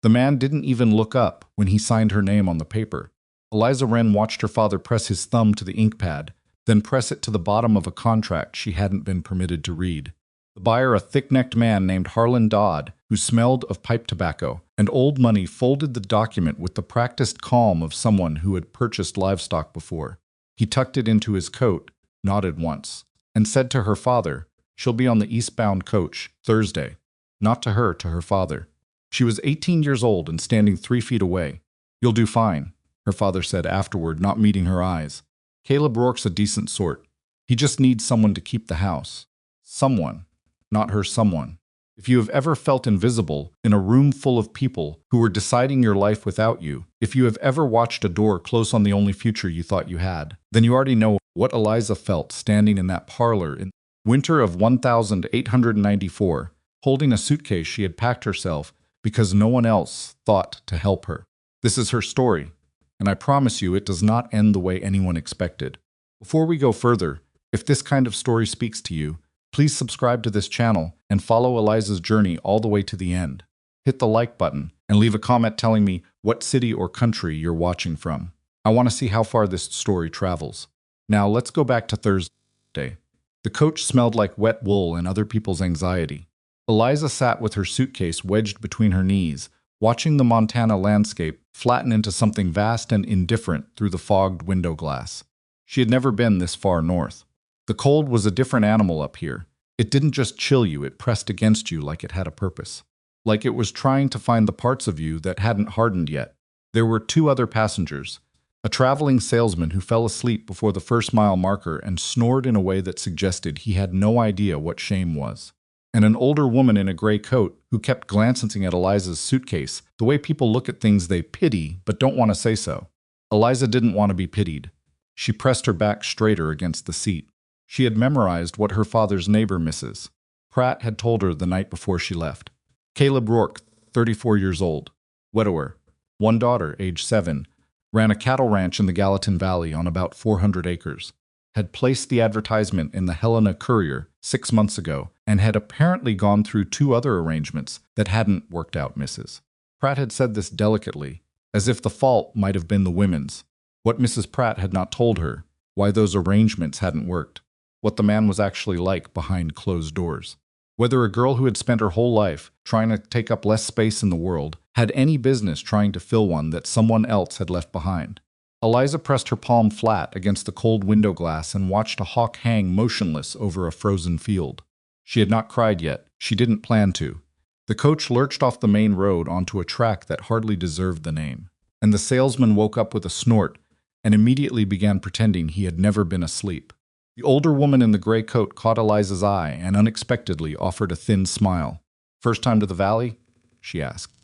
The man didn't even look up when he signed her name on the paper. Eliza Wren watched her father press his thumb to the ink pad, then press it to the bottom of a contract she hadn't been permitted to read. The buyer, a thick-necked man named Harlan Dodd, who smelled of pipe tobacco and old money, folded the document with the practiced calm of someone who had purchased livestock before. He tucked it into his coat, nodded once, and said to her father, "She'll be on the eastbound coach, Thursday." Not to her, to her father. She was 18 years old and standing 3 feet away. "You'll do fine," her father said afterward, not meeting her eyes. "Caleb Rourke's a decent sort. He just needs someone to keep the house." Someone, not her someone. If you have ever felt invisible in a room full of people who were deciding your life without you, if you have ever watched a door close on the only future you thought you had, then you already know what Eliza felt standing in that parlor in winter of 1894, holding a suitcase she had packed herself because no one else thought to help her. This is her story, and I promise you it does not end the way anyone expected. Before we go further, if this kind of story speaks to you, please subscribe to this channel and follow Eliza's journey all the way to the end. Hit the like button and leave a comment telling me what city or country you're watching from. I want to see how far this story travels. Now let's go back to Thursday. The coach smelled like wet wool and other people's anxiety. Eliza sat with her suitcase wedged between her knees, watching the Montana landscape flatten into something vast and indifferent through the fogged window glass. She had never been this far north. The cold was a different animal up here. It didn't just chill you, it pressed against you like it had a purpose. Like it was trying to find the parts of you that hadn't hardened yet. There were 2 other passengers. A traveling salesman who fell asleep before the first-mile marker and snored in a way that suggested he had no idea what shame was. And an older woman in a gray coat who kept glancing at Eliza's suitcase, the way people look at things they pity but don't want to say so. Eliza didn't want to be pitied. She pressed her back straighter against the seat. She had memorized what her father's neighbor, Mrs. Pratt, had told her the night before she left. Caleb Rourke, 34 years old, widower, 1 daughter, age 7, ran a cattle ranch in the Gallatin Valley on about 400 acres, had placed the advertisement in the Helena Courier 6 months ago, and had apparently gone through 2 other arrangements that hadn't worked out. Mrs. Pratt had said this delicately, as if the fault might have been the women's. What Mrs. Pratt had not told her, why those arrangements hadn't worked. What the man was actually like behind closed doors. Whether a girl who had spent her whole life trying to take up less space in the world had any business trying to fill one that someone else had left behind. Eliza pressed her palm flat against the cold window glass and watched a hawk hang motionless over a frozen field. She had not cried yet. She didn't plan to. The coach lurched off the main road onto a track that hardly deserved the name, and the salesman woke up with a snort and immediately began pretending he had never been asleep. The older woman in the gray coat caught Eliza's eye and unexpectedly offered a thin smile. "First time to the valley?" she asked.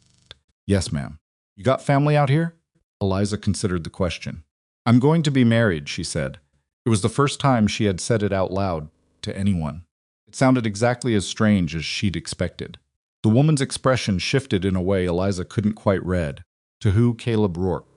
"Yes, ma'am." "You got family out here?" Eliza considered the question. "I'm going to be married," she said. It was the first time she had said it out loud to anyone. It sounded exactly as strange as she'd expected. The woman's expression shifted in a way Eliza couldn't quite read. "To who? Caleb Rourke."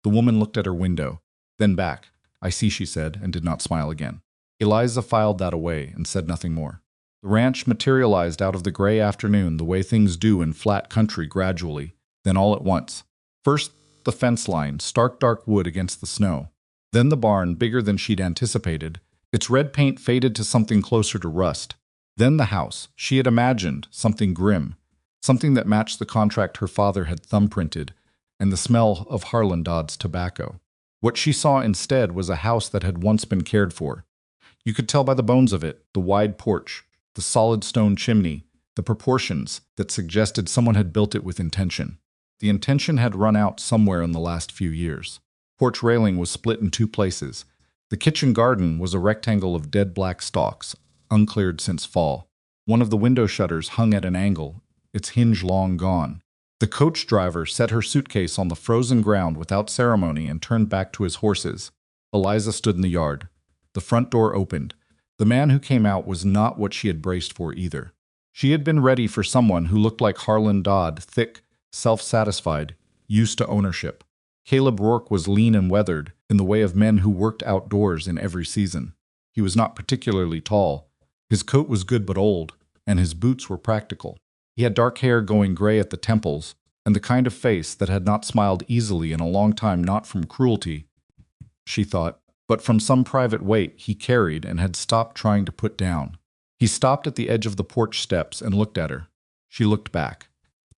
The woman looked at her window, then back. "I see," she said, and did not smile again. Eliza filed that away and said nothing more. The ranch materialized out of the gray afternoon the way things do in flat country gradually, then all at once. First, the fence line, stark dark wood against the snow. Then the barn, bigger than she'd anticipated. Its red paint faded to something closer to rust. Then the house. She had imagined something grim, something that matched the contract her father had thumbprinted, and the smell of Harlan Dodd's tobacco. What she saw instead was a house that had once been cared for. You could tell by the bones of it, the wide porch, the solid stone chimney, the proportions that suggested someone had built it with intention. The intention had run out somewhere in the last few years. Porch railing was split in 2 places. The kitchen garden was a rectangle of dead black stalks, uncleared since fall. One of the window shutters hung at an angle, its hinge long gone. The coach driver set her suitcase on the frozen ground without ceremony and turned back to his horses. Eliza stood in the yard. The front door opened. The man who came out was not what she had braced for either. She had been ready for someone who looked like Harlan Dodd, thick, self-satisfied, used to ownership. Caleb Rourke was lean and weathered, in the way of men who worked outdoors in every season. He was not particularly tall. His coat was good but old, and his boots were practical. He had dark hair going gray at the temples, and the kind of face that had not smiled easily in a long time, not from cruelty, she thought, but from some private weight he carried and had stopped trying to put down. He stopped at the edge of the porch steps and looked at her. She looked back.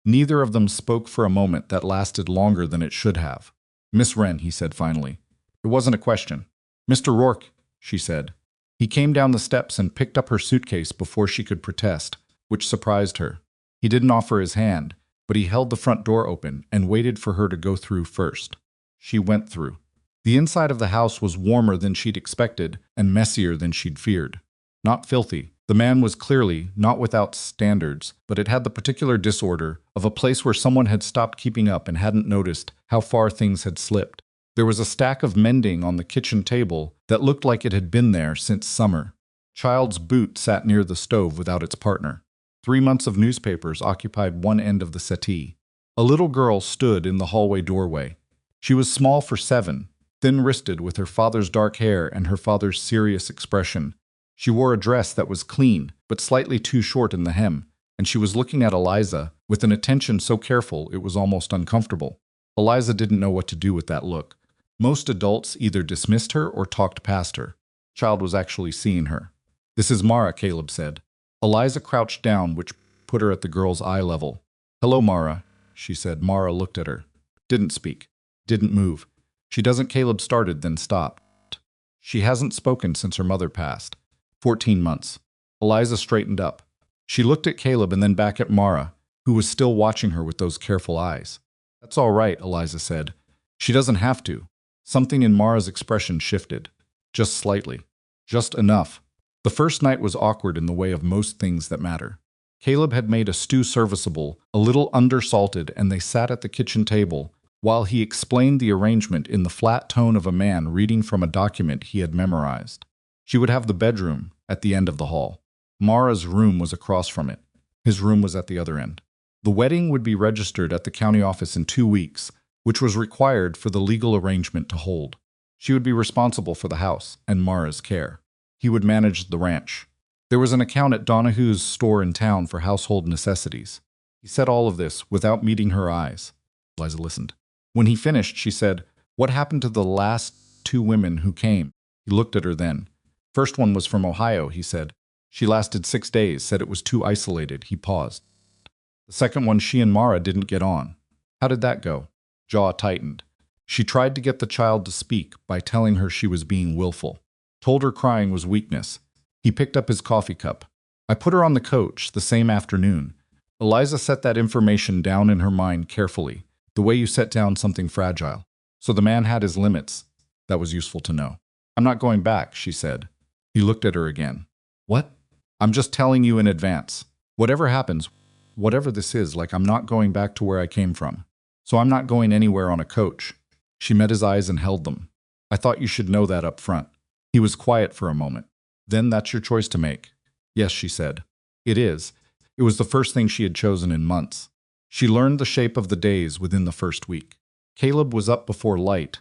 Neither of them spoke for a moment that lasted longer than it should have. "Miss Wren," he said finally. It wasn't a question. "Mr. Rourke," she said. He came down the steps and picked up her suitcase before she could protest, which surprised her. He didn't offer his hand, but he held the front door open and waited for her to go through first. She went through. The inside of the house was warmer than she'd expected and messier than she'd feared. Not filthy. The man was clearly not without standards, but it had the particular disorder of a place where someone had stopped keeping up and hadn't noticed how far things had slipped. There was a stack of mending on the kitchen table that looked like it had been there since summer. Child's boot sat near the stove without its partner. 3 months of newspapers occupied one end of the settee. A little girl stood in the hallway doorway. She was small for 7, thin-wristed with her father's dark hair and her father's serious expression. She wore a dress that was clean, but slightly too short in the hem, and she was looking at Eliza with an attention so careful it was almost uncomfortable. Eliza didn't know what to do with that look. Most adults either dismissed her or talked past her. The child was actually seeing her. "This is Mara," Caleb said. Eliza crouched down, which put her at the girl's eye level. "Hello, Mara," she said. Mara looked at her. Didn't speak. Didn't move. "She doesn't," Caleb started, then stopped. "She hasn't spoken since her mother passed. 14 months. Eliza straightened up. She looked at Caleb and then back at Mara, who was still watching her with those careful eyes. "That's all right," Eliza said. "She doesn't have to." Something in Mara's expression shifted. Just slightly. Just enough. The first night was awkward in the way of most things that matter. Caleb had made a stew serviceable, a little undersalted, and they sat at the kitchen table while he explained the arrangement in the flat tone of a man reading from a document he had memorized. She would have the bedroom at the end of the hall. Mara's room was across from it. His room was at the other end. The wedding would be registered at the county office in 2 weeks, which was required for the legal arrangement to hold. She would be responsible for the house and Mara's care. He would manage the ranch. There was an account at Donahue's store in town for household necessities. He said all of this without meeting her eyes. Eliza listened. When he finished, she said, "What happened to the last 2 women who came?" He looked at her then. "First one was from Ohio," he said. "She lasted 6 days, said it was too isolated." He paused. "The second one, she and Mara didn't get on." "How did that go?" Jaw tightened. "She tried to get the child to speak by telling her she was being willful. Told her crying was weakness." He picked up his coffee cup. "I put her on the coach the same afternoon." Eliza set that information down in her mind carefully, the way you set down something fragile. So the man had his limits. That was useful to know. "I'm not going back," she said. He looked at her again. "What?" "I'm just telling you in advance. Whatever happens, whatever this is, like I'm not going back to where I came from. So I'm not going anywhere on a coach." She met his eyes and held them. "I thought you should know that up front." He was quiet for a moment. "Then that's your choice to make." "Yes," she said. "It is." It was the first thing she had chosen in months. She learned the shape of the days within the first week. Caleb was up before light,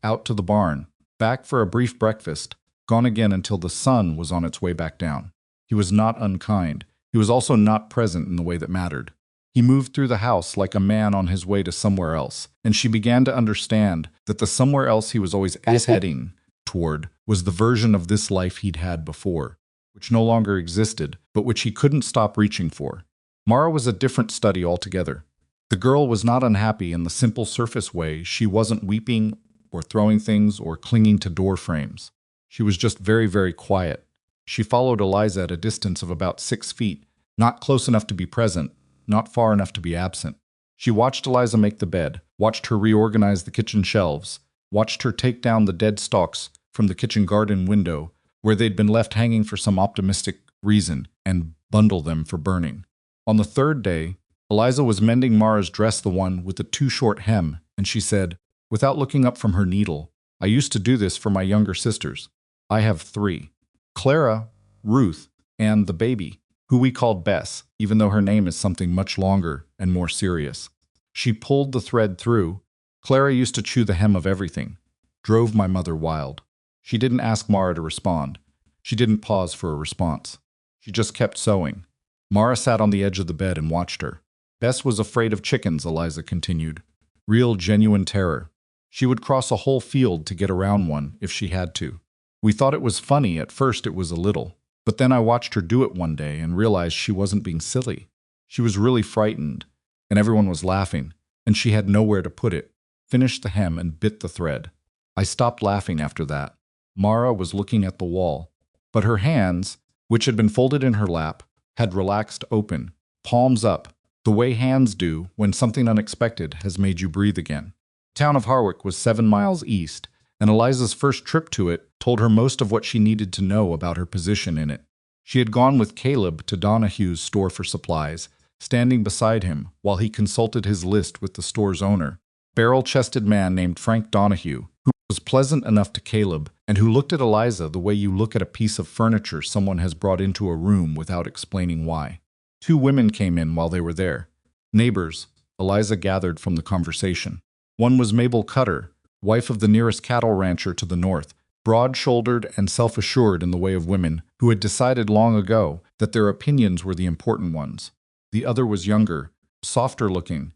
out to the barn, back for a brief breakfast, gone again until the sun was on its way back down. He was not unkind. He was also not present in the way that mattered. He moved through the house like a man on his way to somewhere else, and she began to understand that the somewhere else he was always heading toward was the version of this life he'd had before, which no longer existed, but which he couldn't stop reaching for. Mara was a different study altogether. The girl was not unhappy in the simple surface way. She wasn't weeping or throwing things or clinging to door frames. She was just very, very quiet. She followed Eliza at a distance of about 6 feet, not close enough to be present, not far enough to be absent. She watched Eliza make the bed, watched her reorganize the kitchen shelves, watched her take down the dead stalks from the kitchen garden window, where they'd been left hanging for some optimistic reason, and bundle them for burning. On the 3rd day, Eliza was mending Mara's dress, the one with the too short hem, and she said, without looking up from her needle, "I used to do this for my younger sisters. I have 3. Clara, Ruth, and the baby, who we called Bess, even though her name is something much longer and more serious." She pulled the thread through. "Clara used to chew the hem of everything. Drove my mother wild." She didn't ask Mara to respond. She didn't pause for a response. She just kept sewing. Mara sat on the edge of the bed and watched her. Bess was afraid of chickens, Eliza continued. Real, genuine terror. She would cross a whole field to get around one if she had to. We thought it was funny. At first it was a little. But then I watched her do it one day and realized she wasn't being silly. She was really frightened, and everyone was laughing, and she had nowhere to put it. Finished the hem and bit the thread. I stopped laughing after that. Mara was looking at the wall, but her hands, which had been folded in her lap, had relaxed open, palms up, the way hands do when something unexpected has made you breathe again. The town of Harwick was 7 miles east, and Eliza's first trip to it told her most of what she needed to know about her position in it. She had gone with Caleb to Donahue's store for supplies, standing beside him while he consulted his list with the store's owner, a barrel-chested man named Frank Donahue, who was pleasant enough to Caleb and who looked at Eliza the way you look at a piece of furniture someone has brought into a room without explaining why. 2 women came in while they were there. Neighbors, Eliza gathered from the conversation. One was Mabel Cutter, wife of the nearest cattle rancher to the north, broad-shouldered and self-assured in the way of women, who had decided long ago that their opinions were the important ones. The other was younger, softer-looking,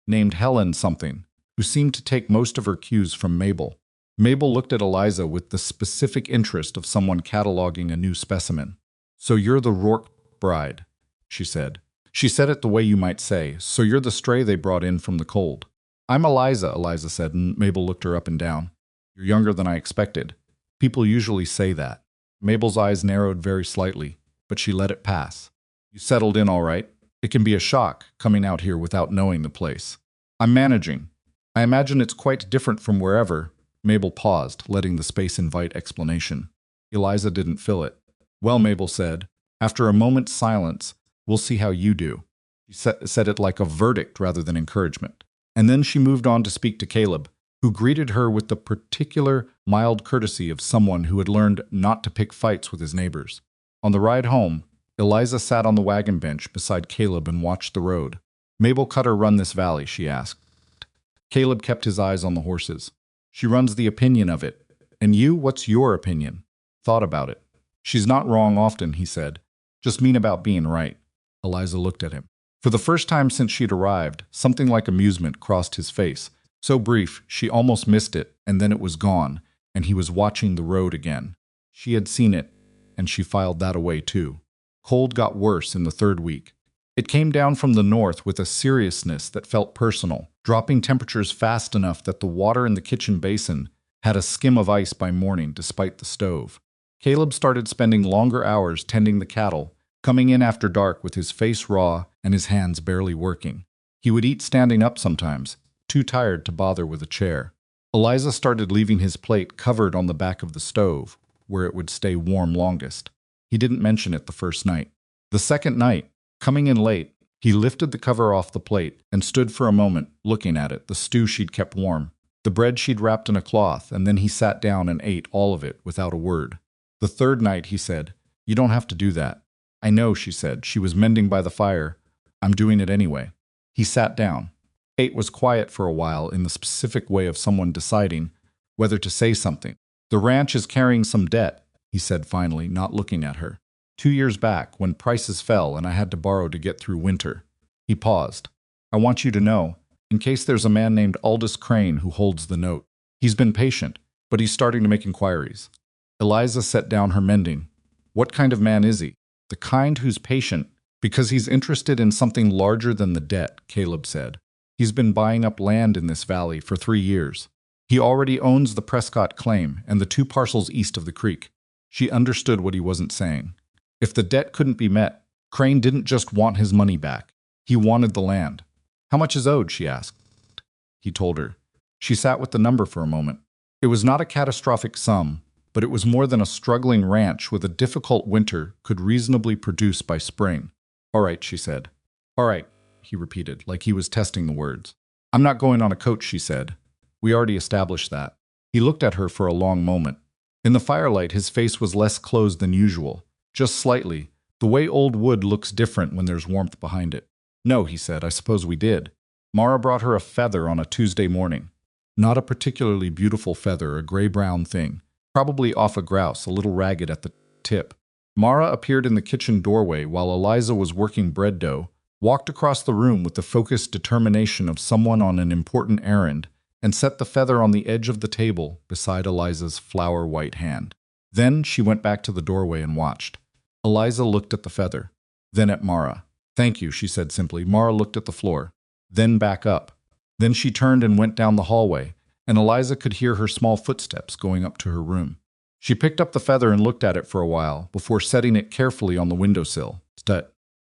named Helen something, who seemed to take most of her cues from Mabel. Mabel looked at Eliza with the specific interest of someone cataloging a new specimen. "So you're the Rourke bride," she said. She said it the way you might say, "So you're the stray they brought in from the cold." "I'm Eliza," Eliza said, and Mabel looked her up and down. "You're younger than I expected. People usually say that." Mabel's eyes narrowed very slightly, but she let it pass. "You settled in all right? It can be a shock, coming out here without knowing the place." "I'm managing. I imagine it's quite different from wherever." Mabel paused, letting the space invite explanation. Eliza didn't fill it. "Well," Mabel said, after a moment's silence, "we'll see how you do." She said it like a verdict rather than encouragement. And then she moved on to speak to Caleb, who greeted her with the particular mild courtesy of someone who had learned not to pick fights with his neighbors. On the ride home, Eliza sat on the wagon bench beside Caleb and watched the road. "Mabel Cutter run this valley?" she asked. Caleb kept his eyes on the horses. "She runs the opinion of it. And you, what's your opinion?" "Thought about it. She's not wrong often," he said. "Just mean about being right." Eliza looked at him. For the first time since she'd arrived, something like amusement crossed his face. So brief, she almost missed it, and then it was gone, and he was watching the road again. She had seen it, and she filed that away too. Cold got worse in the 3rd week. It came down from the north with a seriousness that felt personal, dropping temperatures fast enough that the water in the kitchen basin had a skim of ice by morning despite the stove. Caleb started spending longer hours tending the cattle, coming in after dark with his face raw and his hands barely working. He would eat standing up sometimes, too tired to bother with a chair. Eliza started leaving his plate covered on the back of the stove, where it would stay warm longest. He didn't mention it the first night. The second night, coming in late, he lifted the cover off the plate and stood for a moment looking at it, the stew she'd kept warm, the bread she'd wrapped in a cloth, and then he sat down and ate all of it without a word. The 3rd night, he said, "You don't have to do that." "I know," she said. She was mending by the fire. "I'm doing it anyway." He sat down. Kate was quiet for a while in the specific way of someone deciding whether to say something. "The ranch is carrying some debt," he said finally, not looking at her. 2 years back, when prices fell and I had to borrow to get through winter." He paused. "I want you to know, in case there's a man named Aldous Crane who holds the note. He's been patient, but he's starting to make inquiries." Eliza set down her mending. "What kind of man is he?" "The kind who's patient, because he's interested in something larger than the debt," Caleb said. "He's been buying up land in this valley for 3 years. He already owns the Prescott claim and the 2 parcels east of the creek." She understood what he wasn't saying. If the debt couldn't be met, Crane didn't just want his money back. He wanted the land. "How much is owed?" she asked. He told her. She sat with the number for a moment. It was not a catastrophic sum, but it was more than a struggling ranch with a difficult winter could reasonably produce by spring. "All right," she said. "All right," he repeated, like he was testing the words. "I'm not going on a coach," she said. "We already established that." He looked at her for a long moment. In the firelight, his face was less closed than usual, just slightly, the way old wood looks different when there's warmth behind it. "No," he said, "I suppose we did. Mara brought her a feather on a Tuesday morning. Not a particularly beautiful feather, a gray-brown thing, probably off a grouse, a little ragged at the tip. Mara appeared in the kitchen doorway while Eliza was working bread dough, walked across the room with the focused determination of someone on an important errand, and set the feather on the edge of the table beside Eliza's flower-white hand. Then she went back to the doorway and watched. Eliza looked at the feather, then at Mara. "Thank you," she said simply. Mara looked at the floor, then back up. Then she turned and went down the hallway, and Eliza could hear her small footsteps going up to her room. She picked up the feather and looked at it for a while before setting it carefully on the windowsill.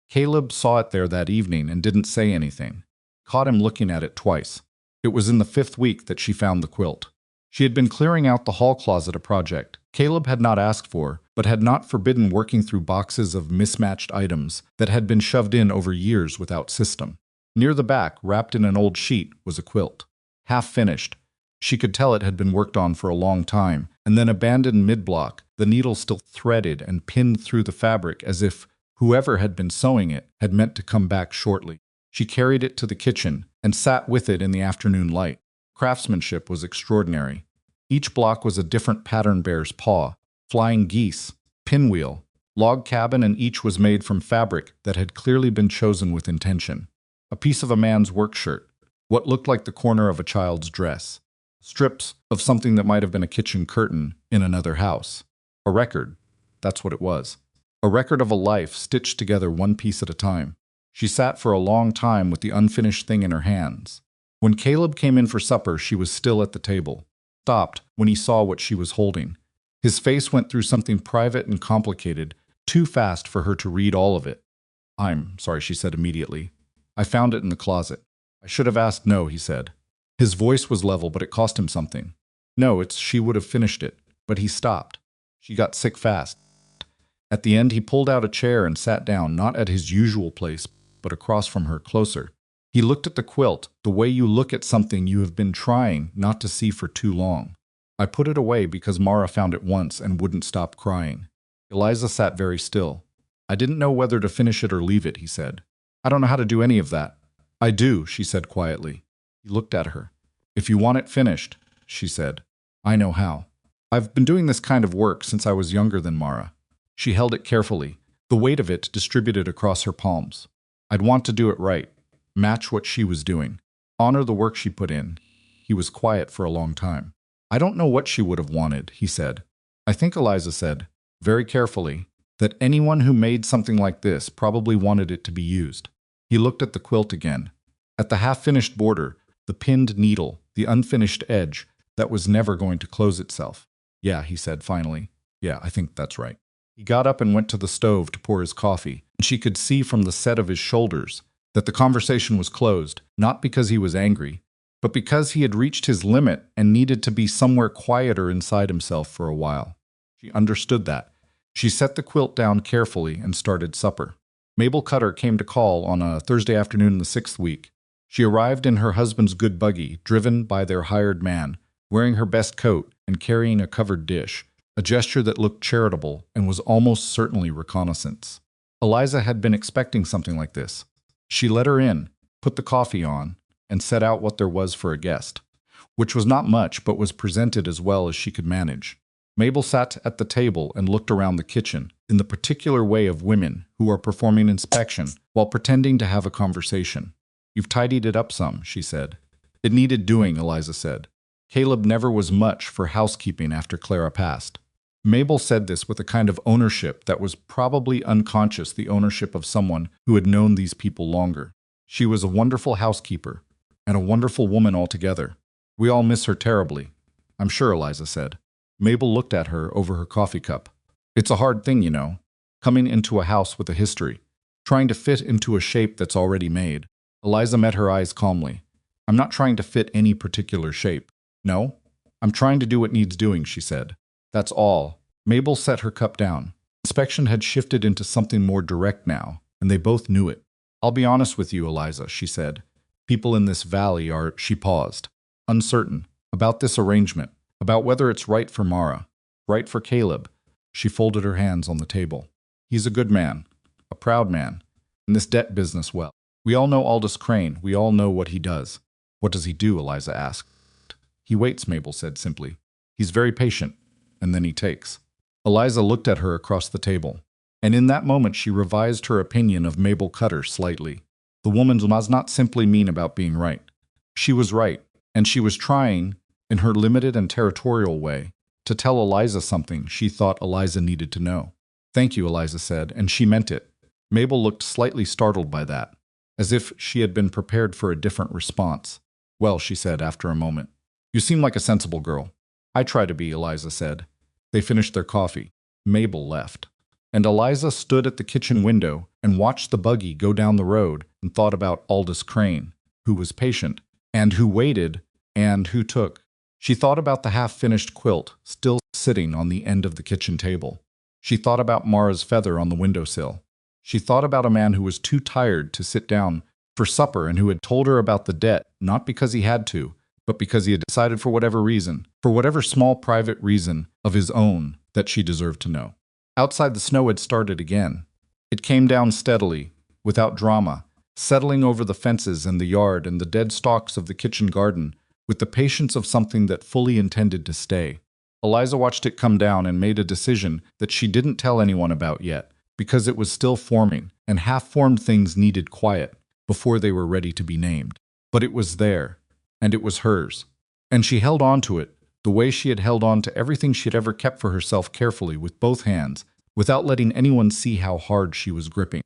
Caleb saw it there that evening and didn't say anything. Caught him looking at it twice. It was in the 5th week that she found the quilt. She had been clearing out the hall closet, a project Caleb had not asked for, but had not forbidden working through boxes of mismatched items that had been shoved in over years without system. Near the back, wrapped in an old sheet, was a quilt. Half finished. She could tell it had been worked on for a long time, and then abandoned mid-block, the needle still threaded and pinned through the fabric as if whoever had been sewing it had meant to come back shortly. She carried it to the kitchen and sat with it in the afternoon light. Craftsmanship was extraordinary. Each block was a different pattern bear's paw, flying geese, pinwheel, log cabin, and each was made from fabric that had clearly been chosen with intention. A piece of a man's work shirt, what looked like the corner of a child's dress, strips of something that might have been a kitchen curtain in another house. A record, that's what it was. A record of a life stitched together one piece at a time. She sat for a long time with the unfinished thing in her hands. When Caleb came in for supper, she was still at the table. Stopped when he saw what she was holding. His face went through something private and complicated, too fast for her to read all of it. "I'm sorry," she said immediately. "I found it in the closet." "I should have asked." "No," he said. His voice was level, but it cost him something. "No, she would have finished it." But he stopped. She got sick fast. At the end, he pulled out a chair and sat down, not at his usual place, but across from her, closer. He looked at the quilt, the way you look at something you have been trying not to see for too long. "I put it away because Mara found it once and wouldn't stop crying." Eliza sat very still. "I didn't know whether to finish it or leave it," he said. "I don't know how to do any of that." "I do," she said quietly. He looked at her. "If you want it finished," she said, "I know how. I've been doing this kind of work since I was younger than Mara." She held it carefully, the weight of it distributed across her palms. "I'd want to do it right, match what she was doing, honor the work she put in." He was quiet for a long time. "I don't know what she would have wanted," he said. "I think," Eliza said, very carefully, "that anyone who made something like this probably wanted it to be used." He looked at the quilt again, at the half-finished border, the pinned needle, the unfinished edge that was never going to close itself. "Yeah," he said finally. "Yeah, I think that's right." He got up and went to the stove to pour his coffee, and she could see from the set of his shoulders that the conversation was closed, not because he was angry, but because he had reached his limit and needed to be somewhere quieter inside himself for a while. She understood that. She set the quilt down carefully and started supper. Mabel Cutter came to call on a Thursday afternoon in the 6th week. She arrived in her husband's good buggy, driven by their hired man, wearing her best coat and carrying a covered dish, a gesture that looked charitable and was almost certainly reconnaissance. Eliza had been expecting something like this. She let her in, put the coffee on, and set out what there was for a guest, which was not much but was presented as well as she could manage. Mabel sat at the table and looked around the kitchen, in the particular way of women who are performing inspection while pretending to have a conversation. "You've tidied it up some," she said. "It needed doing," Eliza said. Caleb never was much for housekeeping after Clara passed. Mabel said this with a kind of ownership that was probably unconscious, the ownership of someone who had known these people longer. She was a wonderful housekeeper, and a wonderful woman altogether. "We all miss her terribly." "I'm sure," Eliza said. Mabel looked at her over her coffee cup. "It's a hard thing, you know, coming into a house with a history, trying to fit into a shape that's already made." Eliza met her eyes calmly. "I'm not trying to fit any particular shape." "No? I'm trying to do what needs doing," she said. "That's all." Mabel set her cup down. Inspection had shifted into something more direct now, and they both knew it. "I'll be honest with you, Eliza," she said. "People in this valley are," she paused, "uncertain about this arrangement, about whether it's right for Mara, right for Caleb." She folded her hands on the table. "He's a good man, a proud man, in this debt business well. We all know Aldous Crane, we all know what he does." "What does he do?" Eliza asked. "He waits," Mabel said simply. "He's very patient, and then he takes." Eliza looked at her across the table, and in that moment she revised her opinion of Mabel Cutter slightly. The woman was not simply mean about being right. She was right, and she was trying, in her limited and territorial way, to tell Eliza something she thought Eliza needed to know. "Thank you," Eliza said, and she meant it. Mabel looked slightly startled by that, as if she had been prepared for a different response. "Well," she said after a moment, "you seem like a sensible girl." "I try to be," Eliza said. They finished their coffee. Mabel left. And Eliza stood at the kitchen window and watched the buggy go down the road and thought about Aldous Crane, who was patient, and who waited, and who took. She thought about the half-finished quilt still sitting on the end of the kitchen table. She thought about Mara's feather on the windowsill. She thought about a man who was too tired to sit down for supper and who had told her about the debt, not because he had to, but because he had decided for whatever reason, for whatever small private reason of his own, that she deserved to know. Outside, the snow had started again. It came down steadily, without drama, settling over the fences and the yard and the dead stalks of the kitchen garden, with the patience of something that fully intended to stay. Eliza watched it come down and made a decision that she didn't tell anyone about yet, because it was still forming, and half-formed things needed quiet before they were ready to be named. But it was there, and it was hers. And she held on to it, the way she had held on to everything she had ever kept for herself carefully with both hands, without letting anyone see how hard she was gripping.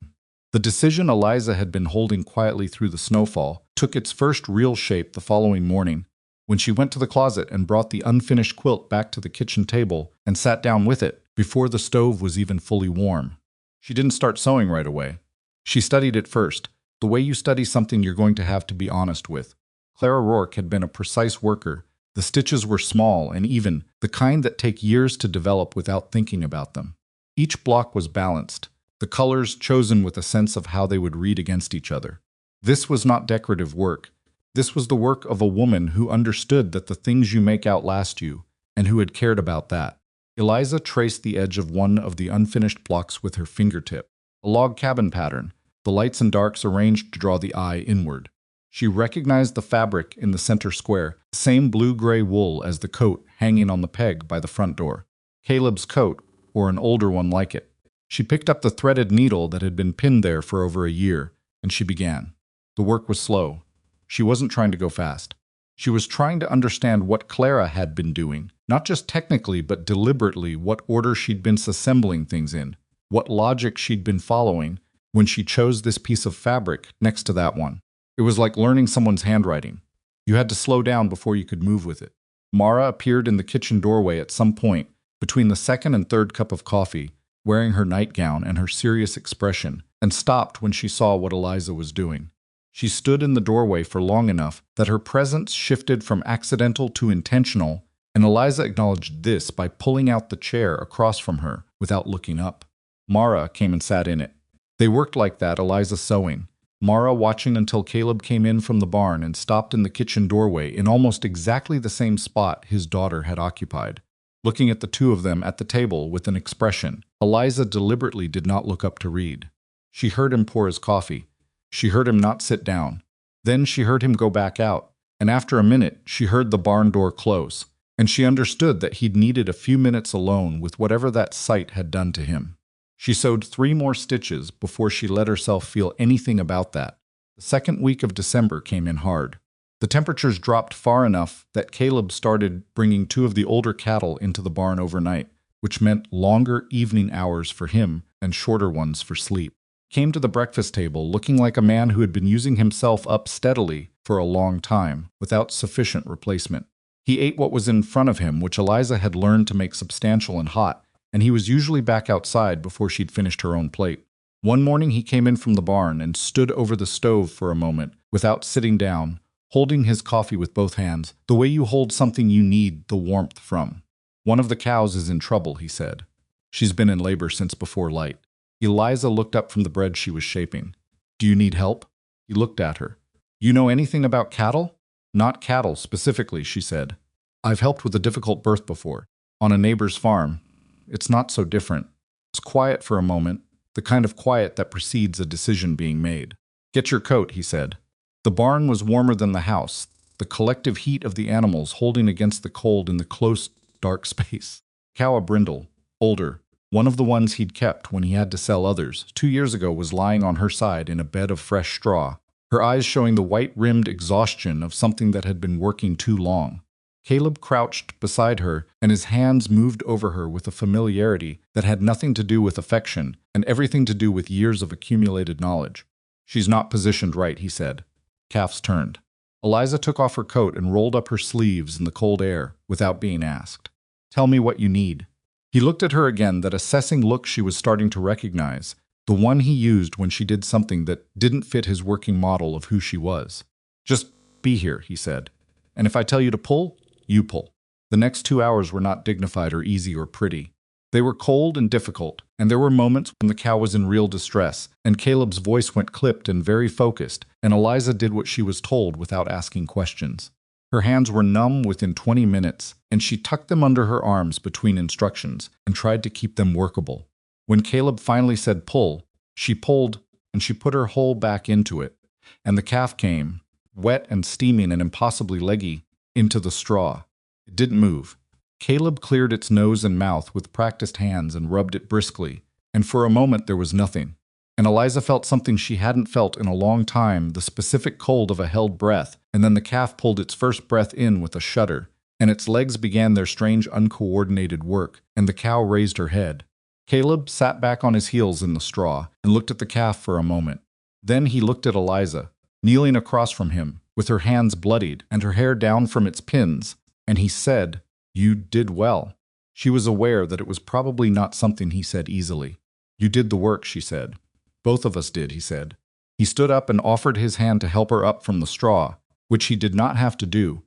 The decision Eliza had been holding quietly through the snowfall took its first real shape the following morning, when she went to the closet and brought the unfinished quilt back to the kitchen table and sat down with it before the stove was even fully warm. She didn't start sewing right away. She studied it first, the way you study something you're going to have to be honest with. Clara Rourke had been a precise worker. The stitches were small and even, the kind that take years to develop without thinking about them. Each block was balanced, the colors chosen with a sense of how they would read against each other. This was not decorative work. This was the work of a woman who understood that the things you make outlast you, and who had cared about that. Eliza traced the edge of one of the unfinished blocks with her fingertip, a log cabin pattern, the lights and darks arranged to draw the eye inward. She recognized the fabric in the center square, the same blue-gray wool as the coat hanging on the peg by the front door. Caleb's coat, or an older one like it. She picked up the threaded needle that had been pinned there for over a year, and she began. The work was slow. She wasn't trying to go fast. She was trying to understand what Clara had been doing, not just technically but deliberately, what order she'd been assembling things in, what logic she'd been following when she chose this piece of fabric next to that one. It was like learning someone's handwriting. You had to slow down before you could move with it. Mara appeared in the kitchen doorway at some point between the second and third cup of coffee, wearing her nightgown and her serious expression, and stopped when she saw what Eliza was doing. She stood in the doorway for long enough that her presence shifted from accidental to intentional, and Eliza acknowledged this by pulling out the chair across from her without looking up. Mara came and sat in it. They worked like that, Eliza sewing, Mara watching until Caleb came in from the barn and stopped in the kitchen doorway in almost exactly the same spot his daughter had occupied. Looking at the two of them at the table with an expression, Eliza deliberately did not look up to read. She heard him pour his coffee. She heard him not sit down. Then she heard him go back out, and after a minute she heard the barn door close, and she understood that he'd needed a few minutes alone with whatever that sight had done to him. She sewed 3 more stitches before she let herself feel anything about that. The second week of December came in hard. The temperatures dropped far enough that Caleb started bringing 2 of the older cattle into the barn overnight, which meant longer evening hours for him and shorter ones for sleep. Came to the breakfast table looking like a man who had been using himself up steadily for a long time, without sufficient replacement. He ate what was in front of him, which Eliza had learned to make substantial and hot, and he was usually back outside before she'd finished her own plate. One morning he came in from the barn and stood over the stove for a moment, without sitting down, holding his coffee with both hands, the way you hold something you need the warmth from. "One of the cows is in trouble," he said. "She's been in labor since before light." Eliza looked up from the bread she was shaping. "Do you need help?" He looked at her. "You know anything about cattle?" "Not cattle, specifically," she said. "I've helped with a difficult birth before, on a neighbor's farm. It's not so different. It's quiet for a moment, the kind of quiet that precedes a decision being made." "Get your coat," he said. The barn was warmer than the house, the collective heat of the animals holding against the cold in the close, dark space. Cow Brindle, older, one of the ones he'd kept when he had to sell others, 2 years ago was lying on her side in a bed of fresh straw, her eyes showing the white-rimmed exhaustion of something that had been working too long. Caleb crouched beside her, and his hands moved over her with a familiarity that had nothing to do with affection and everything to do with years of accumulated knowledge. "She's not positioned right," he said. Calves turned. Eliza took off her coat and rolled up her sleeves in the cold air without being asked. "Tell me what you need." He looked at her again, that assessing look she was starting to recognize, the one he used when she did something that didn't fit his working model of who she was. "Just be here," he said. "And if I tell you to pull, you pull." The next 2 hours were not dignified or easy or pretty. They were cold and difficult, and there were moments when the cow was in real distress, and Caleb's voice went clipped and very focused, and Eliza did what she was told without asking questions. Her hands were numb within 20 minutes, and she tucked them under her arms between instructions and tried to keep them workable. When Caleb finally said pull, she pulled, and she put her whole back into it, and the calf came, wet and steaming and impossibly leggy, into the straw. It didn't move. Caleb cleared its nose and mouth with practiced hands and rubbed it briskly, and for a moment there was nothing. And Eliza felt something she hadn't felt in a long time, the specific cold of a held breath, and then the calf pulled its first breath in with a shudder, and its legs began their strange uncoordinated work, and the cow raised her head. Caleb sat back on his heels in the straw and looked at the calf for a moment. Then he looked at Eliza, kneeling across from him, with her hands bloodied and her hair down from its pins, and he said, "You did well." She was aware that it was probably not something he said easily. "You did the work," she said. "Both of us did," he said. He stood up and offered his hand to help her up from the straw, which he did not have to do,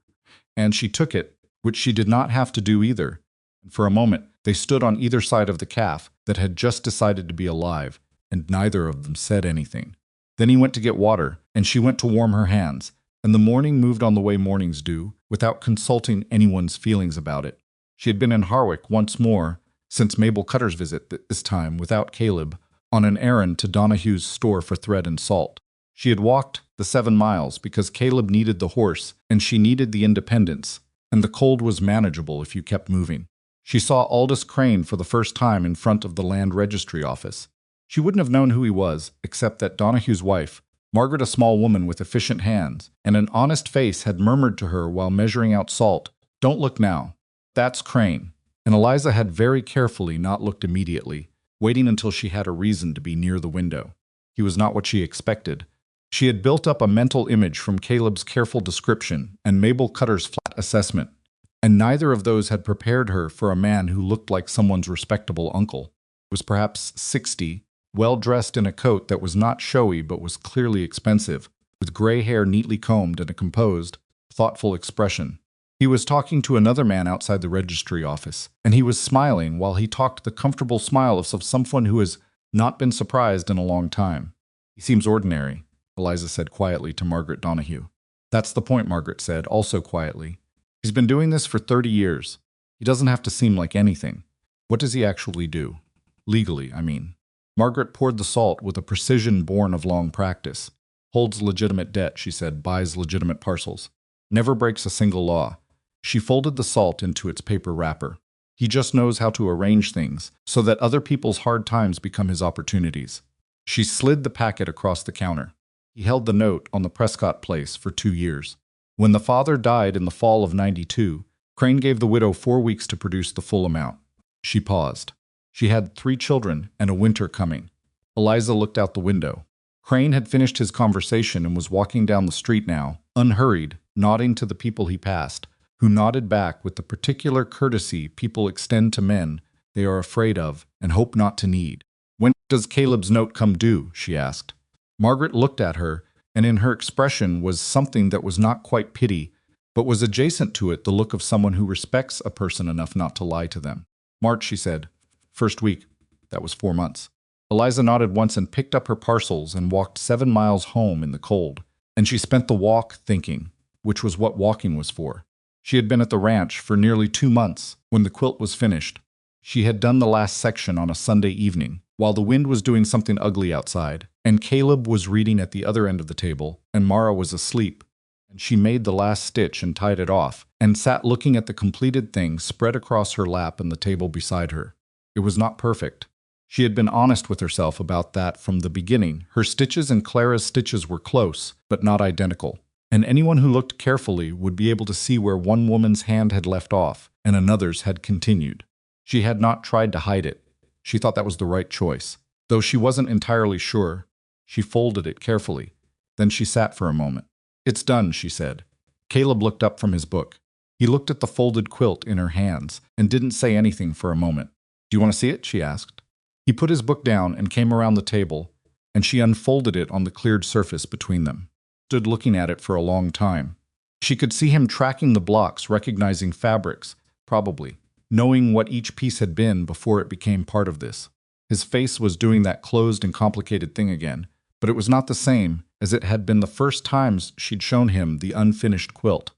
and she took it, which she did not have to do either. And for a moment, they stood on either side of the calf that had just decided to be alive, and neither of them said anything. Then he went to get water, and she went to warm her hands, and the morning moved on the way mornings do, without consulting anyone's feelings about it. She had been in Harwick once more, since Mabel Cutter's visit, this time without Caleb, on an errand to Donahue's store for thread and salt. She had walked the 7 miles because Caleb needed the horse, and she needed the independence, and the cold was manageable if you kept moving. She saw Aldous Crane for the first time in front of the land registry office. She wouldn't have known who he was, except that Donahue's wife, Margaret, a small woman with efficient hands and an honest face, had murmured to her while measuring out salt, "Don't look now. That's Crane." And Eliza had very carefully not looked immediately, waiting until she had a reason to be near the window. He was not what she expected. She had built up a mental image from Caleb's careful description and Mabel Cutter's flat assessment, and neither of those had prepared her for a man who looked like someone's respectable uncle. He was perhaps 60, well-dressed in a coat that was not showy but was clearly expensive, with gray hair neatly combed and a composed, thoughtful expression. He was talking to another man outside the registry office, and he was smiling while he talked the comfortable smile of someone who has not been surprised in a long time. "He seems ordinary," Eliza said quietly to Margaret Donahue. "That's the point," Margaret said, also quietly. "He's been doing this for 30 years. He doesn't have to seem like anything. What does he actually do? Legally, I mean." Margaret poured the salt with a precision born of long practice. "Holds legitimate debt," she said, "buys legitimate parcels. Never breaks a single law." She folded the salt into its paper wrapper. "He just knows how to arrange things so that other people's hard times become his opportunities." She slid the packet across the counter. He held the note on the Prescott place for 2 years. When the father died in the fall of '92, Crane gave the widow 4 weeks to produce the full amount. She paused. She had 3 children and a winter coming. Eliza looked out the window. Crane had finished his conversation and was walking down the street now, unhurried, nodding to the people he passed, who nodded back with the particular courtesy people extend to men they are afraid of and hope not to need. "When does Caleb's note come due?" she asked. Margaret looked at her, and in her expression was something that was not quite pity, but was adjacent to it the look of someone who respects a person enough not to lie to them. "March," she said. "First week." That was 4 months. Eliza nodded once and picked up her parcels and walked 7 miles home in the cold, and she spent the walk thinking, which was what walking was for. She had been at the ranch for nearly 2 months when the quilt was finished. She had done the last section on a Sunday evening, while the wind was doing something ugly outside, and Caleb was reading at the other end of the table, and Mara was asleep. And she made the last stitch and tied it off, and sat looking at the completed thing spread across her lap and the table beside her. It was not perfect. She had been honest with herself about that from the beginning. Her stitches and Clara's stitches were close, but not identical. And anyone who looked carefully would be able to see where one woman's hand had left off and another's had continued. She had not tried to hide it. She thought that was the right choice. Though she wasn't entirely sure, she folded it carefully. Then she sat for a moment. "It's done," she said. Caleb looked up from his book. He looked at the folded quilt in her hands and didn't say anything for a moment. "Do you want to see it?" she asked. He put his book down and came around the table, and she unfolded it on the cleared surface between them. Stood looking at it for a long time. She could see him tracking the blocks, recognizing fabrics, probably, knowing what each piece had been before it became part of this. His face was doing that closed and complicated thing again, but it was not the same as it had been the first times she'd shown him the unfinished quilt.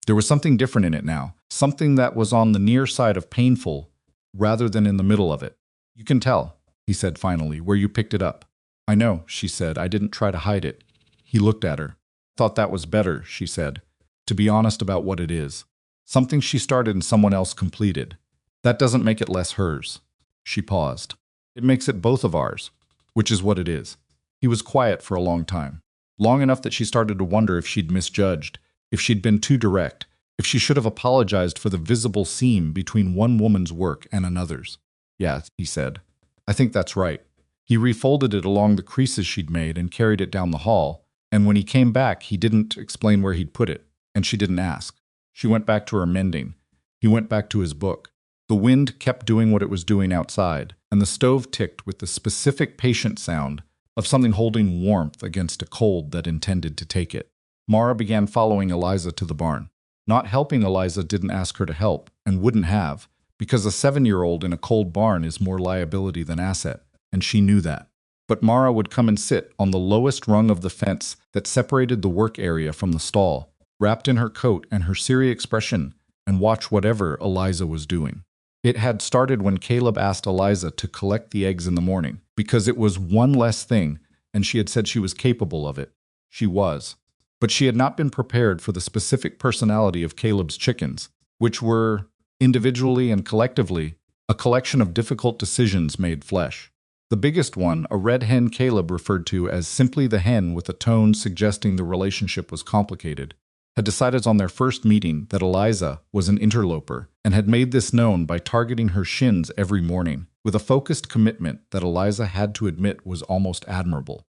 There was something different in it now, something that was on the near side of painful rather than in the middle of it. "You can tell," he said finally, "where you picked it up." "I know," she said. "I didn't try to hide it." He looked at her. "Thought that was better," she said, "to be honest about what it is. Something she started and someone else completed. That doesn't make it less hers." She paused. "It makes it both of ours, which is what it is." He was quiet for a long time. Long enough that she started to wonder if she'd misjudged, if she'd been too direct, if she should have apologized for the visible seam between one woman's work and another's. "Yeah," he said. "I think that's right." He refolded it along the creases she'd made and carried it down the hall, and when he came back, he didn't explain where he'd put it, and she didn't ask. She went back to her mending. He went back to his book. The wind kept doing what it was doing outside, and the stove ticked with the specific patient sound of something holding warmth against a cold that intended to take it. Mara began following Eliza to the barn. Not helping Eliza didn't ask her to help, and wouldn't have, because a 7-year-old in a cold barn is more liability than asset, and she knew that. But Mara would come and sit on the lowest rung of the fence that separated the work area from the stall, wrapped in her coat and her serious expression, and watch whatever Eliza was doing. It had started when Caleb asked Eliza to collect the eggs in the morning, because it was one less thing, and she had said she was capable of it. She was. But she had not been prepared for the specific personality of Caleb's chickens, which were, individually and collectively, a collection of difficult decisions made flesh. The biggest one, a red hen Caleb referred to as simply the hen with a tone suggesting the relationship was complicated, had decided on their first meeting that Eliza was an interloper and had made this known by targeting her shins every morning, with a focused commitment that Eliza had to admit was almost admirable.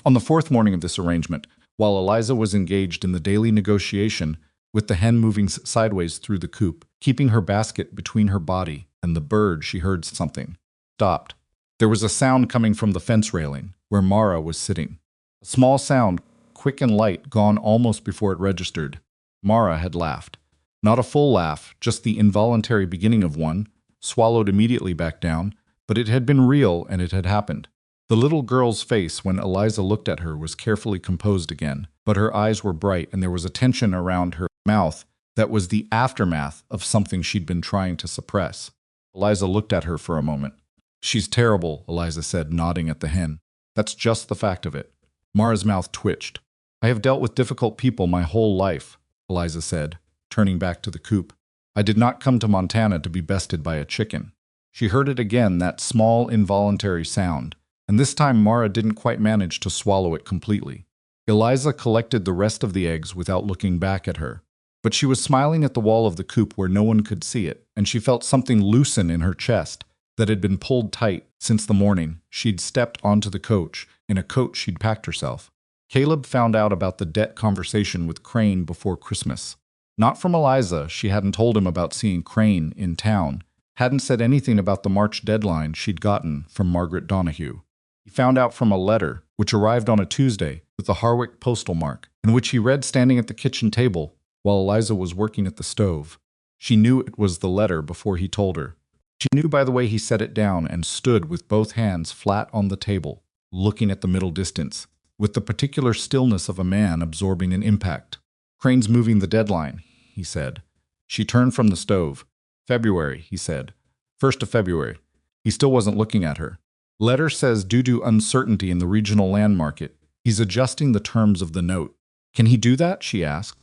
On the fourth morning of this arrangement, while Eliza was engaged in the daily negotiation, with the hen moving sideways through the coop, keeping her basket between her body and the bird, she heard something. Stopped. There was a sound coming from the fence railing, where Mara was sitting. A small sound, quick and light, gone almost before it registered. Mara had laughed. Not a full laugh, just the involuntary beginning of one, swallowed immediately back down, but it had been real and it had happened. The little girl's face when Eliza looked at her was carefully composed again, but her eyes were bright and there was a tension around her mouth that was the aftermath of something she'd been trying to suppress. Eliza looked at her for a moment. "She's terrible," Eliza said, nodding at the hen. "That's just the fact of it." Mara's mouth twitched. "I have dealt with difficult people my whole life," Eliza said, turning back to the coop. "I did not come to Montana to be bested by a chicken." She heard it again, that small, involuntary sound, and this time Mara didn't quite manage to swallow it completely. Eliza collected the rest of the eggs without looking back at her. But she was smiling at the wall of the coop where no one could see it, and she felt something loosen in her chest that had been pulled tight since the morning she'd stepped onto the coach in a coat she'd packed herself. Caleb found out about the debt conversation with Crane before Christmas. Not from Eliza, she hadn't told him about seeing Crane in town, hadn't said anything about the March deadline she'd gotten from Margaret Donahue. He found out from a letter, which arrived on a Tuesday with the Harwick postal mark, and which he read standing at the kitchen table while Eliza was working at the stove. She knew it was the letter before he told her. She knew by the way he set it down and stood with both hands flat on the table, looking at the middle distance, with the particular stillness of a man absorbing an impact. "Crane's moving the deadline," he said. She turned from the stove. "February," he said. "1st of February." He still wasn't looking at her. "Letter says due to uncertainty in the regional land market, he's adjusting the terms of the note." "Can he do that?" she asked.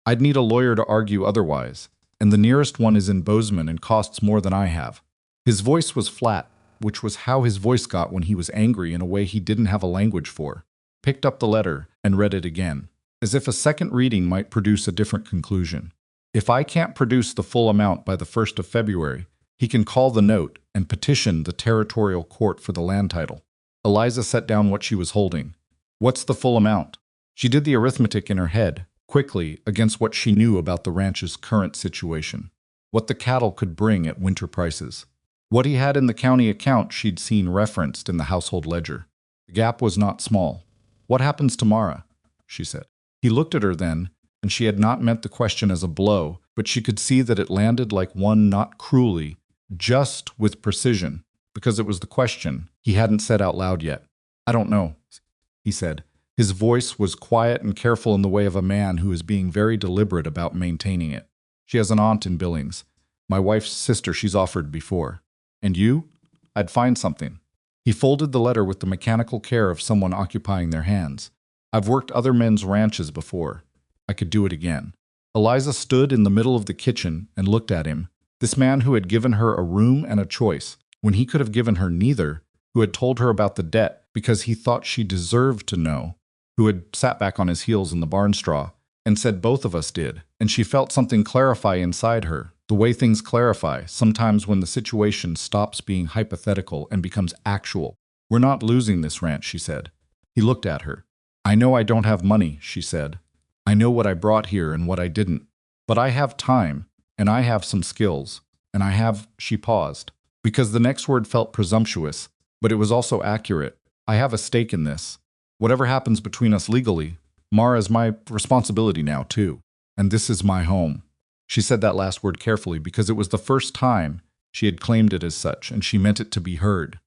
"I'd need a lawyer to argue otherwise, and the nearest one is in Bozeman and costs more than I have." His voice was flat, which was how his voice got when he was angry in a way he didn't have a language for. Picked up the letter and read it again, as if a second reading might produce a different conclusion. If I can't produce the full amount by the 1st of February, he can call the note and petition the territorial court for the land title. Eliza set down what she was holding. What's the full amount? She did the arithmetic in her head, quickly, against what she knew about the ranch's current situation. What the cattle could bring at winter prices. What he had in the county account she'd seen referenced in the household ledger. The gap was not small. What happens tomorrow? She said. He looked at her then, and she had not meant the question as a blow, but she could see that it landed like one not cruelly, just with precision, because it was the question he hadn't said out loud yet. I don't know, he said. His voice was quiet and careful in the way of a man who is being very deliberate about maintaining it. She has an aunt in Billings. My wife's sister she's offered before. And you? I'd find something. He folded the letter with the mechanical care of someone occupying their hands. I've worked other men's ranches before. I could do it again. Eliza stood in the middle of the kitchen and looked at him, this man who had given her a room and a choice, when he could have given her neither, who had told her about the debt because he thought she deserved to know, who had sat back on his heels in the barn straw and said both of us did, and she felt something clarify inside her, the way things clarify sometimes when the situation stops being hypothetical and becomes actual. We're not losing this ranch, she said. He looked at her. I know I don't have money, she said. I know what I brought here and what I didn't. But I have time, and I have some skills, and I have, she paused, because the next word felt presumptuous, but it was also accurate. I have a stake in this. Whatever happens between us legally, Mara's my responsibility now, too. And this is my home. She said that last word carefully because it was the first time she had claimed it as such, and she meant it to be heard.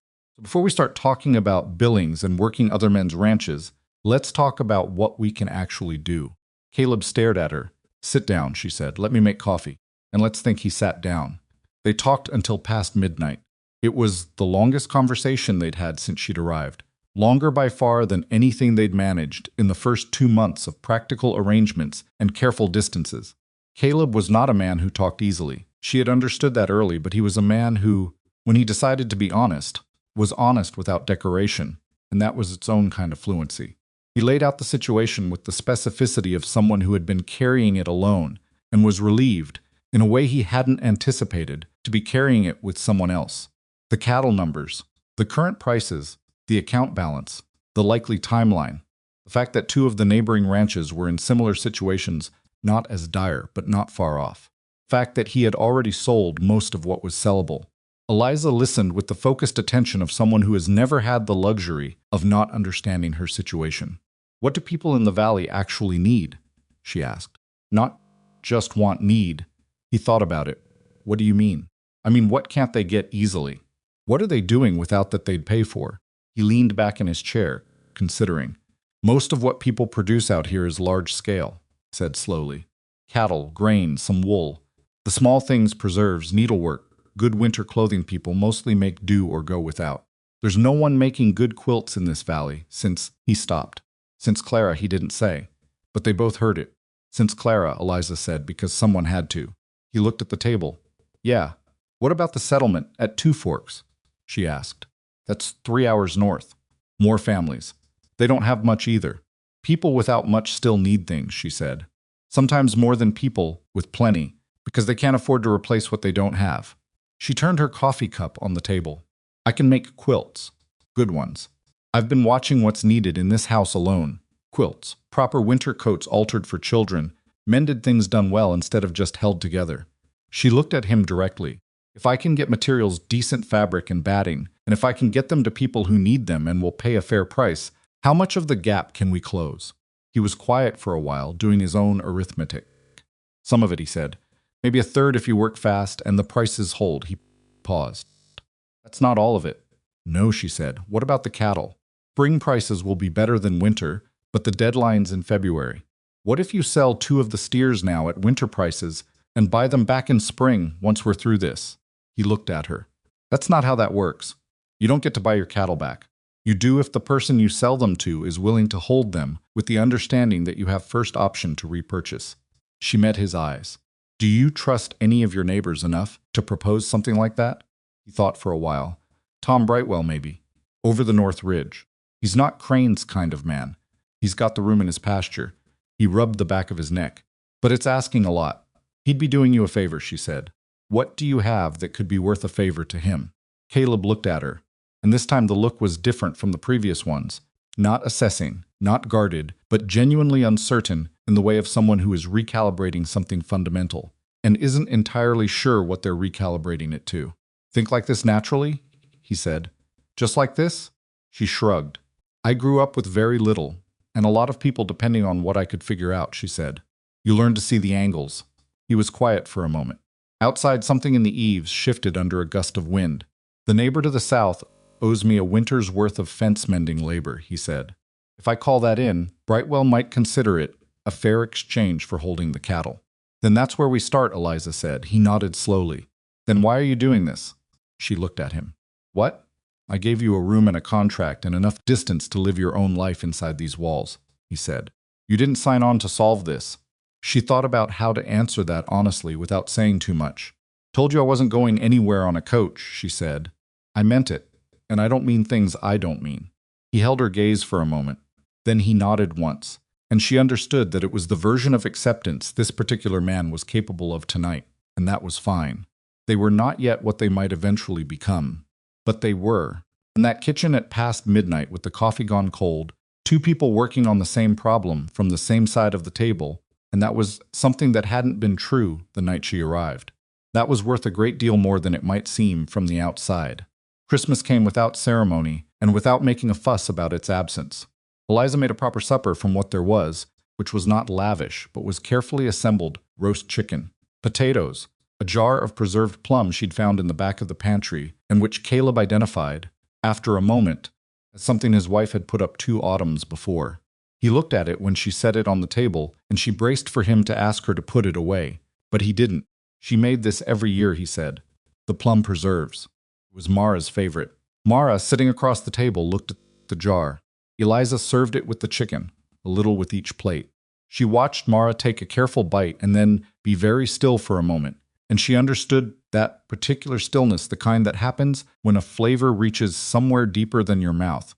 Before we start talking about Billings and working other men's ranches, let's talk about what we can actually do. Caleb stared at her. Sit down, she said. Let me make coffee. And let's think he sat down. They talked until past midnight. It was the longest conversation they'd had since she'd arrived. Longer by far than anything they'd managed in the first 2 months of practical arrangements and careful distances. Caleb was not a man who talked easily. She had understood that early, but he was a man who, when he decided to be honest, was honest without decoration, and that was its own kind of fluency. He laid out the situation with the specificity of someone who had been carrying it alone and was relieved, in a way he hadn't anticipated, to be carrying it with someone else. The cattle numbers, the current prices, the account balance, the likely timeline, the fact that 2 of the neighboring ranches were in similar situations, not as dire, but not far off. The fact that he had already sold most of what was sellable. Eliza listened with the focused attention of someone who has never had the luxury of not understanding her situation. What do people in the valley actually need? She asked. Not just want, need. He thought about it. What do you mean? I mean, what can't they get easily? What are they doing without that they'd pay for? He leaned back in his chair, considering. Most of what people produce out here is large scale, he said slowly. Cattle, grain, some wool. The small things, preserves, needlework, good winter clothing people mostly make do or go without. There's no one making good quilts in this valley since he stopped. Since Clara, he didn't say. But they both heard it. Since Clara, Eliza said, because someone had to. He looked at the table. Yeah. What about the settlement at Two Forks? She asked. That's 3 hours north. More families. They don't have much either. People without much still need things, she said. Sometimes more than people with plenty, because they can't afford to replace what they don't have. She turned her coffee cup on the table. I can make quilts. Good ones. I've been watching what's needed in this house alone. Quilts. Proper winter coats altered for children. Mended things done well instead of just held together. She looked at him directly. If I can get materials, decent fabric and batting, and if I can get them to people who need them and will pay a fair price, how much of the gap can we close? He was quiet for a while, doing his own arithmetic. Some of it, he said. Maybe a third if you work fast and the prices hold. He paused. That's not all of it. No, she said. What about the cattle? Spring prices will be better than winter, but the deadline's in February. What if you sell 2 of the steers now at winter prices and buy them back in spring once we're through this? He looked at her. That's not how that works. You don't get to buy your cattle back. You do if the person you sell them to is willing to hold them with the understanding that you have first option to repurchase. She met his eyes. Do you trust any of your neighbors enough to propose something like that? He thought for a while. Tom Brightwell, maybe. Over the North Ridge. He's not Crane's kind of man. He's got the room in his pasture. He rubbed the back of his neck. But it's asking a lot. He'd be doing you a favor, she said. What do you have that could be worth a favor to him? Caleb looked at her, and this time the look was different from the previous ones. Not assessing, not guarded, but genuinely uncertain in the way of someone who is recalibrating something fundamental and isn't entirely sure what they're recalibrating it to. Think like this naturally? He said. Just like this? She shrugged. I grew up with very little, and a lot of people depending on what I could figure out, she said. You learn to see the angles. He was quiet for a moment. Outside, something in the eaves shifted under a gust of wind. The neighbor to the south owes me a winter's worth of fence-mending labor, he said. If I call that in, Brightwell might consider it a fair exchange for holding the cattle. Then that's where we start, Eliza said. He nodded slowly. Then why are you doing this? She looked at him. What? I gave you a room and a contract and enough distance to live your own life inside these walls, he said. You didn't sign on to solve this. She thought about how to answer that honestly without saying too much. Told you I wasn't going anywhere on a coach, she said. I meant it, and I don't mean things I don't mean. He held her gaze for a moment. Then he nodded once, and she understood that it was the version of acceptance this particular man was capable of tonight, and that was fine. They were not yet what they might eventually become, but they were. In that kitchen at past midnight with the coffee gone cold, two people working on the same problem from the same side of the table, and that was something that hadn't been true the night she arrived. That was worth a great deal more than it might seem from the outside. Christmas came without ceremony and without making a fuss about its absence. Eliza made a proper supper from what there was, which was not lavish, but was carefully assembled roast chicken, potatoes, a jar of preserved plums she'd found in the back of the pantry, and which Caleb identified, after a moment, as something his wife had put up 2 autumns before. He looked at it when she set it on the table, and she braced for him to ask her to put it away. But he didn't. She made this every year, he said. The plum preserves. It was Mara's favorite. Mara, sitting across the table, looked at the jar. Eliza served it with the chicken, a little with each plate. She watched Mara take a careful bite and then be very still for a moment, and she understood that particular stillness, the kind that happens when a flavor reaches somewhere deeper than your mouth.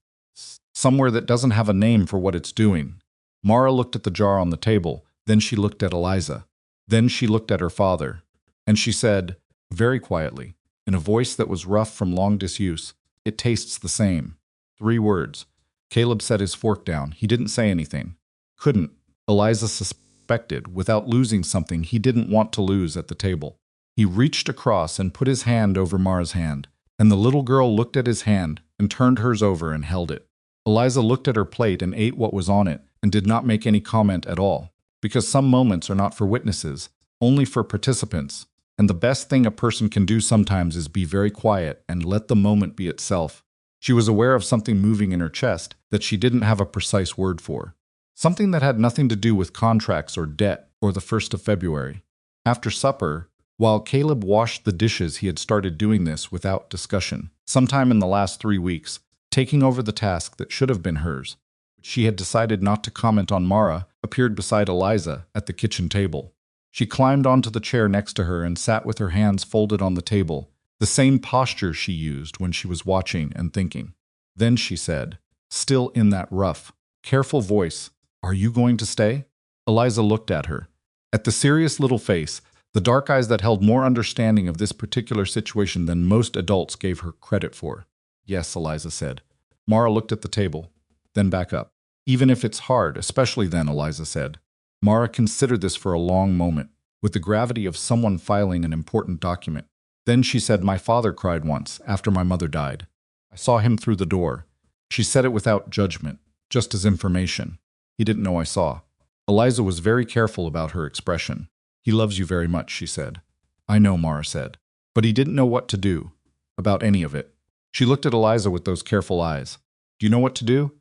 Somewhere that doesn't have a name for what it's doing. Mara looked at the jar on the table, then she looked at Eliza. Then she looked at her father, and she said, very quietly, in a voice that was rough from long disuse, "It tastes the same." 3 words. Caleb set his fork down. He didn't say anything. Couldn't. Eliza suspected, without losing something he didn't want to lose at the table. He reached across and put his hand over Mara's hand, and the little girl looked at his hand and turned hers over and held it. Eliza looked at her plate and ate what was on it and did not make any comment at all, because some moments are not for witnesses, only for participants, and the best thing a person can do sometimes is be very quiet and let the moment be itself. She was aware of something moving in her chest that she didn't have a precise word for, something that had nothing to do with contracts or debt or the 1st of February. After supper, while Caleb washed the dishes, he had started doing this without discussion, sometime in the last 3 weeks, taking over the task that should have been hers. She had decided not to comment on. Mara appeared beside Eliza at the kitchen table. She climbed onto the chair next to her and sat with her hands folded on the table, the same posture she used when she was watching and thinking. Then she said, still in that rough, careful voice, "Are you going to stay?" Eliza looked at her. At the serious little face, the dark eyes that held more understanding of this particular situation than most adults gave her credit for. "Yes," Eliza said. Mara looked at the table, then back up. "Even if it's hard, especially then," Eliza said. Mara considered this for a long moment, with the gravity of someone filing an important document. Then she said, "My father cried once, after my mother died. I saw him through the door." She said it without judgment, just as information. He didn't know I saw. Eliza was very careful about her expression. "He loves you very much," she said. "I know," Mara said. But he didn't know what to do about any of it. She looked at Eliza with those careful eyes. "Do you know what to do?"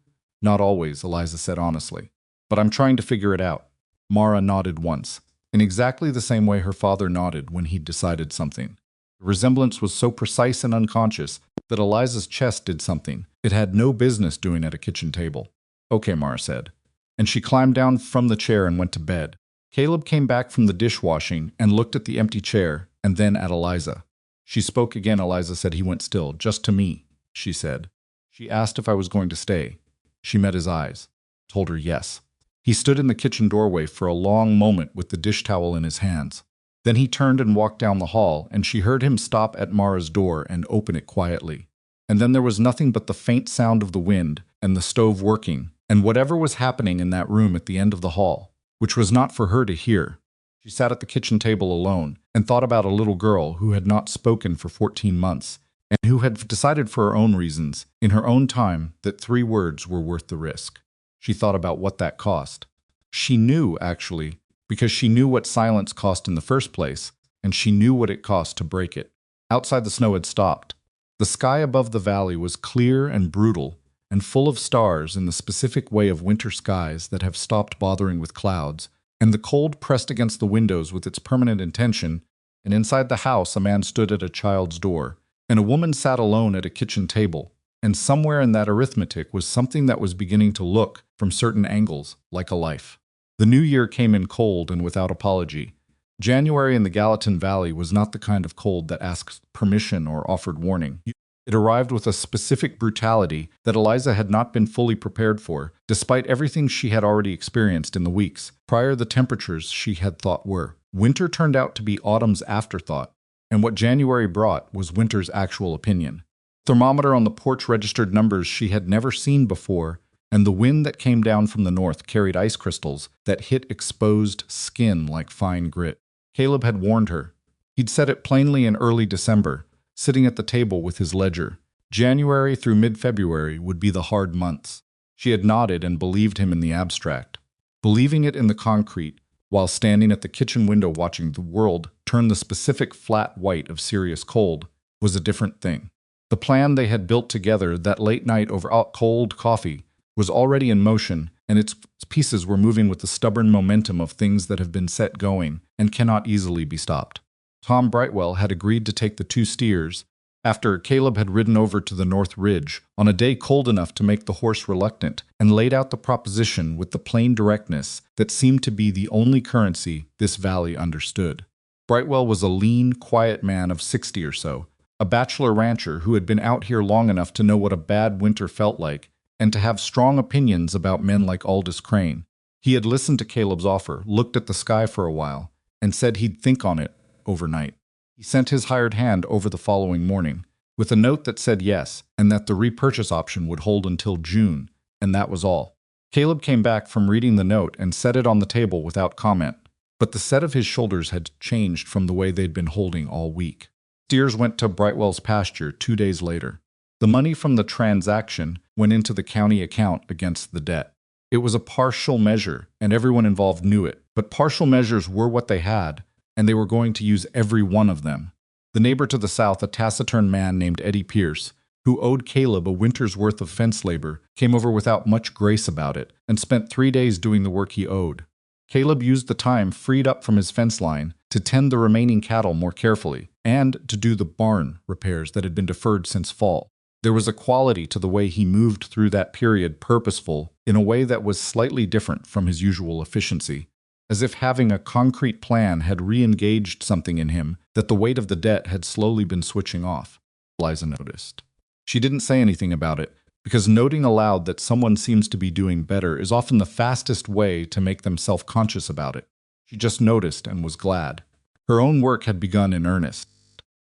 "Not always," Eliza said honestly. "But I'm trying to figure it out." Mara nodded once, in exactly the same way her father nodded when he'd decided something. The resemblance was so precise and unconscious that Eliza's chest did something it had no business doing at a kitchen table. "Okay," Mara said. And she climbed down from the chair and went to bed. Caleb came back from the dishwashing and looked at the empty chair and then at Eliza. She spoke again. Eliza said. "He went still, just to me." she said. She asked if I was going to stay. She met his eyes, told her yes. He stood in the kitchen doorway for a long moment with the dish towel in his hands. Then he turned and walked down the hall, and she heard him stop at Mara's door and open it quietly. And then there was nothing but the faint sound of the wind and the stove working, and whatever was happening in that room at the end of the hall, which was not for her to hear. She sat at the kitchen table alone and thought about a little girl who had not spoken for 14 months and who had decided for her own reasons, in her own time, that 3 words were worth the risk. She thought about what that cost. She knew, actually, because she knew what silence cost in the first place, and she knew what it cost to break it. Outside, the snow had stopped. The sky above the valley was clear and brutal, and full of stars in the specific way of winter skies that have stopped bothering with clouds, and the cold pressed against the windows with its permanent intention, and inside the house a man stood at a child's door, and a woman sat alone at a kitchen table, and somewhere in that arithmetic was something that was beginning to look, from certain angles, like a life. The new year came in cold and without apology. January in the Gallatin Valley was not the kind of cold that asked permission or offered warning. It arrived with a specific brutality that Eliza had not been fully prepared for, despite everything she had already experienced in the weeks prior. The temperatures she had thought were. Winter turned out to be autumn's afterthought, and what January brought was winter's actual opinion. The thermometer on the porch registered numbers she had never seen before, and the wind that came down from the north carried ice crystals that hit exposed skin like fine grit. Caleb had warned her. He'd said it plainly in early December, sitting at the table with his ledger. January through mid-February would be the hard months. She had nodded and believed him in the abstract. Believing it in the concrete, while standing at the kitchen window watching the world turn the specific flat white of serious cold, was a different thing. The plan they had built together that late night over cold coffee was already in motion, and its pieces were moving with the stubborn momentum of things that have been set going and cannot easily be stopped. Tom Brightwell had agreed to take the 2 steers after Caleb had ridden over to the North Ridge on a day cold enough to make the horse reluctant, and laid out the proposition with the plain directness that seemed to be the only currency this valley understood. Brightwell was a lean, quiet man of 60 or so, a bachelor rancher who had been out here long enough to know what a bad winter felt like and to have strong opinions about men like Aldous Crane. He had listened to Caleb's offer, looked at the sky for a while, and said he'd think on it overnight. He sent his hired hand over the following morning, with a note that said yes, and that the repurchase option would hold until June, and that was all. Caleb came back from reading the note and set it on the table without comment, but the set of his shoulders had changed from the way they'd been holding all week. Steers went to Brightwell's pasture 2 days later. The money from the transaction went into the county account against the debt. It was a partial measure, and everyone involved knew it, but partial measures were what they had, and they were going to use every one of them. The neighbor to the south, a taciturn man named Eddie Pierce, who owed Caleb a winter's worth of fence labor, came over without much grace about it, and spent 3 days doing the work he owed. Caleb used the time freed up from his fence line to tend the remaining cattle more carefully, and to do the barn repairs that had been deferred since fall. There was a quality to the way he moved through that period, purposeful, in a way that was slightly different from his usual efficiency, as if having a concrete plan had re-engaged something in him that the weight of the debt had slowly been switching off. Eliza noticed. She didn't say anything about it, because noting aloud that someone seems to be doing better is often the fastest way to make them self-conscious about it. She just noticed and was glad. Her own work had begun in earnest.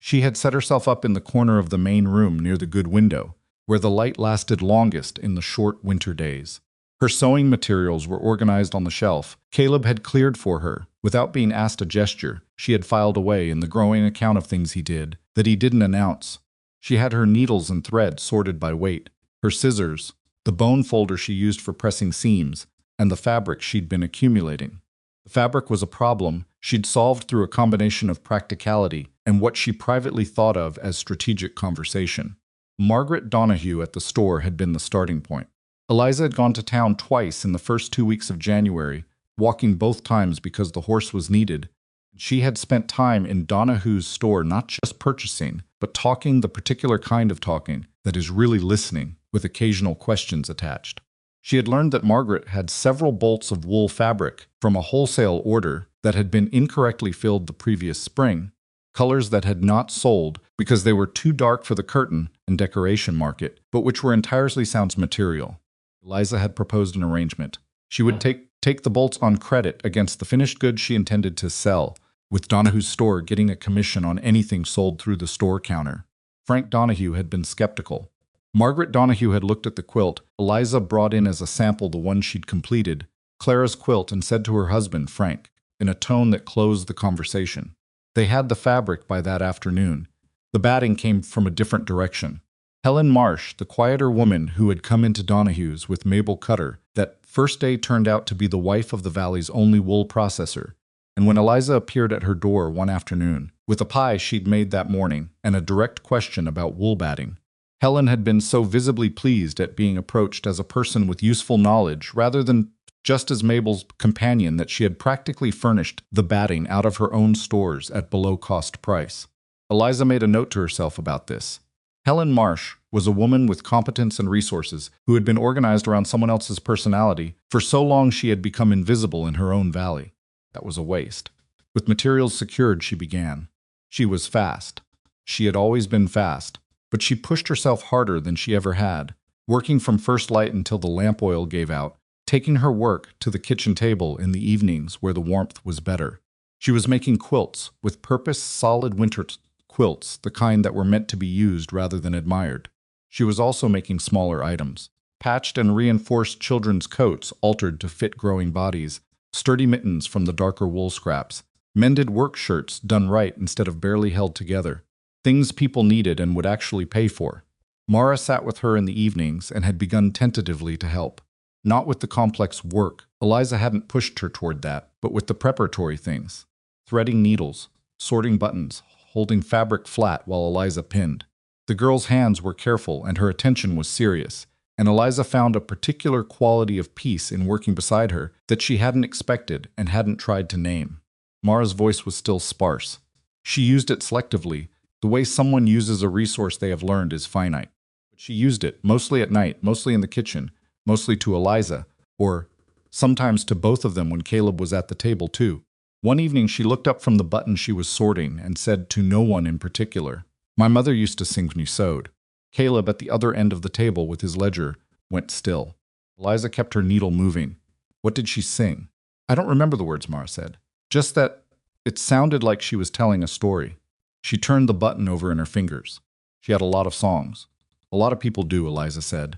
She had set herself up in the corner of the main room near the good window, where the light lasted longest in the short winter days. Her sewing materials were organized on the shelf. Caleb had cleared for her. Without being asked a gesture, she had filed away in the growing account of things he did, that he didn't announce. She had her needles and thread sorted by weight, her scissors, the bone folder she used for pressing seams, and the fabric she'd been accumulating. The fabric was a problem she'd solved through a combination of practicality and what she privately thought of as strategic conversation. Margaret Donahue at the store had been the starting point. Eliza had gone to town twice in the first 2 weeks of January, walking both times because the horse was needed. She had spent time in Donahue's store not just purchasing, but talking the particular kind of talking that is really listening, with occasional questions attached. She had learned that Margaret had several bolts of wool fabric from a wholesale order that had been incorrectly filled the previous spring, colors that had not sold because they were too dark for the curtain and decoration market, but which were entirely sound material. Eliza had proposed an arrangement. She would take the bolts on credit against the finished goods she intended to sell, with Donahue's store getting a commission on anything sold through the store counter. Frank Donahue had been skeptical. Margaret Donahue had looked at the quilt. Eliza brought in as a sample the one she'd completed, Clara's quilt, and said to her husband, Frank, in a tone that closed the conversation. They had the fabric by that afternoon. The batting came from a different direction. Helen Marsh, the quieter woman who had come into Donahue's with Mabel Cutter, that first day turned out to be the wife of the valley's only wool processor. And when Eliza appeared at her door one afternoon, with a pie she'd made that morning and a direct question about wool batting, Helen had been so visibly pleased at being approached as a person with useful knowledge rather than just as Mabel's companion that she had practically furnished the batting out of her own stores at below-cost price. Eliza made a note to herself about this. Helen Marsh was a woman with competence and resources who had been organized around someone else's personality for so long she had become invisible in her own valley. That was a waste. With materials secured, she began. She was fast. She had always been fast, but she pushed herself harder than she ever had, working from first light until the lamp oil gave out, taking her work to the kitchen table in the evenings where the warmth was better. She was making quilts, with purpose, solid winter quilts, the kind that were meant to be used rather than admired. She was also making smaller items, patched and reinforced children's coats altered to fit growing bodies, sturdy mittens from the darker wool scraps, mended work shirts done right instead of barely held together, things people needed and would actually pay for. Mara sat with her in the evenings and had begun tentatively to help. Not with the complex work, Eliza hadn't pushed her toward that, but with the preparatory things. Threading needles, sorting buttons, holding fabric flat while Eliza pinned. The girl's hands were careful and her attention was serious, and Eliza found a particular quality of peace in working beside her that she hadn't expected and hadn't tried to name. Mara's voice was still sparse. She used it selectively. The way someone uses a resource they have learned is finite. But she used it, mostly at night, mostly in the kitchen, mostly to Eliza, or sometimes to both of them when Caleb was at the table too. One evening she looked up from the button she was sorting and said to no one in particular, "My mother used to sing when you sewed." Caleb, at the other end of the table with his ledger, went still. Eliza kept her needle moving. What did she sing? "I don't remember the words," Mara said. "Just that it sounded like she was telling a story." She turned the button over in her fingers. She had a lot of songs. "A lot of people do," Eliza said.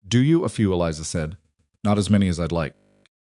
"Do you?" "A few," Eliza said. "Not as many as I'd like."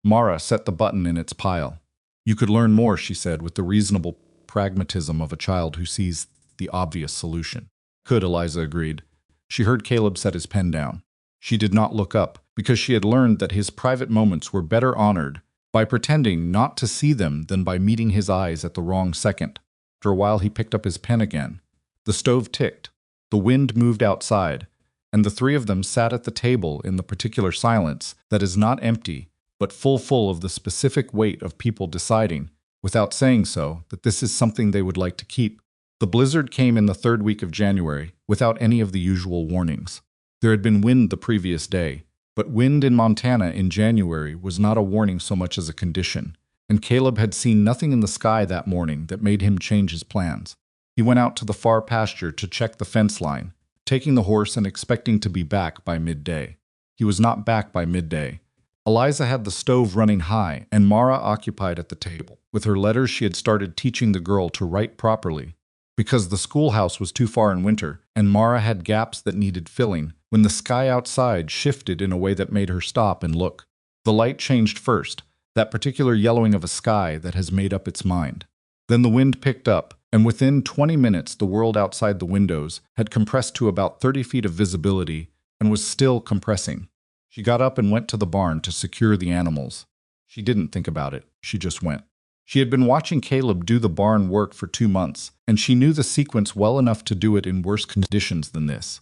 Mara set the button in its pile. "You could learn more," she said, with the reasonable pragmatism of a child who sees the obvious solution. "Could," Eliza agreed. She heard Caleb set his pen down. She did not look up, because she had learned that his private moments were better honored by pretending not to see them than by meeting his eyes at the wrong second. After a while he picked up his pen again. The stove ticked. The wind moved outside, and the three of them sat at the table in the particular silence that is not empty, but full of the specific weight of people deciding, without saying so, that this is something they would like to keep. The blizzard came in the third week of January, without any of the usual warnings. There had been wind the previous day, but wind in Montana in January was not a warning so much as a condition, and Caleb had seen nothing in the sky that morning that made him change his plans. He went out to the far pasture to check the fence line, taking the horse and expecting to be back by midday. He was not back by midday. Eliza had the stove running high, and Mara occupied at the table. With her letters she had started teaching the girl to write properly, because the schoolhouse was too far in winter, and Mara had gaps that needed filling, when the sky outside shifted in a way that made her stop and look. The light changed first, that particular yellowing of a sky that has made up its mind. Then the wind picked up, and within 20 minutes the world outside the windows had compressed to about 30 feet of visibility and was still compressing. She got up and went to the barn to secure the animals. She didn't think about it. She just went. She had been watching Caleb do the barn work for 2 months, and she knew the sequence well enough to do it in worse conditions than this.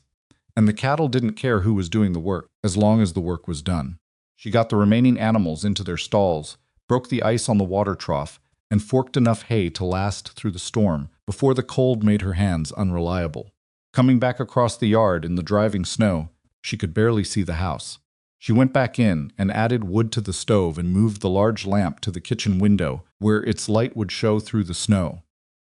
And the cattle didn't care who was doing the work, as long as the work was done. She got the remaining animals into their stalls, broke the ice on the water trough, and forked enough hay to last through the storm before the cold made her hands unreliable. Coming back across the yard in the driving snow, she could barely see the house. She went back in and added wood to the stove and moved the large lamp to the kitchen window where its light would show through the snow,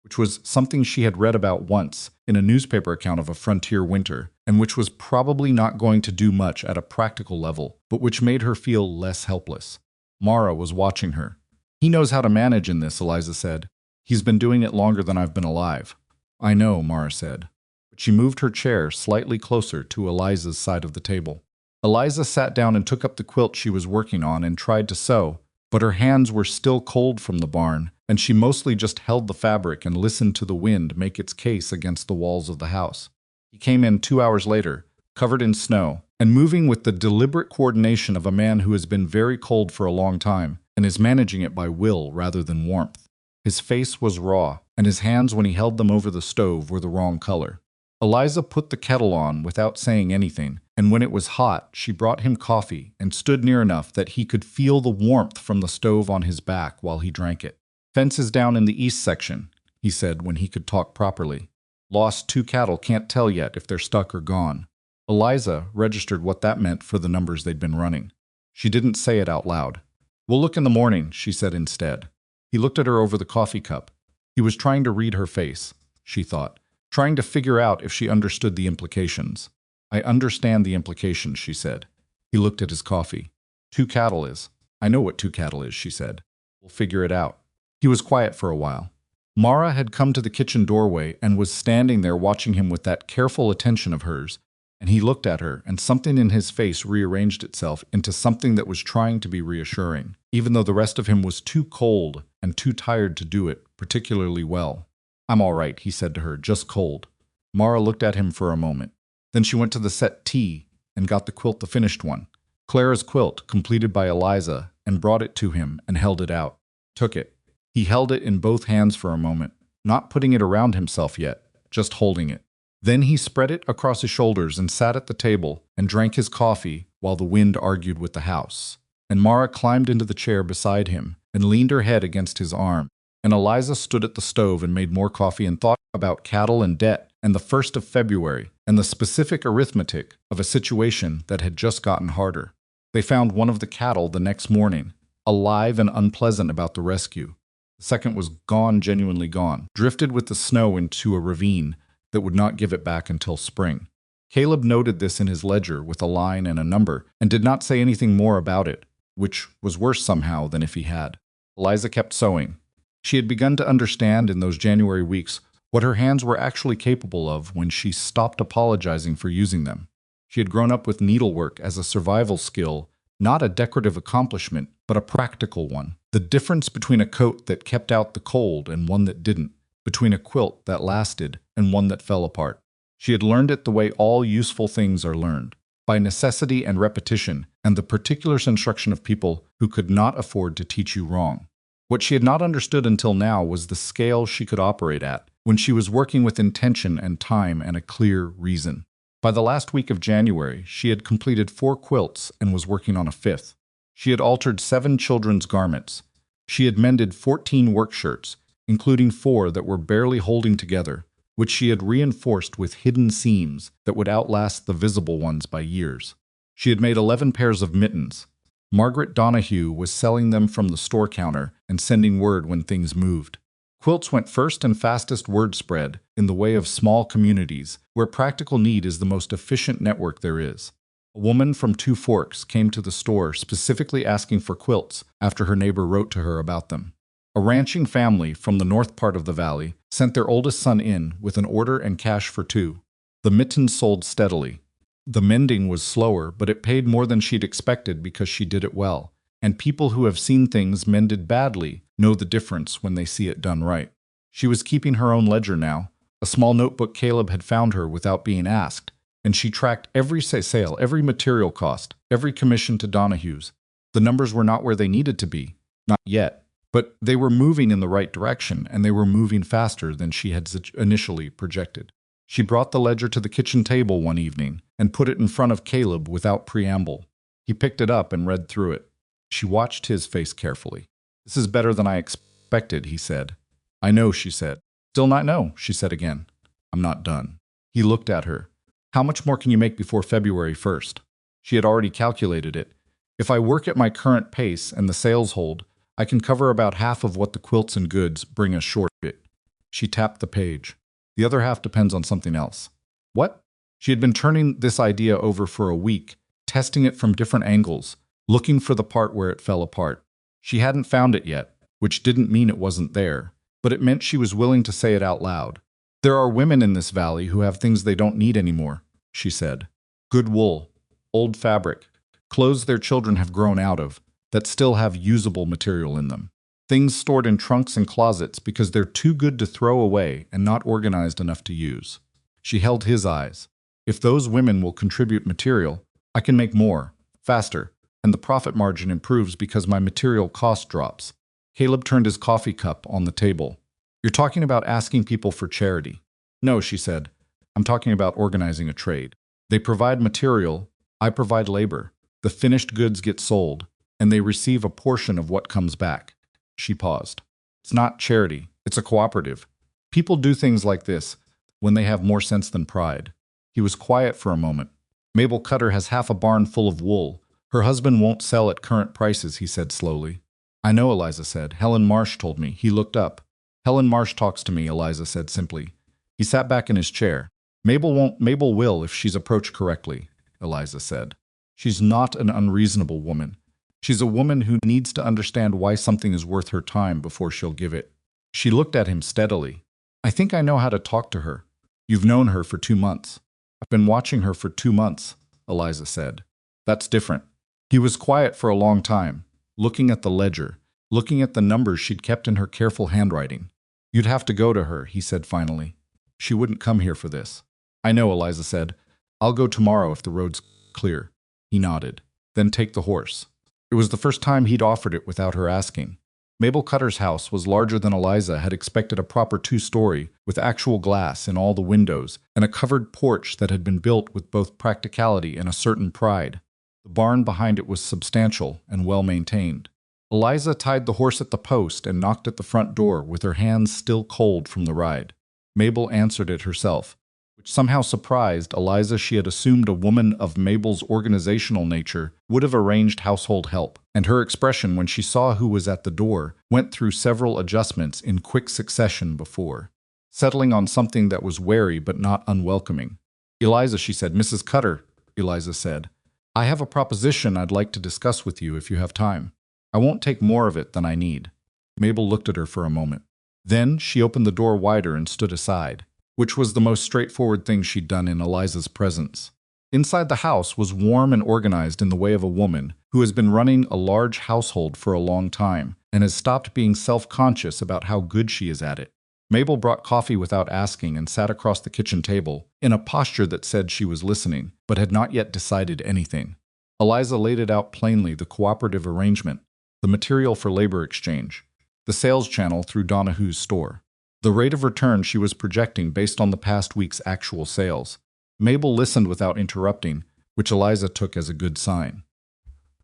which was something she had read about once in a newspaper account of a frontier winter, and which was probably not going to do much at a practical level, but which made her feel less helpless. Mara was watching her. "He knows how to manage in this," Eliza said. "He's been doing it longer than I've been alive." "I know," Mara said. But she moved her chair slightly closer to Eliza's side of the table. Eliza sat down and took up the quilt she was working on and tried to sew, but her hands were still cold from the barn, and she mostly just held the fabric and listened to the wind make its case against the walls of the house. He came in 2 hours later, covered in snow, and moving with the deliberate coordination of a man who has been very cold for a long time and is managing it by will rather than warmth. His face was raw, and his hands when he held them over the stove were the wrong color. Eliza put the kettle on without saying anything, and when it was hot, she brought him coffee and stood near enough that he could feel the warmth from the stove on his back while he drank it. "Fence is down in the east section," he said when he could talk properly. "Lost 2 cattle, can't tell yet if they're stuck or gone." Eliza registered what that meant for the numbers they'd been running. She didn't say it out loud. "We'll look in the morning," she said instead. He looked at her over the coffee cup. He was trying to read her face, she thought, trying to figure out if she understood the implications. "I understand the implications," she said. He looked at his coffee. 2 cattle is. "I know what 2 cattle is," she said. "We'll figure it out." He was quiet for a while. Mara had come to the kitchen doorway and was standing there watching him with that careful attention of hers, and he looked at her, and something in his face rearranged itself into something that was trying to be reassuring, even though the rest of him was too cold and too tired to do it particularly well. "I'm all right," he said to her, "just cold." Mara looked at him for a moment. Then she went to the settee and got the quilt, the finished one, Clara's quilt, completed by Eliza, and brought it to him and held it out. Took it. He held it in both hands for a moment, not putting it around himself yet, just holding it. Then he spread it across his shoulders and sat at the table and drank his coffee while the wind argued with the house. And Mara climbed into the chair beside him and leaned her head against his arm. And Eliza stood at the stove and made more coffee and thought about cattle and debt and the 1st of February and the specific arithmetic of a situation that had just gotten harder. They found one of the cattle the next morning, alive and unpleasant about the rescue. The second was gone, genuinely gone, drifted with the snow into a ravine that would not give it back until spring. Caleb noted this in his ledger with a line and a number and did not say anything more about it, which was worse somehow than if he had. Eliza kept sewing. She had begun to understand in those January weeks what her hands were actually capable of when she stopped apologizing for using them. She had grown up with needlework as a survival skill, not a decorative accomplishment, but a practical one. The difference between a coat that kept out the cold and one that didn't, between a quilt that lasted and one that fell apart. She had learned it the way all useful things are learned, by necessity and repetition, and the particular instruction of people who could not afford to teach you wrong. What she had not understood until now was the scale she could operate at when she was working with intention and time and a clear reason. By the last week of January, she had completed 4 quilts and was working on a 5th. She had altered 7 children's garments. She had mended 14 work shirts, including 4 that were barely holding together, which she had reinforced with hidden seams that would outlast the visible ones by years. She had made 11 pairs of mittens. Margaret Donahue was selling them from the store counter and sending word when things moved. Quilts went first and fastest word spread in the way of small communities, where practical need is the most efficient network there is. A woman from Two Forks came to the store specifically asking for quilts after her neighbor wrote to her about them. A ranching family from the north part of the valley sent their oldest son in with an order and cash for 2. The mittens sold steadily. The mending was slower, but it paid more than she'd expected because she did it well. And people who have seen things mended badly know the difference when they see it done right. She was keeping her own ledger now, a small notebook Caleb had found her without being asked, and she tracked every sale, every material cost, every commission to Donahue's. The numbers were not where they needed to be, not yet, but they were moving in the right direction, and they were moving faster than she had initially projected. She brought the ledger to the kitchen table one evening and put it in front of Caleb without preamble. He picked it up and read through it. She watched his face carefully. "This is better than I expected," he said. "I know," she said. "Still not know," she said again. "I'm not done." He looked at her. "How much more can you make before February 1st? She had already calculated it. "If I work at my current pace and the sales hold, I can cover about half of what the quilts and goods bring us short it." She tapped the page. The other half depends on something else. What? She had been turning this idea over for a week, testing it from different angles, looking for the part where it fell apart. She hadn't found it yet, which didn't mean it wasn't there, but it meant she was willing to say it out loud. There are women in this valley who have things they don't need anymore, she said. Good wool, old fabric, clothes their children have grown out of, that still have usable material in them. Things stored in trunks and closets because they're too good to throw away and not organized enough to use. She held his eyes. If those women will contribute material, I can make more, faster, and the profit margin improves because my material cost drops. Caleb turned his coffee cup on the table. You're talking about asking people for charity. No, she said. I'm talking about organizing a trade. They provide material, I provide labor. The finished goods get sold, and they receive a portion of what comes back. She paused. It's not charity, it's a cooperative. People do things like this when they have more sense than pride. He was quiet for a moment. Mabel Cutter has half a barn full of wool. Her husband won't sell at current prices, he said slowly. I know, Eliza said. Helen Marsh told me. He looked up. Helen Marsh talks to me, Eliza said simply. He sat back in his chair. Mabel won't, Mabel will if she's approached correctly, Eliza said. She's not an unreasonable woman. She's a woman who needs to understand why something is worth her time before she'll give it. She looked at him steadily. I think I know how to talk to her. You've known her for 2 months. I've been watching her for 2 months, Eliza said. That's different. He was quiet for a long time, looking at the ledger, looking at the numbers she'd kept in her careful handwriting. You'd have to go to her, he said finally. She wouldn't come here for this. I know, Eliza said. I'll go tomorrow if the road's clear. He nodded. Then take the horse. It was the first time he'd offered it without her asking. Mabel Cutter's house was larger than Eliza had expected, a proper 2-story, with actual glass in all the windows, and a covered porch that had been built with both practicality and a certain pride. The barn behind it was substantial and well-maintained. Eliza tied the horse at the post and knocked at the front door with her hands still cold from the ride. Mabel answered it herself, which somehow surprised Eliza. She had assumed a woman of Mabel's organizational nature would have arranged household help, and her expression when she saw who was at the door went through several adjustments in quick succession before settling on something that was wary but not unwelcoming. Eliza, she said. Mrs. Cutter, Eliza said. I have a proposition I'd like to discuss with you if you have time. I won't take more of it than I need. Mabel looked at her for a moment. Then she opened the door wider and stood aside, which was the most straightforward thing she'd done in Eliza's presence. Inside the house was warm and organized in the way of a woman who has been running a large household for a long time and has stopped being self-conscious about how good she is at it. Mabel brought coffee without asking and sat across the kitchen table in a posture that said she was listening, but had not yet decided anything. Eliza laid it out plainly: the cooperative arrangement, the material for labor exchange, the sales channel through Donahue's store, the rate of return she was projecting based on the past week's actual sales. Mabel listened without interrupting, which Eliza took as a good sign.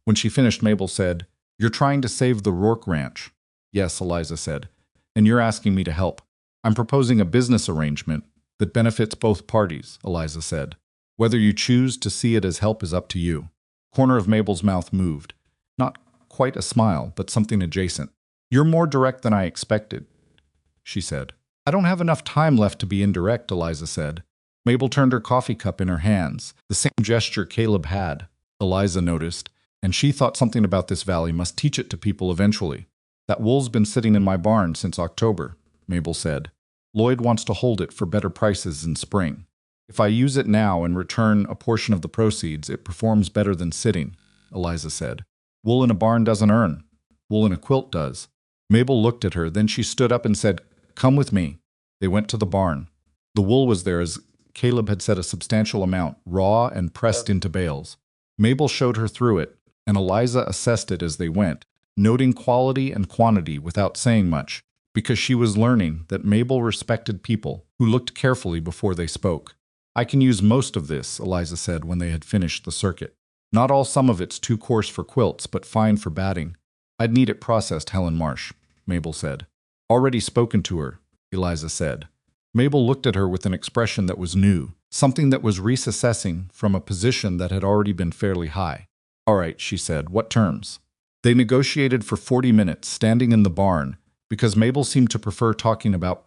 When she finished, Mabel said, You're trying to save the Rourke Ranch. Yes, Eliza said, and you're asking me to help. I'm proposing a business arrangement that benefits both parties, Eliza said. Whether you choose to see it as help is up to you. Corner of Mabel's mouth moved. Not quite a smile, but something adjacent. You're more direct than I expected, she said. I don't have enough time left to be indirect, Eliza said. Mabel turned her coffee cup in her hands, the same gesture Caleb had, Eliza noticed, and she thought something about this valley must teach it to people eventually. That wool's been sitting in my barn since October, Mabel said. Lloyd wants to hold it for better prices in spring. If I use it now and return a portion of the proceeds, it performs better than sitting, Eliza said. Wool in a barn doesn't earn. Wool in a quilt does. Mabel looked at her, then she stood up and said, Come with me. They went to the barn. The wool was there, as Caleb had said, a substantial amount, raw and pressed into bales. Mabel showed her through it, and Eliza assessed it as they went, noting quality and quantity without saying much, because she was learning that Mabel respected people who looked carefully before they spoke. I can use most of this, Eliza said when they had finished the circuit. Not all, some of it's too coarse for quilts, but fine for batting. I'd need it processed, Helen Marsh, Mabel said. Already spoken to her, Eliza said. Mabel looked at her with an expression that was new, something that was reassessing from a position that had already been fairly high. All right, she said. What terms? They negotiated for 40 minutes, standing in the barn, because Mabel seemed to prefer talking about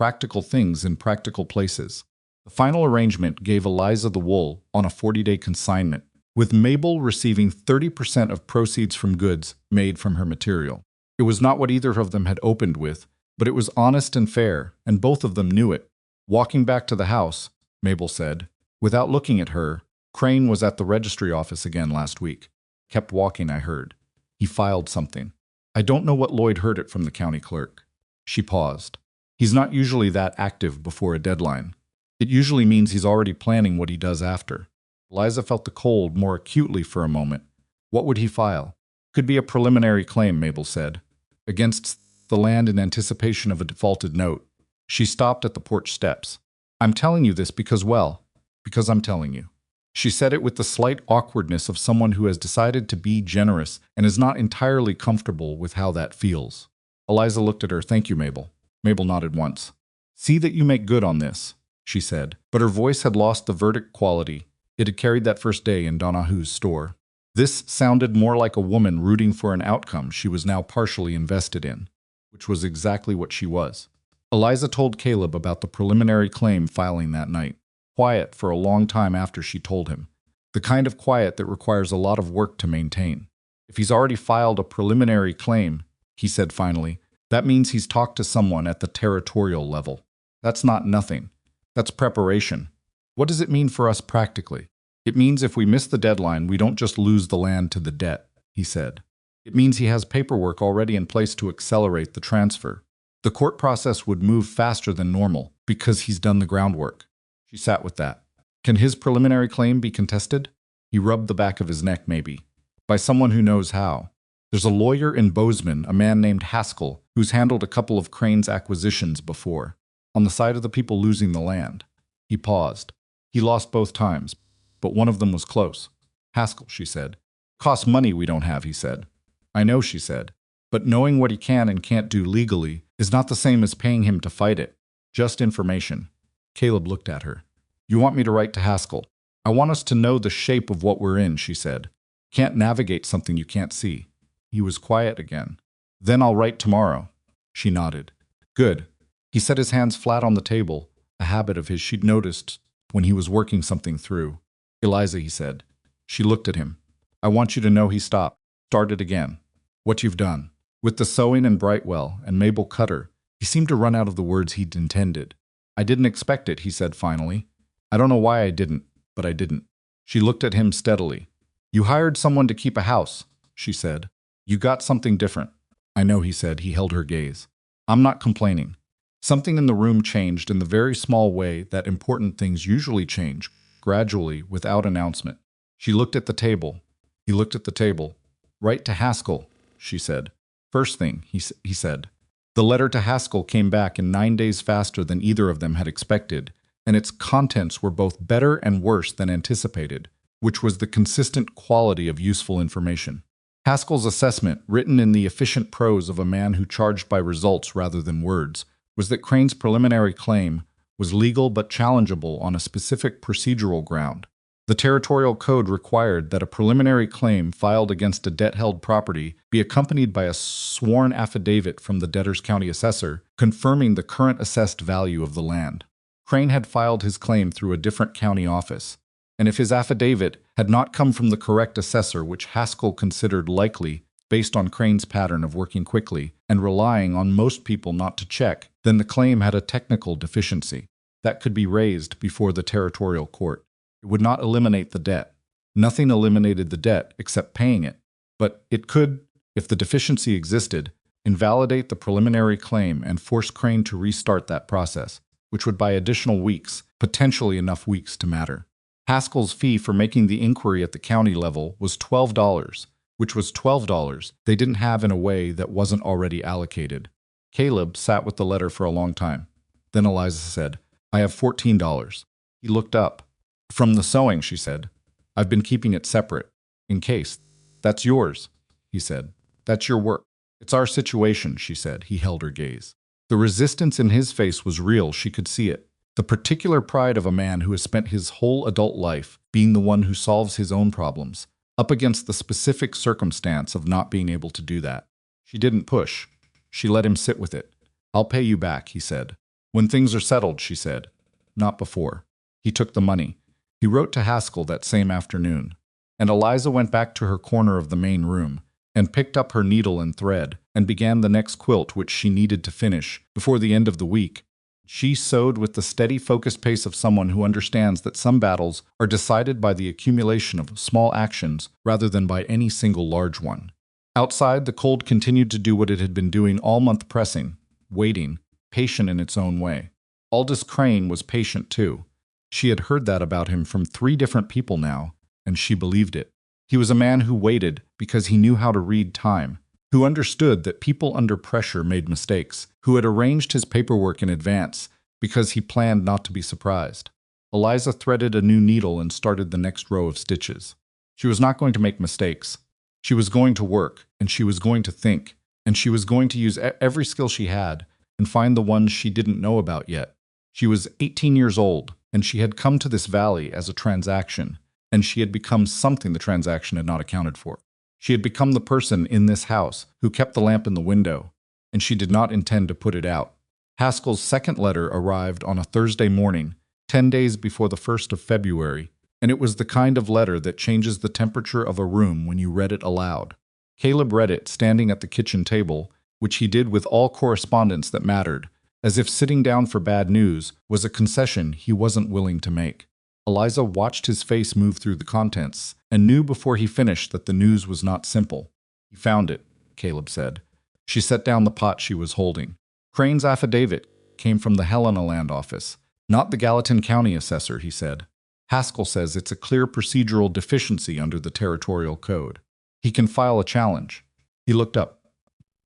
practical things in practical places. The final arrangement gave Eliza the wool on a 40-day consignment, with Mabel receiving 30% of proceeds from goods made from her material. It was not what either of them had opened with, but it was honest and fair, and both of them knew it. Walking back to the house, Mabel said, without looking at her, Crane was at the registry office again last week. Kept walking, I heard. He filed something. I don't know what Lloyd heard it from the county clerk. She paused. He's not usually that active before a deadline. It usually means he's already planning what he does after. Eliza felt the cold more acutely for a moment. What would he file? Could be a preliminary claim, Mabel said, against the land in anticipation of a defaulted note. She stopped at the porch steps. I'm telling you this because I'm telling you. She said it with the slight awkwardness of someone who has decided to be generous and is not entirely comfortable with how that feels. Eliza looked at her. Thank you, Mabel. Mabel nodded once. See that you make good on this, she said, but her voice had lost the verdict quality it had carried that first day in Donahue's store. This sounded more like a woman rooting for an outcome she was now partially invested in, which was exactly what she was. Eliza told Caleb about the preliminary claim filing that night. Quiet for a long time after she told him. The kind of quiet that requires a lot of work to maintain. If he's already filed a preliminary claim, he said finally, that means he's talked to someone at the territorial level. That's not nothing. That's preparation. What does it mean for us practically? It means if we miss the deadline, we don't just lose the land to the debt, he said. It means he has paperwork already in place to accelerate the transfer. The court process would move faster than normal because he's done the groundwork. She sat with that. Can his preliminary claim be contested? He rubbed the back of his neck, maybe. By someone who knows how. There's a lawyer in Bozeman, a man named Haskell, who's handled a couple of Crane's acquisitions before. On the side of the people losing the land. He paused. He lost both times, but one of them was close. Haskell, she said. Costs money we don't have, he said. I know, she said. But knowing what he can and can't do legally is not the same as paying him to fight it. Just information. Caleb looked at her. You want me to write to Haskell? I want us to know the shape of what we're in, she said. Can't navigate something you can't see. He was quiet again. Then I'll write tomorrow. She nodded. Good. He set his hands flat on the table, a habit of his she'd noticed when he was working something through. Eliza, he said. She looked at him. I want you to know he stopped. Started again. What you've done. With the sewing and Brightwell and Mabel Cutter, he seemed to run out of the words he'd intended. I didn't expect it, he said finally. I don't know why I didn't, but I didn't. She looked at him steadily. You hired someone to keep a house, she said. You got something different. I know, he said. He held her gaze. I'm not complaining. Something in the room changed in the very small way that important things usually change, gradually, without announcement. She looked at the table. He looked at the table. Write to Haskell, she said. First thing, he said. The letter to Haskell came back in 9 days faster than either of them had expected, and its contents were both better and worse than anticipated, which was the consistent quality of useful information. Haskell's assessment, written in the efficient prose of a man who charged by results rather than words, was that Crane's preliminary claim was legal but challengeable on a specific procedural ground. The territorial code required that a preliminary claim filed against a debt-held property be accompanied by a sworn affidavit from the debtor's county assessor confirming the current assessed value of the land. Crane had filed his claim through a different county office, and if his affidavit had not come from the correct assessor, which Haskell considered likely based on Crane's pattern of working quickly and relying on most people not to check, then the claim had a technical deficiency that could be raised before the territorial court. It would not eliminate the debt. Nothing eliminated the debt except paying it, but it could, if the deficiency existed, invalidate the preliminary claim and force Crane to restart that process, which would buy additional weeks, potentially enough weeks to matter. Haskell's fee for making the inquiry at the county level was $12, which was $12 they didn't have in a way that wasn't already allocated. Caleb sat with the letter for a long time. Then Eliza said, I have $14. He looked up. From the sewing, she said. I've been keeping it separate. In case. That's yours, he said. That's your work. It's our situation, she said. He held her gaze. The resistance in his face was real. She could see it. The particular pride of a man who has spent his whole adult life being the one who solves his own problems, up against the specific circumstance of not being able to do that. She didn't push. She let him sit with it. I'll pay you back, he said. When things are settled, she said. Not before. He took the money. He wrote to Haskell that same afternoon. And Eliza went back to her corner of the main room and picked up her needle and thread and began the next quilt which she needed to finish before the end of the week. She sewed with the steady, focused pace of someone who understands that some battles are decided by the accumulation of small actions rather than by any single large one. Outside, the cold continued to do what it had been doing all month, pressing, waiting, patient in its own way. Aldous Crane was patient too. She had heard that about him from 3 different people now, and she believed it. He was a man who waited because he knew how to read time, who understood that people under pressure made mistakes, who had arranged his paperwork in advance because he planned not to be surprised. Eliza threaded a new needle and started the next row of stitches. She was not going to make mistakes. She was going to work, and she was going to think, and she was going to use every skill she had and find the ones she didn't know about yet. She was 18 years old, and she had come to this valley as a transaction, and she had become something the transaction had not accounted for. She had become the person in this house who kept the lamp in the window, and she did not intend to put it out. Haskell's second letter arrived on a Thursday morning, 10 days before the 1st of February, and it was the kind of letter that changes the temperature of a room when you read it aloud. Caleb read it standing at the kitchen table, which he did with all correspondence that mattered, as if sitting down for bad news was a concession he wasn't willing to make. Eliza watched his face move through the contents and knew before he finished that the news was not simple. He found it, Caleb said. She set down the pot she was holding. Crane's affidavit came from the Helena land office, not the Gallatin County assessor, he said. Haskell says it's a clear procedural deficiency under the territorial code. He can file a challenge. He looked up.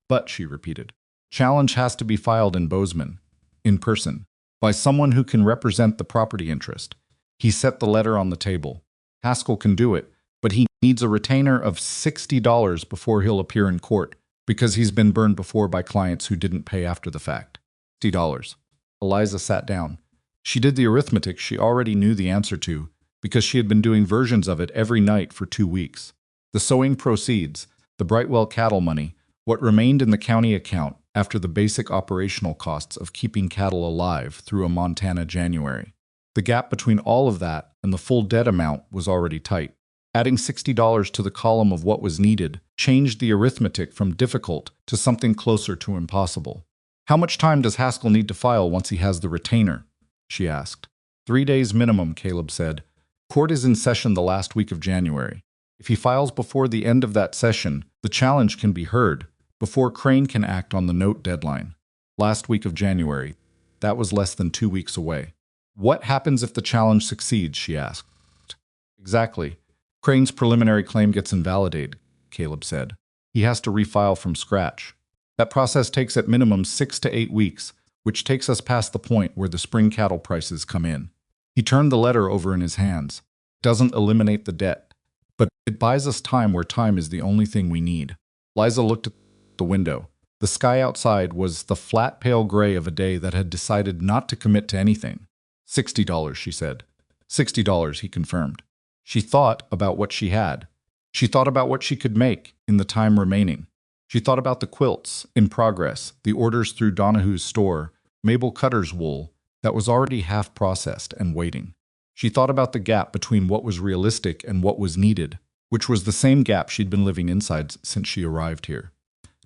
But, she repeated, challenge has to be filed in Bozeman, in person, by someone who can represent the property interest. He set the letter on the table. Haskell can do it, but he needs a retainer of $60 before he'll appear in court, because he's been burned before by clients who didn't pay after the fact. $60. Eliza sat down. She did the arithmetic she already knew the answer to, because she had been doing versions of it every night for 2 weeks. The sowing proceeds, the Brightwell cattle money, what remained in the county account after the basic operational costs of keeping cattle alive through a Montana January. The gap between all of that and the full debt amount was already tight. Adding $60 to the column of what was needed changed the arithmetic from difficult to something closer to impossible. How much time does Haskell need to file once he has the retainer? She asked. 3 days minimum, Caleb said. Court is in session the last week of January. If he files before the end of that session, the challenge can be heard before Crane can act on the note deadline. Last week of January. That was less than 2 weeks away. What happens if the challenge succeeds, she asked. Exactly. Crane's preliminary claim gets invalidated, Caleb said. He has to refile from scratch. That process takes at minimum 6 to 8 weeks, which takes us past the point where the spring cattle prices come in. He turned the letter over in his hands. It doesn't eliminate the debt, but it buys us time where time is the only thing we need. Liza looked at the window. The sky outside was the flat pale gray of a day that had decided not to commit to anything. $60, she said. $60, he confirmed. She thought about what she had. She thought about what she could make in the time remaining. She thought about the quilts in progress, the orders through Donahue's store, Mabel Cutter's wool that was already half processed and waiting. She thought about the gap between what was realistic and what was needed, which was the same gap she'd been living inside since she arrived here.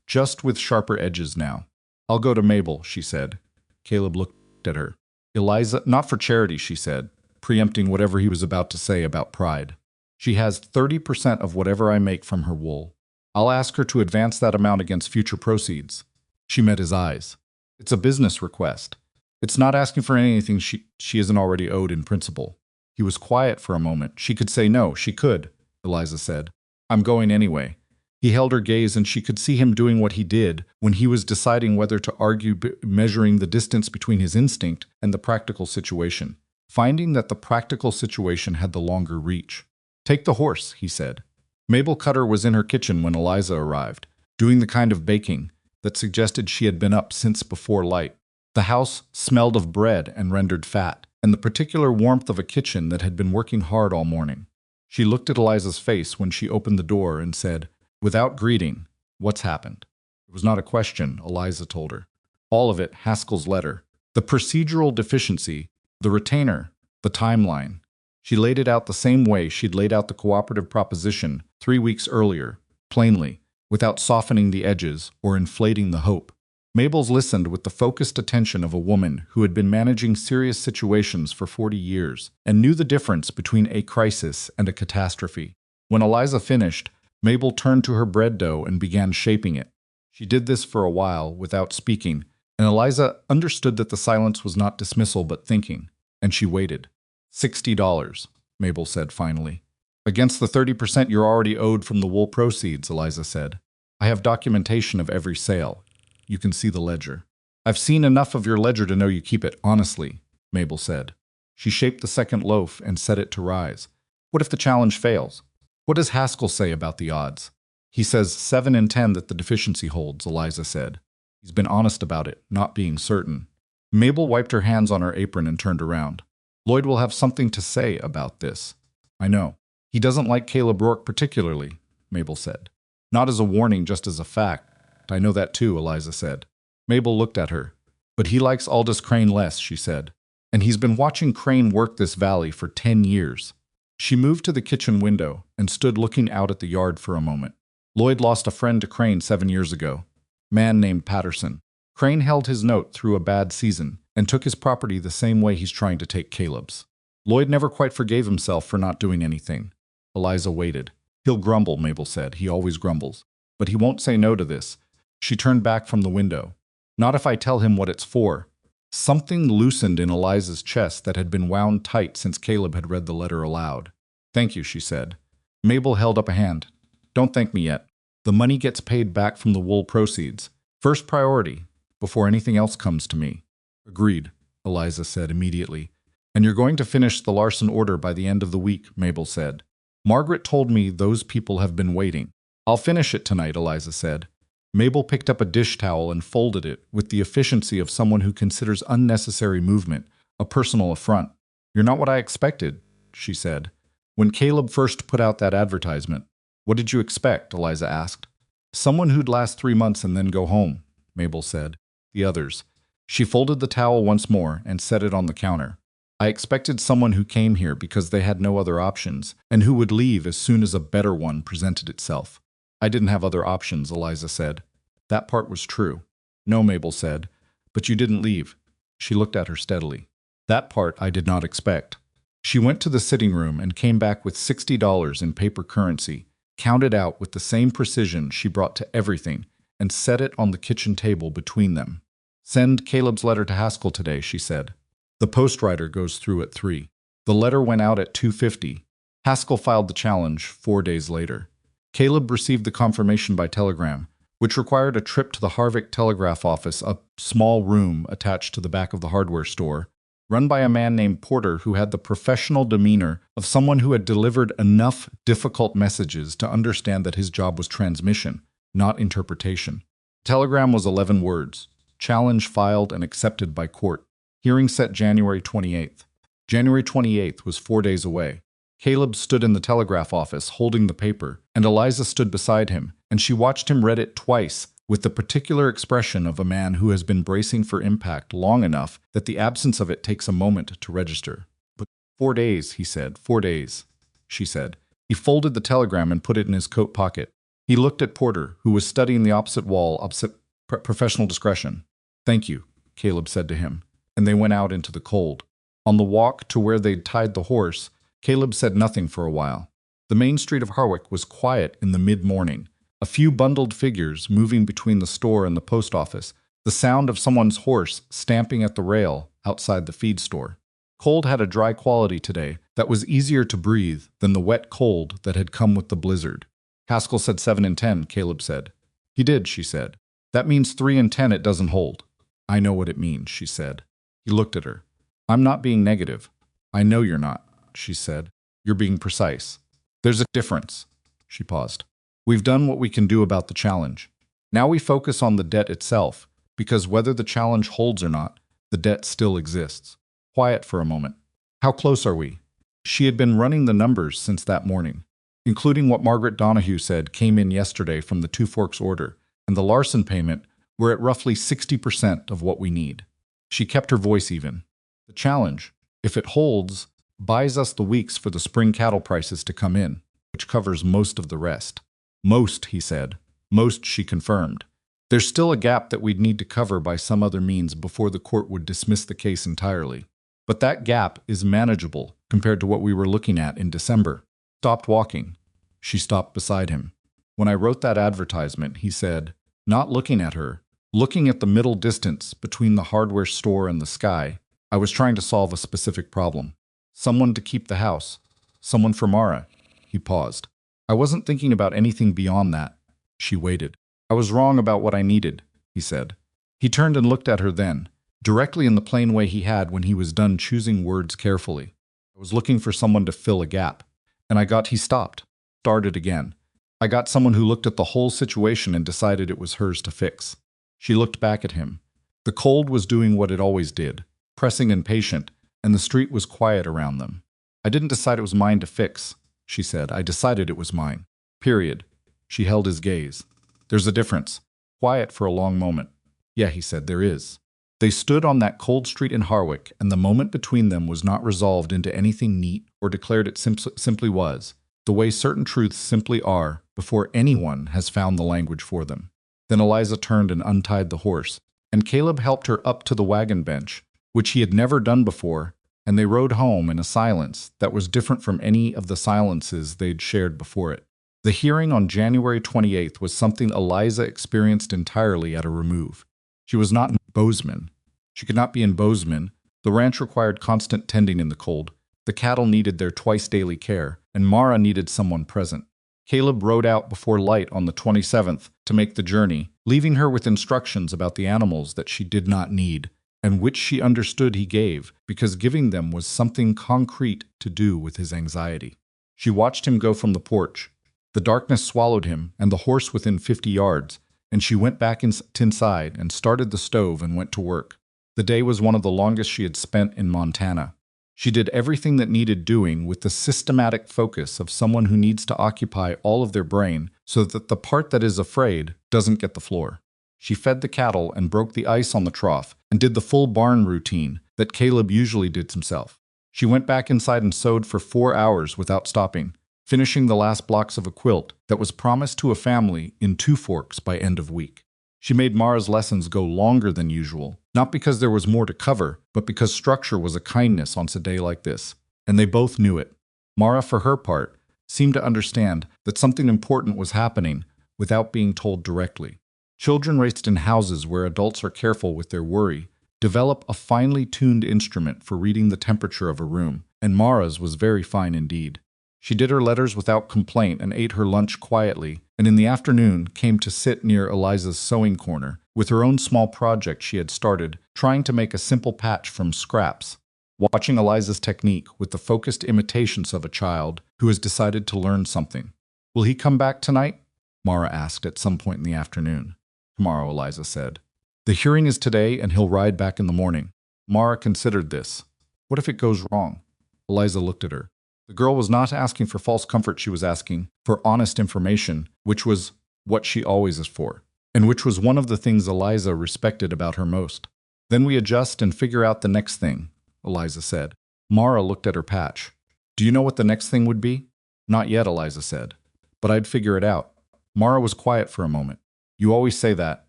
Just with sharper edges now. I'll go to Mabel, she said. Caleb looked at her. Eliza, not for charity, she said, preempting whatever he was about to say about pride. She has 30% of whatever I make from her wool. I'll ask her to advance that amount against future proceeds. She met his eyes. It's a business request. It's not asking for anything she isn't already owed in principle. He was quiet for a moment. She could say no, she could, Eliza said. I'm going anyway. He held her gaze, and she could see him doing what he did when he was deciding whether to argue, measuring the distance between his instinct and the practical situation, finding that the practical situation had the longer reach. Take the horse, he said. Mabel Cutter was in her kitchen when Eliza arrived, doing the kind of baking that suggested she had been up since before light. The house smelled of bread and rendered fat, and the particular warmth of a kitchen that had been working hard all morning. She looked at Eliza's face when she opened the door and said, without greeting, "What's happened?" It was not a question, Eliza told her. All of it, Haskell's letter. The procedural deficiency, the retainer, the timeline. She laid it out the same way she'd laid out the cooperative proposition 3 weeks earlier, plainly, without softening the edges or inflating the hope. Mabel's listened with the focused attention of a woman who had been managing serious situations for 40 years and knew the difference between a crisis and a catastrophe. When Eliza finished, Mabel turned to her bread dough and began shaping it. She did this for a while without speaking, and Eliza understood that the silence was not dismissal but thinking, and she waited. $60, Mabel said finally. Against the 30% you're already owed from the wool proceeds, Eliza said. I have documentation of every sale. You can see the ledger. I've seen enough of your ledger to know you keep it honestly, Mabel said. She shaped the second loaf and set it to rise. What if the challenge fails? What does Haskell say about the odds? He says 7 in 10 that the deficiency holds, Eliza said. He's been honest about it, not being certain. Mabel wiped her hands on her apron and turned around. Lloyd will have something to say about this. I know. He doesn't like Caleb Rourke particularly, Mabel said. Not as a warning, just as a fact. I know that too, Eliza said. Mabel looked at her. But he likes Aldous Crane less, she said. And he's been watching Crane work this valley for 10 years. She moved to the kitchen window and stood looking out at the yard for a moment. Lloyd lost a friend to Crane 7 years ago. Man named Patterson. Crane held his note through a bad season and took his property the same way he's trying to take Caleb's. Lloyd never quite forgave himself for not doing anything. Eliza waited. He'll grumble, Mabel said. He always grumbles. But he won't say no to this. She turned back from the window. Not if I tell him what it's for. Something loosened in Eliza's chest that had been wound tight since Caleb had read the letter aloud. Thank you, she said. Mabel held up a hand. Don't thank me yet. The money gets paid back from the wool proceeds. First priority, before anything else comes to me. Agreed, Eliza said immediately. And you're going to finish the Larson order by the end of the week, Mabel said. Margaret told me those people have been waiting. I'll finish it tonight, Eliza said. Mabel picked up a dish towel and folded it with the efficiency of someone who considers unnecessary movement a personal affront. You're not what I expected, she said. When Caleb first put out that advertisement, what did you expect? Eliza asked. Someone who'd last 3 months and then go home, Mabel said. The others. She folded the towel once more and set it on the counter. I expected someone who came here because they had no other options and who would leave as soon as a better one presented itself. I didn't have other options, Eliza said. That part was true. No, Mabel said. But you didn't leave. She looked at her steadily. That part I did not expect. She went to the sitting room and came back with $60 in paper currency, counted out with the same precision she brought to everything, and set it on the kitchen table between them. Send Caleb's letter to Haskell today, she said. The postwriter goes through at 3. The letter went out at 2:50. Haskell filed the challenge 4 days later. Caleb received the confirmation by telegram, which required a trip to the Harvick Telegraph office, a small room attached to the back of the hardware store, run by a man named Porter who had the professional demeanor of someone who had delivered enough difficult messages to understand that his job was transmission, not interpretation. The telegram was 11 words. Challenge filed and accepted by court. Hearing set January 28th. January 28th was 4 days away. Caleb stood in the telegraph office holding the paper, and Eliza stood beside him, and she watched him read it twice with the particular expression of a man who has been bracing for impact long enough that the absence of it takes a moment to register. But 4 days, he said. 4 days, she said. He folded the telegram and put it in his coat pocket. He looked at Porter, who was studying the opposite wall, opposite professional discretion. Thank you, Caleb said to him, and they went out into the cold. On the walk to where they'd tied the horse, Caleb said nothing for a while. The main street of Harwick was quiet in the mid-morning. A few bundled figures moving between the store and the post office, the sound of someone's horse stamping at the rail outside the feed store. Cold had a dry quality today that was easier to breathe than the wet cold that had come with the blizzard. Haskell said 7 in 10, Caleb said. He did, she said. That means 3 in 10 it doesn't hold. I know what it means, she said. He looked at her. I'm not being negative. I know you're not, she said. You're being precise. There's a difference. She paused. We've done what we can do about the challenge. Now we focus on the debt itself, because whether the challenge holds or not, the debt still exists. Quiet for a moment. How close are we? She had been running the numbers since that morning, including what Margaret Donahue said came in yesterday from the Two Forks order, and the Larson payment. We're at roughly 60% of what we need. She kept her voice even. The challenge, if it holds, buys us the weeks for the spring cattle prices to come in, which covers most of the rest. Most, he said. Most, she confirmed. There's still a gap that we'd need to cover by some other means before the court would dismiss the case entirely. But that gap is manageable compared to what we were looking at in December. Stopped walking. She stopped beside him. When I wrote that advertisement, he said, not looking at her, looking at the middle distance between the hardware store and the sky, I was trying to solve a specific problem. Someone to keep the house. Someone for Mara. He paused. I wasn't thinking about anything beyond that. She waited. I was wrong about what I needed, he said. He turned and looked at her then, directly in the plain way he had when he was done choosing words carefully. I was looking for someone to fill a gap. And he stopped. Started again. I got someone who looked at the whole situation and decided it was hers to fix. She looked back at him. The cold was doing what it always did, pressing and patient, and the street was quiet around them. I didn't decide it was mine to fix, she said. I decided it was mine. Period. She held his gaze. There's a difference. Quiet for a long moment. Yeah, he said, there is. They stood on that cold street in Harwick, and the moment between them was not resolved into anything neat or declared it simply was, the way certain truths simply are before anyone has found the language for them. Then Eliza turned and untied the horse, and Caleb helped her up to the wagon bench, which he had never done before, and they rode home in a silence that was different from any of the silences they'd shared before it. The hearing on January 28th was something Eliza experienced entirely at a remove. She was not in Bozeman. She could not be in Bozeman. The ranch required constant tending in the cold. The cattle needed their twice-daily care, and Mara needed someone present. Caleb rode out before light on the 27th to make the journey, leaving her with instructions about the animals that she did not need, and which she understood he gave, because giving them was something concrete to do with his anxiety. She watched him go from the porch. The darkness swallowed him and the horse within 50 yards, and she went back inside and started the stove and went to work. The day was one of the longest she had spent in Montana. She did everything that needed doing with the systematic focus of someone who needs to occupy all of their brain so that the part that is afraid doesn't get the floor. She fed the cattle and broke the ice on the trough and did the full barn routine that Caleb usually did himself. She went back inside and sewed for 4 hours without stopping, finishing the last blocks of a quilt that was promised to a family in Two Forks by end of week. She made Mara's lessons go longer than usual, not because there was more to cover, but because structure was a kindness on a day like this, and they both knew it. Mara, for her part, seemed to understand that something important was happening without being told directly. Children raised in houses where adults are careful with their worry develop a finely tuned instrument for reading the temperature of a room, and Mara's was very fine indeed. She did her letters without complaint and ate her lunch quietly, and in the afternoon came to sit near Eliza's sewing corner with her own small project she had started, trying to make a simple patch from scraps, watching Eliza's technique with the focused imitations of a child who has decided to learn something. Will he come back tonight? Mara asked at some point in the afternoon. Tomorrow, Eliza said. The hearing is today, and he'll ride back in the morning. Mara considered this. What if it goes wrong? Eliza looked at her. The girl was not asking for false comfort, she was asking for honest information, which was what she always is for, and which was one of the things Eliza respected about her most. Then we adjust and figure out the next thing, Eliza said. Mara looked at her patch. Do you know what the next thing would be? Not yet, Eliza said. But I'd figure it out. Mara was quiet for a moment. You always say that.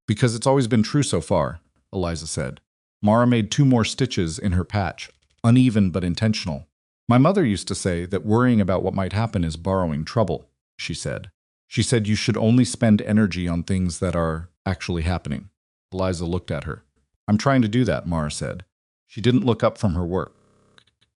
Because it's always been true so far, Eliza said. Mara made 2 more stitches in her patch, uneven but intentional. My mother used to say that worrying about what might happen is borrowing trouble, she said. She said you should only spend energy on things that are actually happening. Eliza looked at her. I'm trying to do that, Mara said. She didn't look up from her work.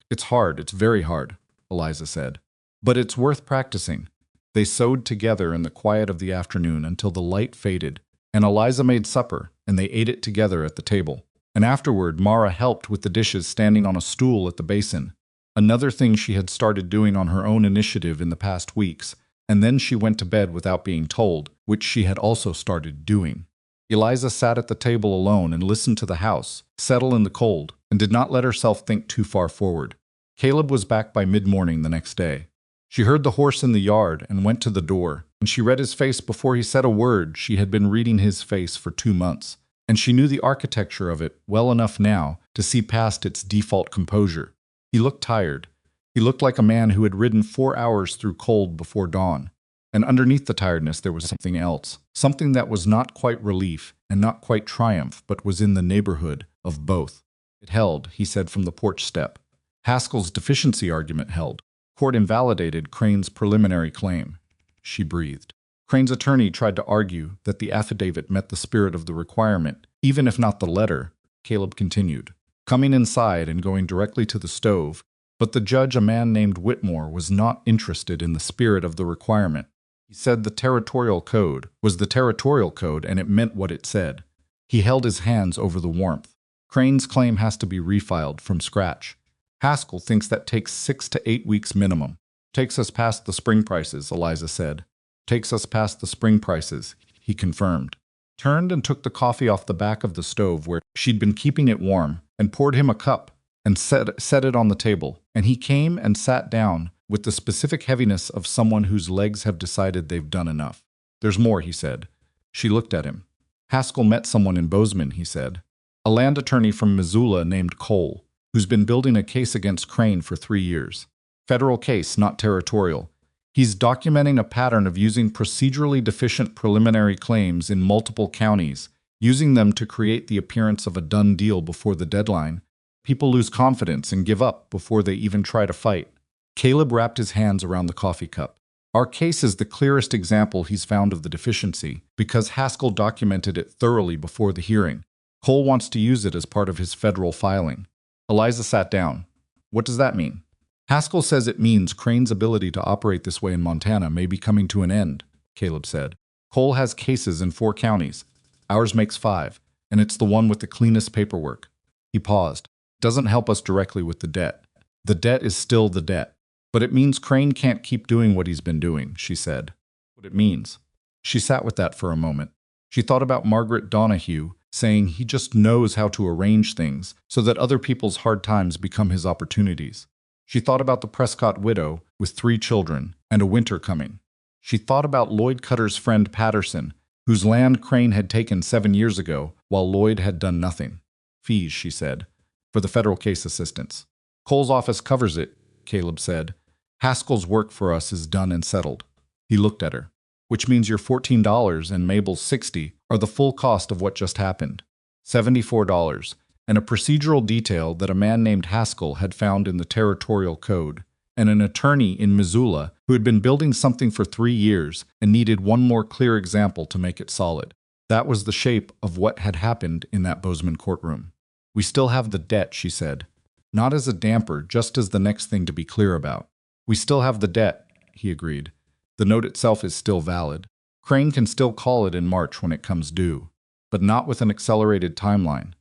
It's hard, it's very hard, Eliza said. But it's worth practicing. They sewed together in the quiet of the afternoon until the light faded, and Eliza made supper, and they ate it together at the table. And afterward, Mara helped with the dishes standing on a stool at the basin. Another thing she had started doing on her own initiative in the past weeks, and then she went to bed without being told, which she had also started doing. Eliza sat at the table alone and listened to the house settle in the cold, and did not let herself think too far forward. Caleb was back by mid-morning the next day. She heard the horse in the yard and went to the door, and she read his face before he said a word. She had been reading his face for 2 months, and she knew the architecture of it well enough now to see past its default composure. He looked tired. He looked like a man who had ridden 4 hours through cold before dawn. And underneath the tiredness there was something else, something that was not quite relief and not quite triumph, but was in the neighborhood of both. It held, he said from the porch step. Haskell's deficiency argument held. Court invalidated Crane's preliminary claim. She breathed. Crane's attorney tried to argue that the affidavit met the spirit of the requirement, even if not the letter. Caleb continued, coming inside and going directly to the stove, but the judge, a man named Whitmore, was not interested in the spirit of the requirement. He said the territorial code was the territorial code and it meant what it said. He held his hands over the warmth. Crane's claim has to be refiled from scratch. Haskell thinks that takes 6 to 8 weeks minimum. Takes us past the spring prices, Eliza said. Takes us past the spring prices, he confirmed. Turned and took the coffee off the back of the stove where she'd been keeping it warm and poured him a cup and set it on the table. And he came and sat down with the specific heaviness of someone whose legs have decided they've done enough. There's more, he said. She looked at him. Haskell met someone in Bozeman, he said. A land attorney from Missoula named Cole, who's been building a case against Crane for 3 years. Federal case, not territorial. He's documenting a pattern of using procedurally deficient preliminary claims in multiple counties, using them to create the appearance of a done deal before the deadline. People lose confidence and give up before they even try to fight. Caleb wrapped his hands around the coffee cup. Our case is the clearest example he's found of the deficiency, because Haskell documented it thoroughly before the hearing. Cole wants to use it as part of his federal filing. Eliza sat down. What does that mean? Haskell says it means Crane's ability to operate this way in Montana may be coming to an end, Caleb said. Cole has cases in 4 counties. Ours makes 5, and it's the one with the cleanest paperwork. He paused. Doesn't help us directly with the debt. The debt is still the debt. But it means Crane can't keep doing what he's been doing, she said. What it means. She sat with that for a moment. She thought about Margaret Donahue saying he just knows how to arrange things so that other people's hard times become his opportunities. She thought about the Prescott widow with 3 children and a winter coming. She thought about Lloyd Cutter's friend Patterson, whose land Crane had taken 7 years ago while Lloyd had done nothing. Fees, she said, for the federal case assistance. Cole's office covers it, Caleb said. Haskell's work for us is done and settled. He looked at her. Which means your $14 and Mabel's $60 are the full cost of what just happened. $74, and a procedural detail that a man named Haskell had found in the territorial code, and an attorney in Missoula who had been building something for 3 years and needed one more clear example to make it solid. That was the shape of what had happened in that Bozeman courtroom. We still have the debt, she said. Not as a damper, just as the next thing to be clear about. We still have the debt, he agreed. The note itself is still valid. Crane can still call it in March when it comes due, but not with an accelerated timeline.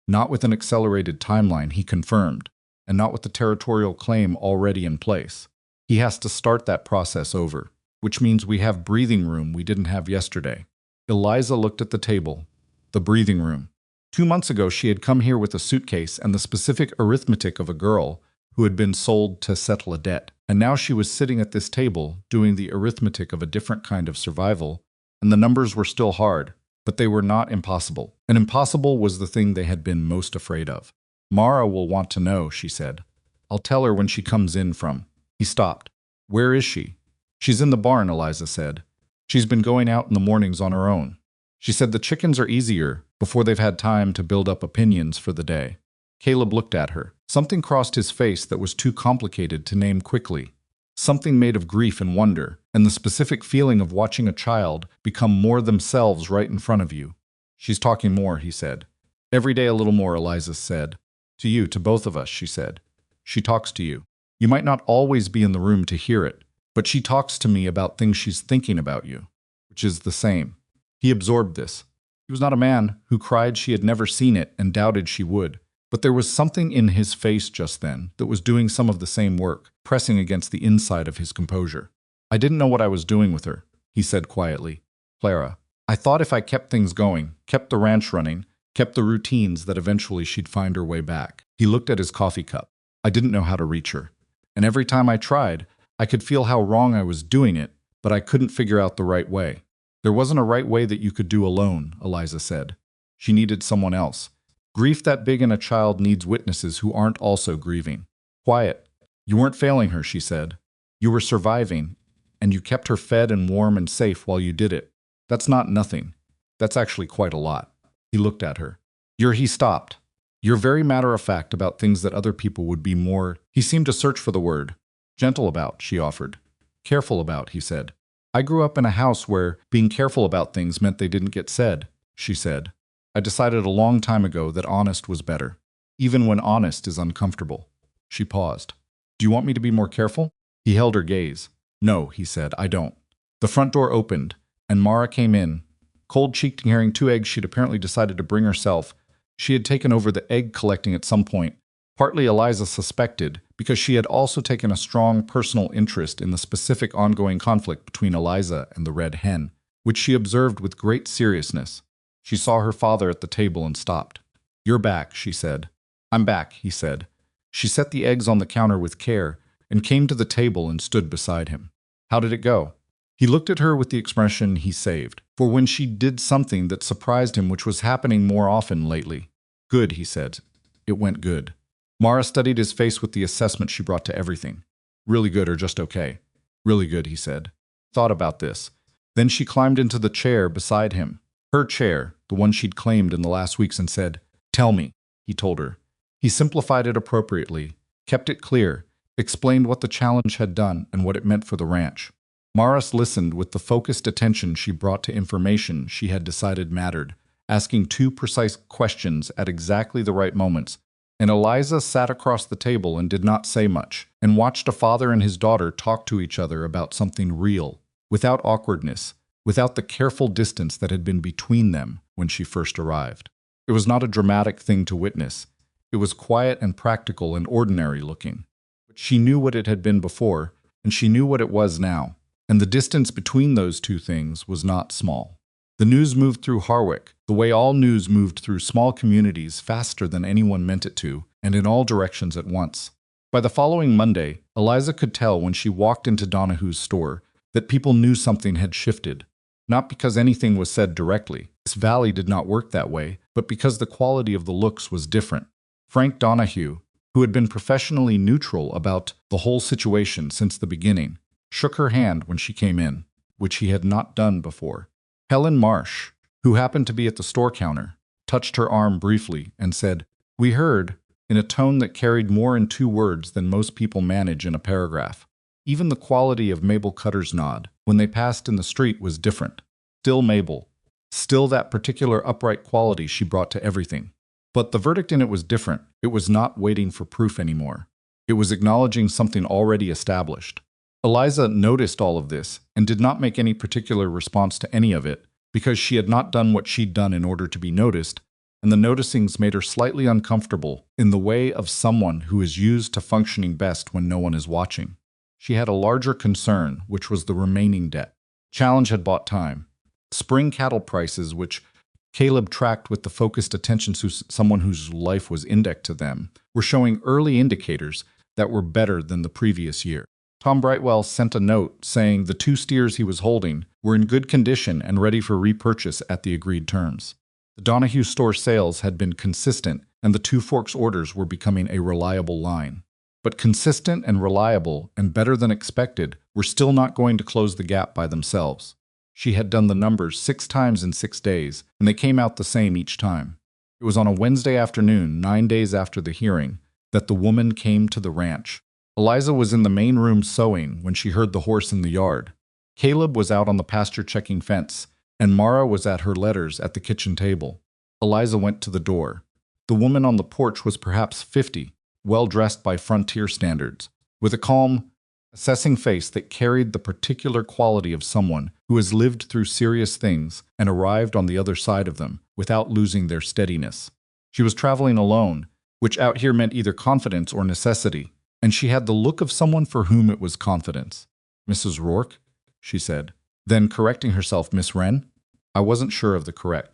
Not with an accelerated timeline, he confirmed, and not with the territorial claim already in place. He has to start that process over, which means we have breathing room we didn't have yesterday. Eliza looked at the table. The breathing room. 2 months ago, she had come here with a suitcase and the specific arithmetic of a girl who had been sold to settle a debt. And now she was sitting at this table doing the arithmetic of a different kind of survival, and the numbers were still hard, but they were not impossible. And impossible was the thing they had been most afraid of. Mara will want to know, she said. I'll tell her when she comes in from. He stopped. Where is she? She's in the barn, Eliza said. She's been going out in the mornings on her own. She said the chickens are easier before they've had time to build up opinions for the day. Caleb looked at her. Something crossed his face that was too complicated to name quickly. Something made of grief and wonder, and the specific feeling of watching a child become more themselves right in front of you. She's talking more, he said. Every day a little more, Eliza said. To you, to both of us, she said. She talks to you. You might not always be in the room to hear it, but she talks to me about things she's thinking about you, which is the same. He absorbed this. He was not a man who cried she had never seen it and doubted she would. But there was something in his face just then that was doing some of the same work, pressing against the inside of his composure. I didn't know what I was doing with her, he said quietly. Clara, I thought if I kept things going, kept the ranch running, kept the routines, that eventually she'd find her way back. He looked at his coffee cup. I didn't know how to reach her. And every time I tried, I could feel how wrong I was doing it, but I couldn't figure out the right way. There wasn't a right way that you could do alone, Eliza said. She needed someone else. Grief that big in a child needs witnesses who aren't also grieving. Quiet. You weren't failing her, she said. You were surviving, and you kept her fed and warm and safe while you did it. That's not nothing. That's actually quite a lot. He looked at her. He stopped. You're very matter-of-fact about things that other people would be more. He seemed to search for the word. Gentle about, she offered. Careful about, he said. I grew up in a house where being careful about things meant they didn't get said, she said. I decided a long time ago that honest was better, even when honest is uncomfortable. She paused. Do you want me to be more careful? He held her gaze. No, he said, I don't. The front door opened, and Mara came in, cold-cheeked and carrying 2 eggs she'd apparently decided to bring herself. She had taken over the egg collecting at some point, partly Eliza suspected, because she had also taken a strong personal interest in the specific ongoing conflict between Eliza and the red hen, which she observed with great seriousness. She saw her father at the table and stopped. You're back, she said. I'm back, he said. She set the eggs on the counter with care and came to the table and stood beside him. How did it go? He looked at her with the expression he saved, for when she did something that surprised him, which was happening more often lately. Good, he said. It went good. Mara studied his face with the assessment she brought to everything. Really good or just okay? Really good, he said. Thought about this. Then she climbed into the chair beside him. Her chair, the one she'd claimed in the last weeks, and said, Tell me, he told her. He simplified it appropriately, kept it clear, explained what the challenge had done and what it meant for the ranch. Maris listened with the focused attention she brought to information she had decided mattered, asking 2 precise questions at exactly the right moments. And Eliza sat across the table and did not say much, and watched a father and his daughter talk to each other about something real, without awkwardness, without the careful distance that had been between them when she first arrived. It was not a dramatic thing to witness. It was quiet and practical and ordinary looking. But she knew what it had been before, and she knew what it was now. And the distance between those 2 things was not small. The news moved through Harwick, the way all news moved through small communities faster than anyone meant it to, and in all directions at once. By the following Monday, Eliza could tell when she walked into Donahue's store that people knew something had shifted. Not because anything was said directly. This valley did not work that way, but because the quality of the looks was different. Frank Donahue, who had been professionally neutral about the whole situation since the beginning, shook her hand when she came in, which he had not done before. Helen Marsh, who happened to be at the store counter, touched her arm briefly and said, We heard, in a tone that carried more in 2 words than most people manage in a paragraph. Even the quality of Mabel Cutter's nod, when they passed in the street, was different. Still Mabel. Still that particular upright quality she brought to everything. But the verdict in it was different. It was not waiting for proof anymore. It was acknowledging something already established. Eliza noticed all of this and did not make any particular response to any of it because she had not done what she'd done in order to be noticed, and the noticings made her slightly uncomfortable in the way of someone who is used to functioning best when no one is watching. She had a larger concern, which was the remaining debt. Challenge had bought time. Spring cattle prices, which Caleb tracked with the focused attention to someone whose life was indexed to them, were showing early indicators that were better than the previous year. Tom Brightwell sent a note saying the 2 steers he was holding were in good condition and ready for repurchase at the agreed terms. The Donahue store sales had been consistent, and the 2 Forks orders were becoming a reliable line. But consistent and reliable and better than expected were still not going to close the gap by themselves. She had done the numbers 6 times in 6 days, and they came out the same each time. It was on a Wednesday afternoon, 9 days after the hearing, that the woman came to the ranch. Eliza was in the main room sewing when she heard the horse in the yard. Caleb was out on the pasture checking fence, and Mara was at her letters at the kitchen table. Eliza went to the door. The woman on the porch was perhaps 50, well-dressed by frontier standards, with a calm, assessing face that carried the particular quality of someone who has lived through serious things and arrived on the other side of them without losing their steadiness. She was traveling alone, which out here meant either confidence or necessity, and she had the look of someone for whom it was confidence. Mrs. Rourke, she said. Then, correcting herself, Miss Wren? I wasn't sure of the correct.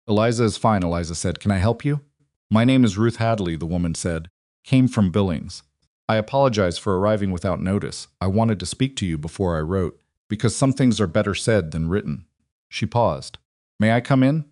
Eliza is fine, Eliza said. Can I help you? My name is Ruth Hadley, the woman said. Came from Billings. I apologize for arriving without notice. I wanted to speak to you before I wrote, because some things are better said than written. She paused. May I come in?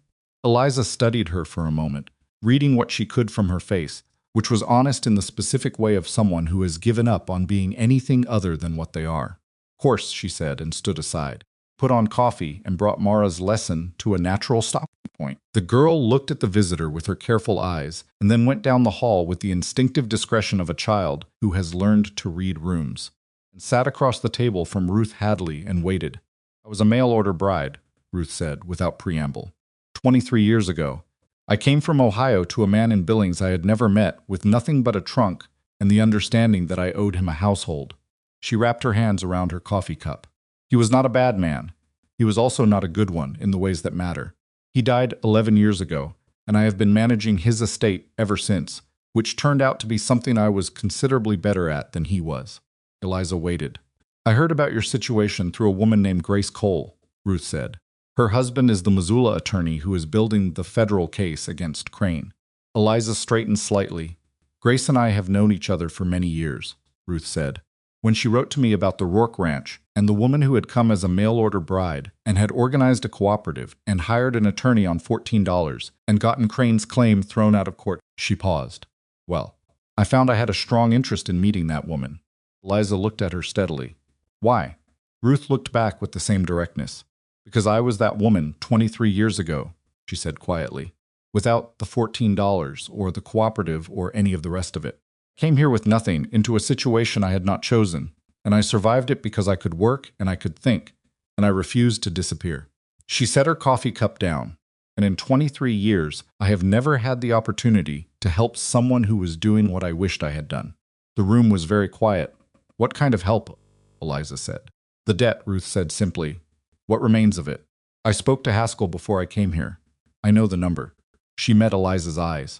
Eliza studied her for a moment, reading what she could from her face, which was honest in the specific way of someone who has given up on being anything other than what they are. Of course, she said, and stood aside, put on coffee, and brought Mara's lesson to a natural stopping point. The girl looked at the visitor with her careful eyes, and then went down the hall with the instinctive discretion of a child who has learned to read rooms, and sat across the table from Ruth Hadley and waited. I was a mail-order bride, Ruth said, without preamble. 23 years ago. I came from Ohio to a man in Billings I had never met, with nothing but a trunk and the understanding that I owed him a household. She wrapped her hands around her coffee cup. He was not a bad man. He was also not a good one in the ways that matter. He died 11 years ago, and I have been managing his estate ever since, which turned out to be something I was considerably better at than he was. Eliza waited. I heard about your situation through a woman named Grace Cole, Ruth said. Her husband is the Missoula attorney who is building the federal case against Crane. Eliza straightened slightly. Grace and I have known each other for many years, Ruth said. When she wrote to me about the Rourke Ranch and the woman who had come as a mail-order bride and had organized a cooperative and hired an attorney on $14 and gotten Crane's claim thrown out of court, she paused. Well, I found I had a strong interest in meeting that woman. Eliza looked at her steadily. Why? Ruth looked back with the same directness. Because I was that woman 23 years ago, she said quietly, without the $14 or the cooperative or any of the rest of it. Came here with nothing, into a situation I had not chosen, and I survived it because I could work and I could think, and I refused to disappear. She set her coffee cup down, and in 23 years I have never had the opportunity to help someone who was doing what I wished I had done. The room was very quiet. What kind of help? Eliza said. The debt, Ruth said simply. What remains of it? I spoke to Haskell before I came here. I know the number. She met Eliza's eyes.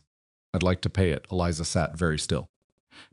I'd like to pay it. Eliza sat very still.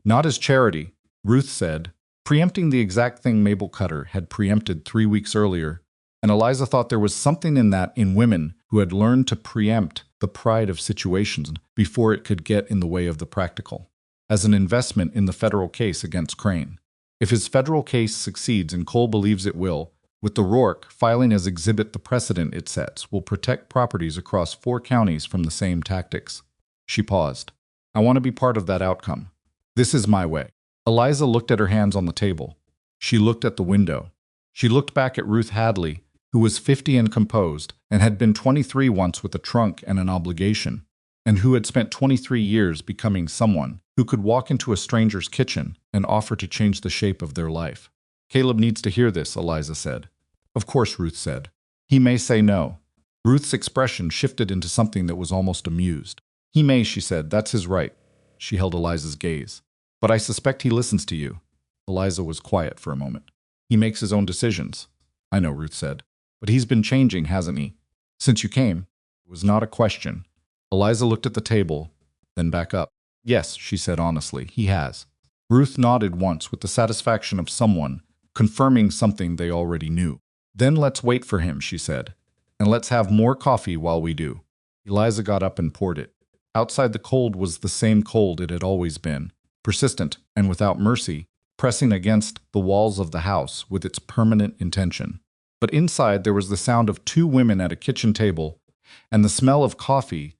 Not as charity, Ruth said, preempting the exact thing Mabel Cutter had preempted 3 weeks earlier, and Eliza thought there was something in that in women who had learned to preempt the pride of situations before it could get in the way of the practical. As an investment in the federal case against Crane. If his federal case succeeds, and Cole believes it will, with the Rourke filing as exhibit, the precedent it sets will protect properties across 4 counties from the same tactics. She paused. I want to be part of that outcome. This is my way. Eliza looked at her hands on the table. She looked at the window. She looked back at Ruth Hadley, who was 50 and composed, and had been 23 once with a trunk and an obligation, and who had spent 23 years becoming someone who could walk into a stranger's kitchen and offer to change the shape of their life. Caleb needs to hear this, Eliza said. Of course, Ruth said. He may say no. Ruth's expression shifted into something that was almost amused. He may, she said. That's his right. She held Eliza's gaze. But I suspect he listens to you. Eliza was quiet for a moment. He makes his own decisions. I know, Ruth said. But he's been changing, hasn't he? Since you came. It was not a question. Eliza looked at the table, then back up. Yes, she said honestly, he has. Ruth nodded once with the satisfaction of someone confirming something they already knew. Then let's wait for him, she said, and let's have more coffee while we do. Eliza got up and poured it. Outside the cold was the same cold it had always been, persistent and without mercy, pressing against the walls of the house with its permanent intention. But inside there was the sound of 2 women at a kitchen table, and the smell of coffee,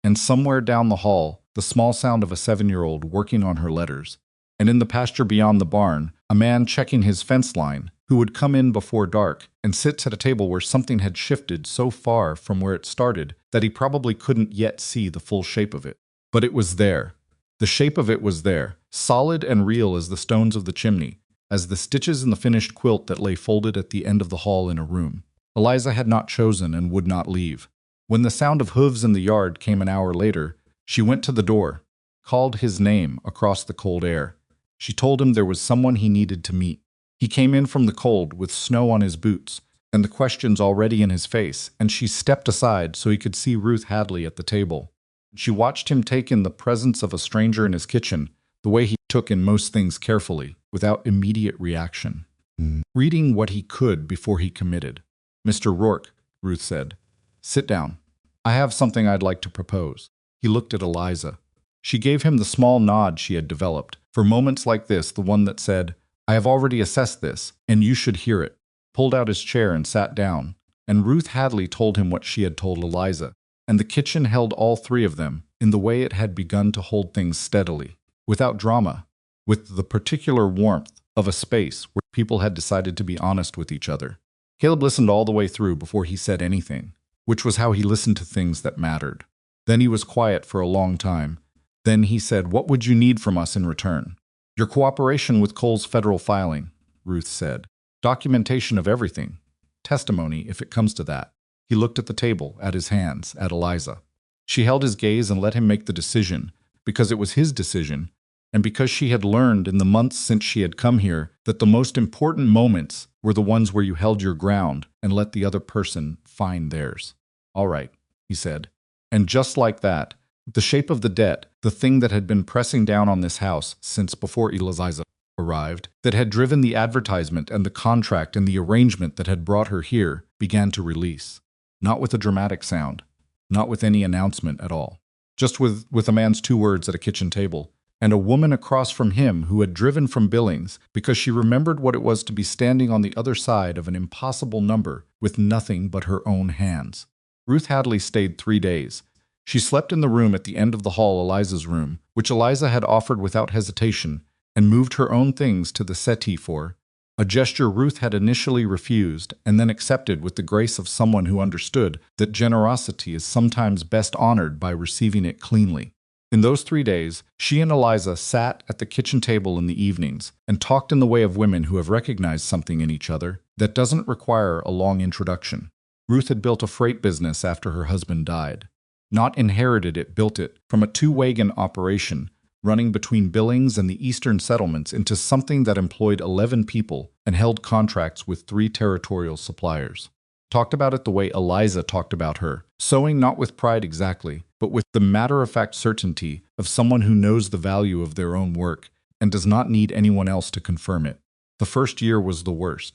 and somewhere down the hall, the small sound of a 7-year-old working on her letters. And in the pasture beyond the barn, a man checking his fence line, who would come in before dark and sits at a table where something had shifted so far from where it started that he probably couldn't yet see the full shape of it. But it was there. The shape of it was there, solid and real as the stones of the chimney, as the stitches in the finished quilt that lay folded at the end of the hall in a room. Eliza had not chosen and would not leave. When the sound of hooves in the yard came an hour later, she went to the door, called his name across the cold air. She told him there was someone he needed to meet. He came in from the cold with snow on his boots and the questions already in his face, and she stepped aside so he could see Ruth Hadley at the table. She watched him take in the presence of a stranger in his kitchen, the way he took in most things carefully, without immediate reaction. Reading what he could before he committed. Mr. Rourke, Ruth said, sit down. I have something I'd like to propose. He looked at Eliza. She gave him the small nod she had developed, for moments like this, the one that said, I have already assessed this, and you should hear it. Pulled out his chair and sat down, and Ruth Hadley told him what she had told Eliza, and the kitchen held all three of them in the way it had begun to hold things steadily, without drama, with the particular warmth of a space where people had decided to be honest with each other. Caleb listened all the way through before he said anything, which was how he listened to things that mattered. Then he was quiet for a long time. Then he said, "What would you need from us in return?" "Your cooperation with Cole's federal filing," Ruth said. "Documentation of everything. Testimony, if it comes to that." He looked at the table, at his hands, at Eliza. She held his gaze and let him make the decision, because it was his decision, and because she had learned in the months since she had come here that the most important moments were the ones where you held your ground and let the other person find theirs. "All right," he said. And just like that, the shape of the debt, the thing that had been pressing down on this house since before Eliza arrived, that had driven the advertisement and the contract and the arrangement that had brought her here, began to release. Not with a dramatic sound, not with any announcement at all. Just with a man's 2 words at a kitchen table, and a woman across from him who had driven from Billings because she remembered what it was to be standing on the other side of an impossible number with nothing but her own hands. Ruth Hadley stayed 3 days. She slept in the room at the end of the hall, Eliza's room, which Eliza had offered without hesitation, and moved her own things to the settee for, a gesture Ruth had initially refused and then accepted with the grace of someone who understood that generosity is sometimes best honored by receiving it cleanly. In those 3 days, she and Eliza sat at the kitchen table in the evenings and talked in the way of women who have recognized something in each other that doesn't require a long introduction. Ruth had built a freight business after her husband died. Not inherited it, built it from a 2-wagon operation running between Billings and the eastern settlements into something that employed 11 people and held contracts with 3 territorial suppliers. Talked about it the way Eliza talked about her, sewing not with pride exactly, but with the matter-of-fact certainty of someone who knows the value of their own work and does not need anyone else to confirm it. The first year was the worst,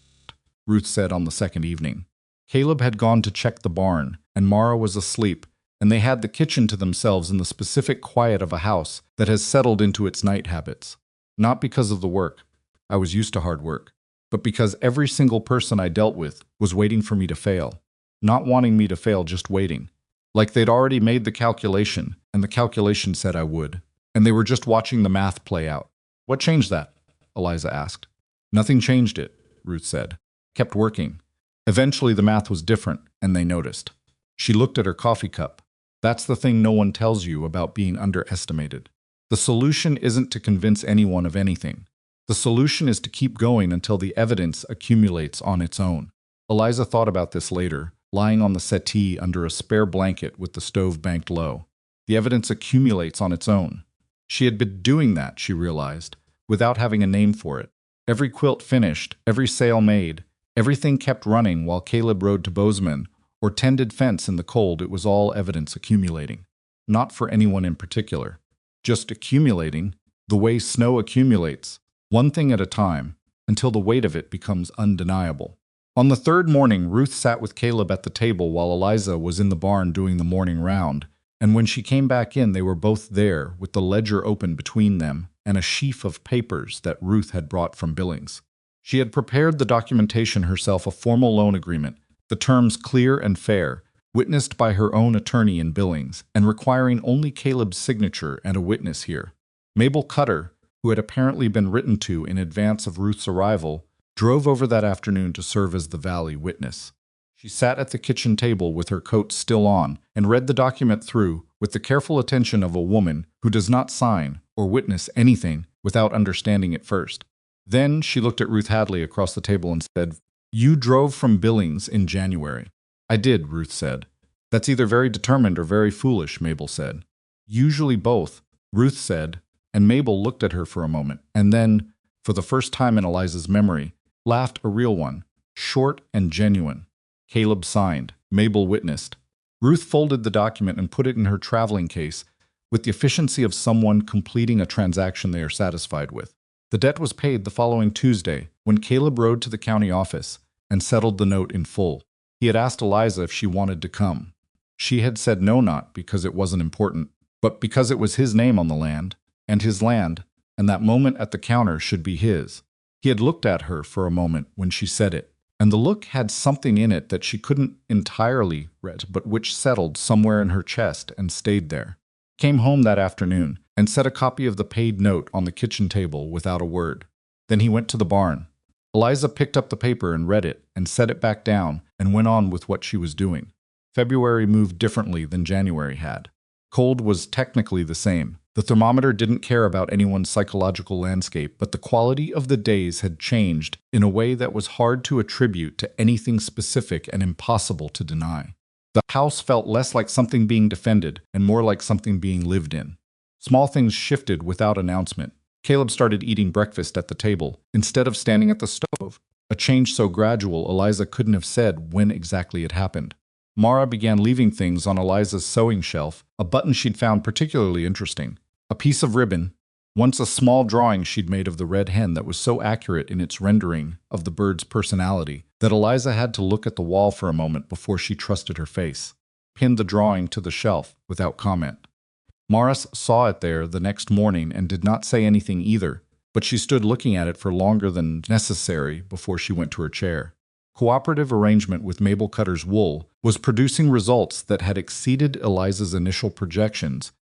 Ruth said on the second evening. Caleb had gone to check the barn, and Mara was asleep, and they had the kitchen to themselves in the specific quiet of a house that has settled into its night habits. Not because of the work. I was used to hard work. But because every single person I dealt with was waiting for me to fail. Not wanting me to fail, just waiting. Like they'd already made the calculation, and the calculation said I would. And they were just watching the math play out. "What changed that?" Eliza asked. "Nothing changed it," Ruth said. "Kept working. Eventually the math was different, and they noticed." She looked at her coffee cup. "That's the thing no one tells you about being underestimated. The solution isn't to convince anyone of anything. The solution is to keep going until the evidence accumulates on its own." Eliza thought about this later, lying on the settee under a spare blanket with the stove banked low. The evidence accumulates on its own. She had been doing that, she realized, without having a name for it. Every quilt finished, every sale made, everything kept running while Caleb rode to Bozeman or tended fence in the cold. It was all evidence accumulating. Not for anyone in particular. Just accumulating, the way snow accumulates, one thing at a time, until the weight of it becomes undeniable. On the 3rd morning, Ruth sat with Caleb at the table while Eliza was in the barn doing the morning round, and when she came back in, they were both there with the ledger open between them and a sheaf of papers that Ruth had brought from Billings. She had prepared the documentation herself, a formal loan agreement, the terms clear and fair, witnessed by her own attorney in Billings, and requiring only Caleb's signature and a witness here. Mabel Cutter, who had apparently been written to in advance of Ruth's arrival, drove over that afternoon to serve as the Valley witness. She sat at the kitchen table with her coat still on and read the document through with the careful attention of a woman who does not sign or witness anything without understanding it first. Then she looked at Ruth Hadley across the table and said, "You drove from Billings in January." "I did," Ruth said. "That's either very determined or very foolish," Mabel said. "Usually both," Ruth said, and Mabel looked at her for a moment, and then, for the first time in Eliza's memory, laughed a real one, short and genuine. Caleb signed. Mabel witnessed. Ruth folded the document and put it in her traveling case with the efficiency of someone completing a transaction they are satisfied with. The debt was paid the following Tuesday when Caleb rode to the county office and settled the note in full. He had asked Eliza if she wanted to come. She had said no, not because it wasn't important, but because it was his name on the land, and that moment at the counter should be his. He had looked at her for a moment when she said it, and the look had something in it that she couldn't entirely read, but which settled somewhere in her chest and stayed there. Came home that afternoon and set a copy of the paid note on the kitchen table without a word. Then he went to the barn. Eliza picked up the paper and read it and set it back down and went on with what she was doing. February moved differently than January had. Cold was technically the same. The thermometer didn't care about anyone's psychological landscape, but the quality of the days had changed in a way that was hard to attribute to anything specific and impossible to deny. The house felt less like something being defended and more like something being lived in. Small things shifted without announcement. Caleb started eating breakfast at the table instead of standing at the stove, a change so gradual Eliza couldn't have said when exactly it happened. Mara began leaving things on Eliza's sewing shelf, a button she'd found particularly interesting, a piece of ribbon, once a small drawing she'd made of the red hen that was so accurate in its rendering of the bird's personality that Eliza had to look at the wall for a moment before she trusted her face. Pinned the drawing to the shelf without comment. Morris saw it there the next morning and did not say anything either, but she stood looking at it for longer than necessary before she went to her chair. Cooperative arrangement with Mabel Cutter's wool was producing results that had exceeded Eliza's initial projections,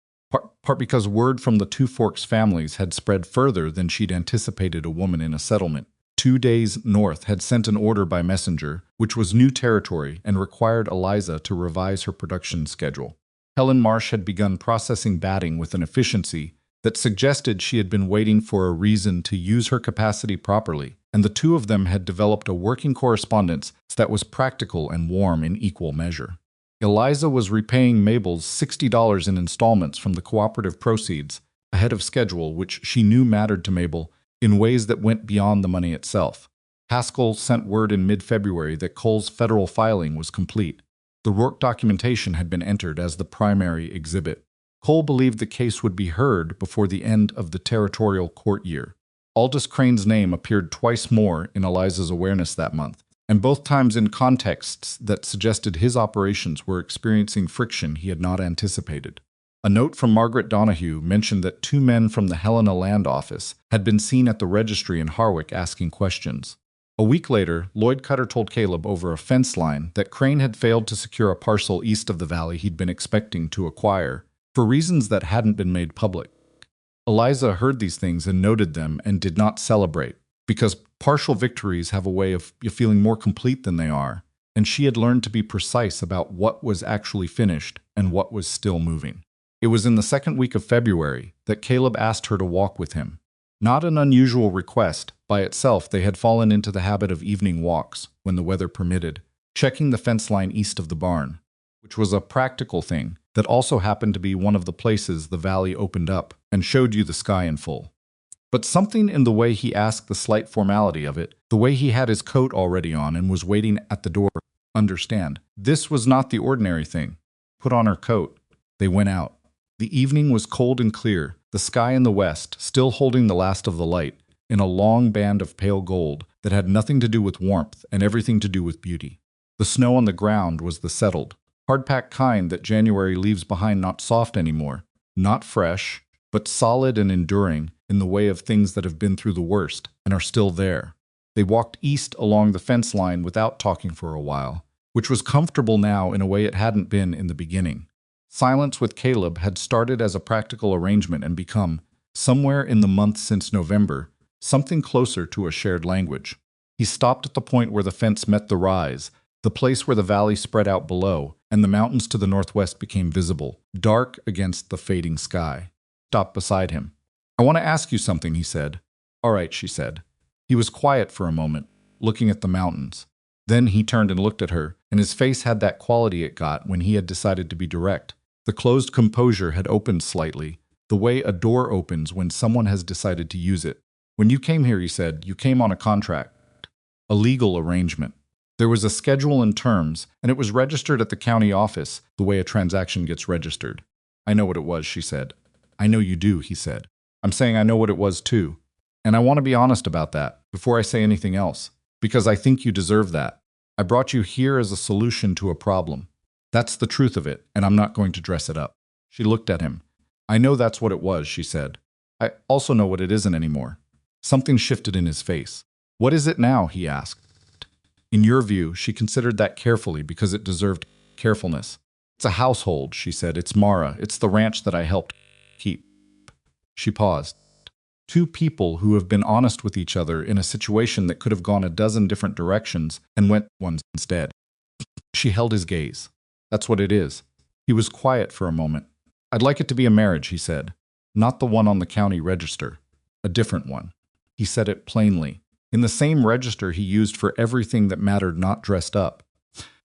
part because word from the Two Forks families had spread further than she'd anticipated. A woman in a settlement 2 days north had sent an order by messenger, which was new territory and required Eliza to revise her production schedule. Helen Marsh had begun processing batting with an efficiency that suggested she had been waiting for a reason to use her capacity properly, and the two of them had developed a working correspondence that was practical and warm in equal measure. Eliza was repaying Mabel's $60 in installments from the cooperative proceeds, ahead of schedule, which she knew mattered to Mabel in ways that went beyond the money itself. Haskell sent word in mid-February that Cole's federal filing was complete. The Rourke documentation had been entered as the primary exhibit. Cole believed the case would be heard before the end of the territorial court year. Aldous Crane's name appeared twice more in Eliza's awareness that month, and both times in contexts that suggested his operations were experiencing friction he had not anticipated. A note from Margaret Donahue mentioned that 2 men from the Helena Land Office had been seen at the registry in Harwick asking questions. A week later, Lloyd Cutter told Caleb over a fence line that Crane had failed to secure a parcel east of the valley he'd been expecting to acquire, for reasons that hadn't been made public. Eliza heard these things and noted them and did not celebrate, because partial victories have a way of feeling more complete than they are, and she had learned to be precise about what was actually finished and what was still moving. It was in the second week of February that Caleb asked her to walk with him. Not an unusual request. By itself, they had fallen into the habit of evening walks, when the weather permitted, checking the fence line east of the barn, which was a practical thing that also happened to be one of the places the valley opened up and showed you the sky in full. But something in the way he asked, the slight formality of it, the way he had his coat already on and was waiting at the door, understand. This was not the ordinary thing. Put on her coat. They went out. The evening was cold and clear, the sky in the west still holding the last of the light, in a long band of pale gold that had nothing to do with warmth and everything to do with beauty. The snow on the ground was the settled, hard-packed kind that January leaves behind, not soft anymore, not fresh, but solid and enduring in the way of things that have been through the worst and are still there. They walked east along the fence line without talking for a while, which was comfortable now in a way it hadn't been in the beginning. Silence with Caleb had started as a practical arrangement and become, somewhere in the month since November, something closer to a shared language. He stopped at the point where the fence met the rise, the place where the valley spread out below, and the mountains to the northwest became visible, dark against the fading sky. Stopped beside him. "I want to ask you something," he said. "All right," she said. He was quiet for a moment, looking at the mountains. Then he turned and looked at her, and his face had that quality it got when he had decided to be direct. The closed composure had opened slightly, the way a door opens when someone has decided to use it. "When you came here," he said, "you came on a contract. A legal arrangement. There was a schedule and terms, and it was registered at the county office the way a transaction gets registered." "I know what it was," she said. "I know you do," he said. "I'm saying I know what it was too. And I want to be honest about that before I say anything else, because I think you deserve that. I brought you here as a solution to a problem. That's the truth of it, and I'm not going to dress it up." She looked at him. "I know that's what it was," she said. "I also know what it isn't anymore." Something shifted in his face. "What is it now?" he asked. In your view, she considered that carefully because it deserved carefulness. It's a household, she said. It's Mara. It's the ranch that I helped keep. She paused. Two people who have been honest with each other in a situation that could have gone a dozen different directions and went one instead. She held his gaze. That's what it is. He was quiet for a moment. I'd like it to be a marriage, he said. Not the one on the county register. A different one. He said it plainly. In the same register he used for everything that mattered, not dressed up.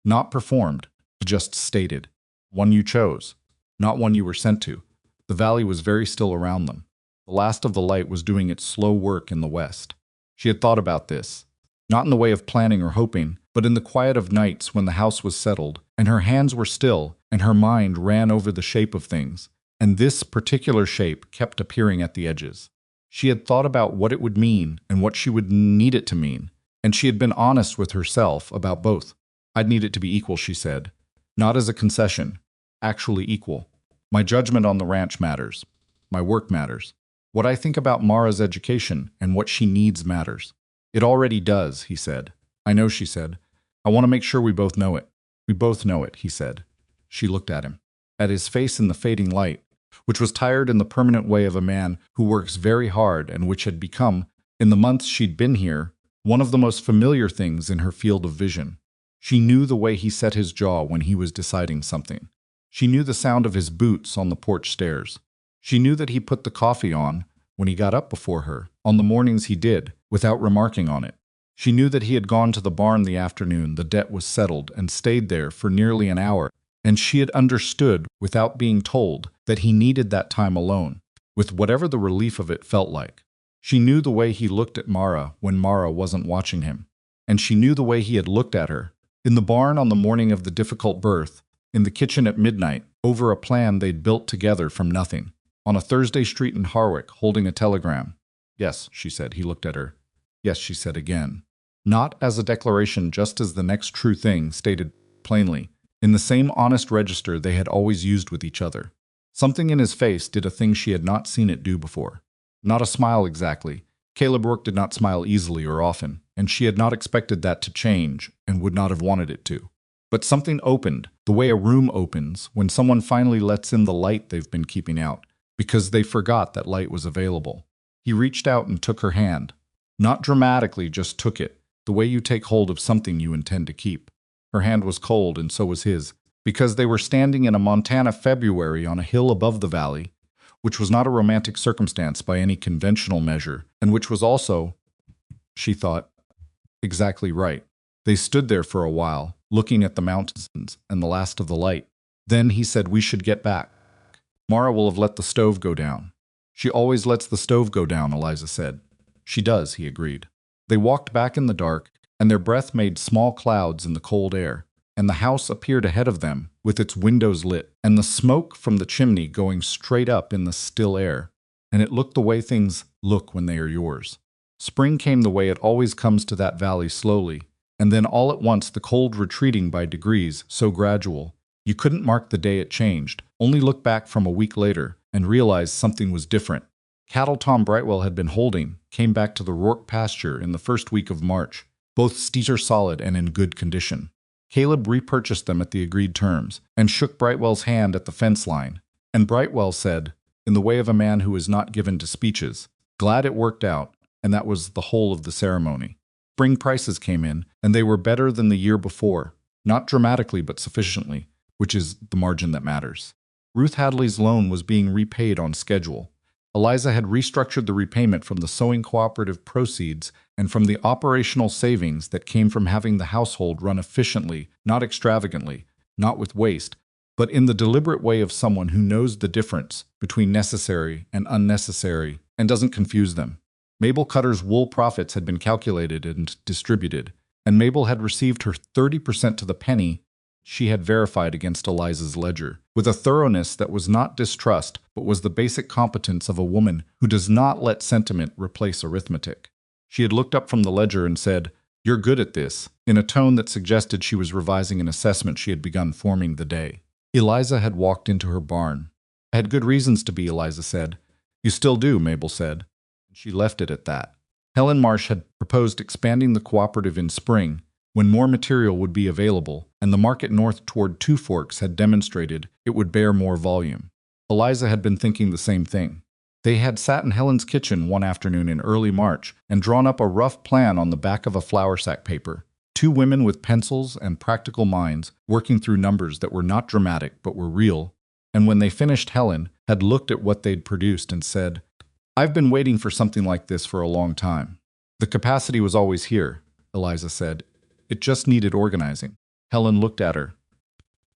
Not performed, just stated. One you chose. Not one you were sent to. The valley was very still around them. The last of the light was doing its slow work in the west. She had thought about this. Not in the way of planning or hoping, but in the quiet of nights when the house was settled, and her hands were still, and her mind ran over the shape of things, and this particular shape kept appearing at the edges. She had thought about what it would mean and what she would need it to mean, and she had been honest with herself about both. I'd need it to be equal, she said. Not as a concession. Actually equal. My judgment on the ranch matters. My work matters. What I think about Mara's education and what she needs matters. It already does, he said. I know, she said. I want to make sure we both know it. We both know it, he said. She looked at him. At his face in the fading light, which was tired in the permanent way of a man who works very hard and which had become, in the months she'd been here, one of the most familiar things in her field of vision. She knew the way he set his jaw when he was deciding something. She knew the sound of his boots on the porch stairs. She knew that he put the coffee on, when he got up before her, on the mornings he did, without remarking on it. She knew that he had gone to the barn the afternoon the debt was settled and stayed there for nearly an hour, and she had understood, without being told, that he needed that time alone, with whatever the relief of it felt like. She knew the way he looked at Mara when Mara wasn't watching him, and she knew the way he had looked at her, in the barn on the morning of the difficult birth, in the kitchen at midnight, over a plan they'd built together from nothing, on a Thursday street in Harwick, holding a telegram. Yes, she said. He looked at her. Yes, she said again. Not as a declaration, just as the next true thing, stated plainly, in the same honest register they had always used with each other. Something in his face did a thing she had not seen it do before. Not a smile exactly. Caleb Rourke did not smile easily or often, and she had not expected that to change and would not have wanted it to. But something opened, the way a room opens when someone finally lets in the light they've been keeping out, because they forgot that light was available. He reached out and took her hand. Not dramatically, just took it, the way you take hold of something you intend to keep. Her hand was cold, and so was his, because they were standing in a Montana February on a hill above the valley, which was not a romantic circumstance by any conventional measure, and which was also, she thought, exactly right. They stood there for a while, looking at the mountains and the last of the light. Then he said, we should get back. Mara will have let the stove go down. She always lets the stove go down, Eliza said. She does, he agreed. They walked back in the dark, and their breath made small clouds in the cold air, and the house appeared ahead of them, with its windows lit, and the smoke from the chimney going straight up in the still air, and it looked the way things look when they are yours. Spring came the way it always comes to that valley, slowly, and then all at once the cold retreating by degrees, so gradual. You couldn't mark the day it changed, only look back from a week later and realize something was different. Cattle Tom Brightwell had been holding came back to the Rourke pasture in the first week of March, both steers solid and in good condition. Caleb repurchased them at the agreed terms and shook Brightwell's hand at the fence line, and Brightwell said, in the way of a man who is not given to speeches, glad it worked out, and that was the whole of the ceremony. Spring prices came in, and they were better than the year before, not dramatically but sufficiently, which is the margin that matters. Ruth Hadley's loan was being repaid on schedule. Eliza had restructured the repayment from the sewing cooperative proceeds and from the operational savings that came from having the household run efficiently, not extravagantly, not with waste, but in the deliberate way of someone who knows the difference between necessary and unnecessary and doesn't confuse them. Mabel Cutter's wool profits had been calculated and distributed, and Mabel had received her 30% to the penny she had verified against Eliza's ledger, with a thoroughness that was not distrust but was the basic competence of a woman who does not let sentiment replace arithmetic. She had looked up from the ledger and said, "You're good at this," in a tone that suggested she was revising an assessment she had begun forming the day. Eliza had walked into her barn. "I had good reasons to be," Eliza said. "You still do," Mabel said. She left it at that. Helen Marsh had proposed expanding the cooperative in spring, when more material would be available, and the market north toward Two Forks had demonstrated it would bear more volume. Eliza had been thinking the same thing. They had sat in Helen's kitchen one afternoon in early March and drawn up a rough plan on the back of a flour sack paper. Two women with pencils and practical minds working through numbers that were not dramatic but were real, and when they finished, Helen had looked at what they'd produced and said, "I've been waiting for something like this for a long time." "The capacity was always here," Eliza said. "It just needed organizing." Helen looked at her.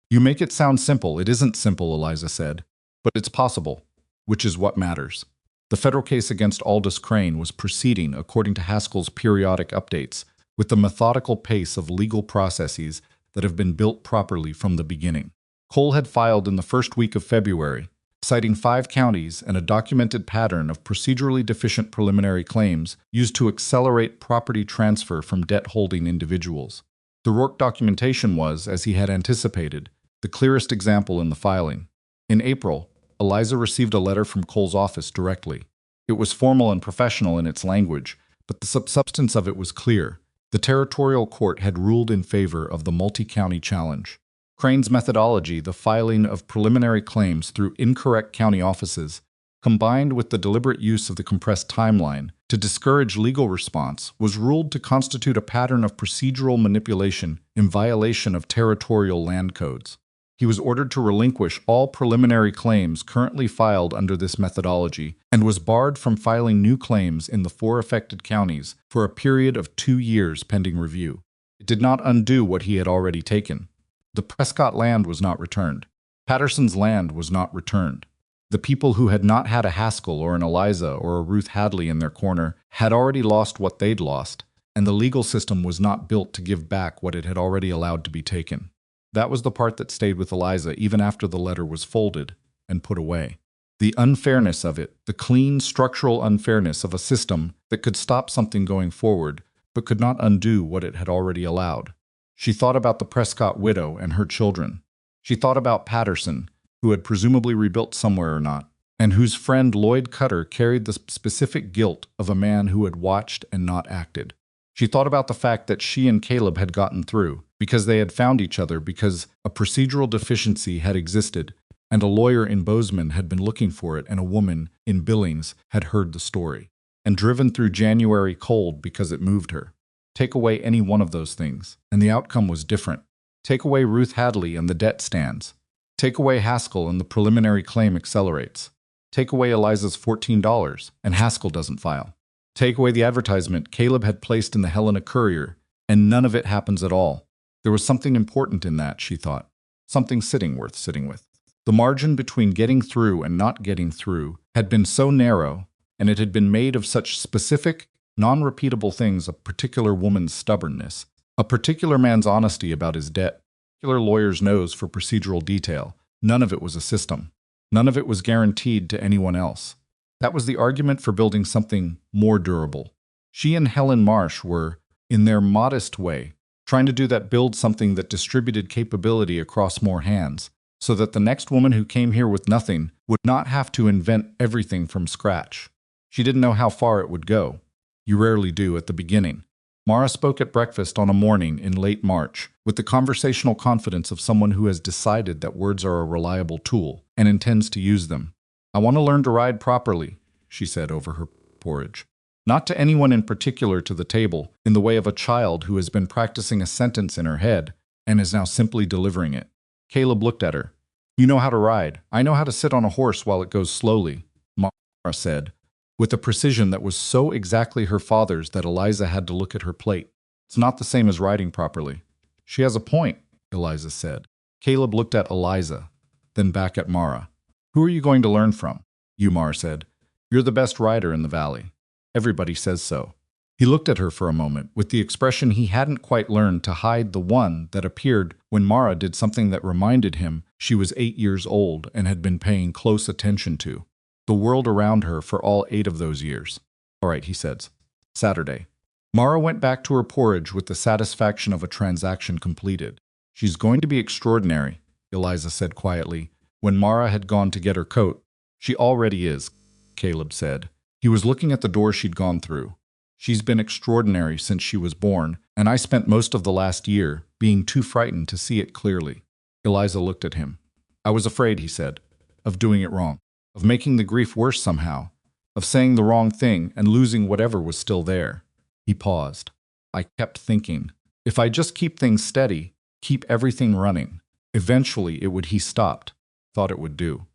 "You make it sound simple. It isn't simple," Eliza said. "But it's possible, which is what matters." The federal case against Aldous Crane was proceeding according to Haskell's periodic updates, with the methodical pace of legal processes that have been built properly from the beginning. Cole had filed in the first week of February, citing 5 counties and a documented pattern of procedurally deficient preliminary claims used to accelerate property transfer from debt-holding individuals. The Rourke documentation was, as he had anticipated, the clearest example in the filing. In April, Eliza received a letter from Cole's office directly. It was formal and professional in its language, but the substance of it was clear. The territorial court had ruled in favor of the multi-county challenge. Crane's methodology, the filing of preliminary claims through incorrect county offices, combined with the deliberate use of the compressed timeline to discourage legal response, was ruled to constitute a pattern of procedural manipulation in violation of territorial land codes. He was ordered to relinquish all preliminary claims currently filed under this methodology and was barred from filing new claims in the 4 affected counties for a period of 2 years pending review. It did not undo what he had already taken. The Prescott land was not returned. Patterson's land was not returned. The people who had not had a Haskell or an Eliza or a Ruth Hadley in their corner had already lost what they'd lost, and the legal system was not built to give back what it had already allowed to be taken. That was the part that stayed with Eliza even after the letter was folded and put away. The unfairness of it, the clean structural unfairness of a system that could stop something going forward, but could not undo what it had already allowed. She thought about the Prescott widow and her children. She thought about Patterson, who had presumably rebuilt somewhere or not, and whose friend Lloyd Cutter carried the specific guilt of a man who had watched and not acted. She thought about the fact that she and Caleb had gotten through, because they had found each other, because a procedural deficiency had existed, and a lawyer in Bozeman had been looking for it, and a woman in Billings had heard the story, and driven through January cold because it moved her. Take away any one of those things, and the outcome was different. Take away Ruth Hadley and the debt stands. Take away Haskell and the preliminary claim accelerates. Take away Eliza's $14, and Haskell doesn't file. Take away the advertisement Caleb had placed in the Helena Courier, and none of it happens at all. There was something important in that, she thought. Something worth sitting with. The margin between getting through and not getting through had been so narrow, and it had been made of such specific, non-repeatable things: a particular woman's stubbornness, a particular man's honesty about his debt, a particular lawyer's nose for procedural detail. None of it was a system. None of it was guaranteed to anyone else. That was the argument for building something more durable. She and Helen Marsh were, in their modest way, trying to do that, build something that distributed capability across more hands, so that the next woman who came here with nothing would not have to invent everything from scratch. She didn't know how far it would go. You rarely do at the beginning. Mara spoke at breakfast on a morning in late March, with the conversational confidence of someone who has decided that words are a reliable tool and intends to use them. "I want to learn to ride properly," she said over her porridge. Not to anyone in particular to the table, in the way of a child who has been practicing a sentence in her head and is now simply delivering it. Caleb looked at her. "You know how to ride. I know how to sit on a horse while it goes slowly," Mara said, with a precision that was so exactly her father's that Eliza had to look at her plate. "It's not the same as riding properly." "She has a point," Eliza said. Caleb looked at Eliza, then back at Mara. "Who are you going to learn from?" "You," Mara said. "You're the best rider in the valley. Everybody says so." He looked at her for a moment, with the expression he hadn't quite learned to hide, the one that appeared when Mara did something that reminded him she was 8 years old and had been paying close attention to the world around her for all 8 of those years. "All right," he said. "Saturday." Mara went back to her porridge with the satisfaction of a transaction completed. "She's going to be extraordinary," Eliza said quietly, when Mara had gone to get her coat. "She already is," Caleb said. He was looking at the door she'd gone through. She's been extraordinary since she was born, and I spent most of the last year being too frightened to see it clearly." Eliza looked at him. "I was afraid," he said, "of doing it wrong, of making the grief worse somehow, of saying the wrong thing and losing whatever was still there." He paused. "I kept thinking, if I just keep things steady, keep everything running, eventually it would." He stopped, thought it would do.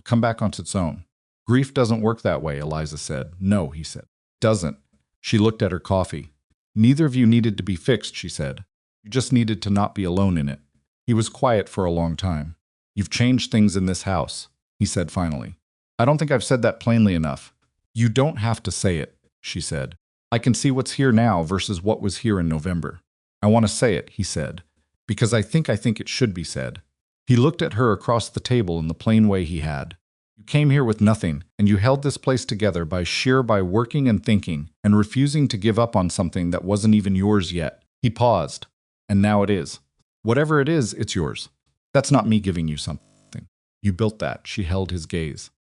"Come back on its own." "Grief doesn't work that way," Eliza said. "No," he said. "Doesn't." She looked at her coffee. "Neither of you needed to be fixed," she said. "You just needed to not be alone in it." He was quiet for a long time. "You've changed things in this house," he said finally. "I don't think I've said that plainly enough." "You don't have to say it," she said. "I can see what's here now versus what was here in November." "I want to say it," he said, "because I think it should be said." He looked at her across the table in the plain way he had. "You came here with nothing, and you held this place together by working and thinking, and refusing to give up on something that wasn't even yours yet." He paused. "And now it is. Whatever it is, it's yours. That's not me giving you something. You built that." She held his gaze.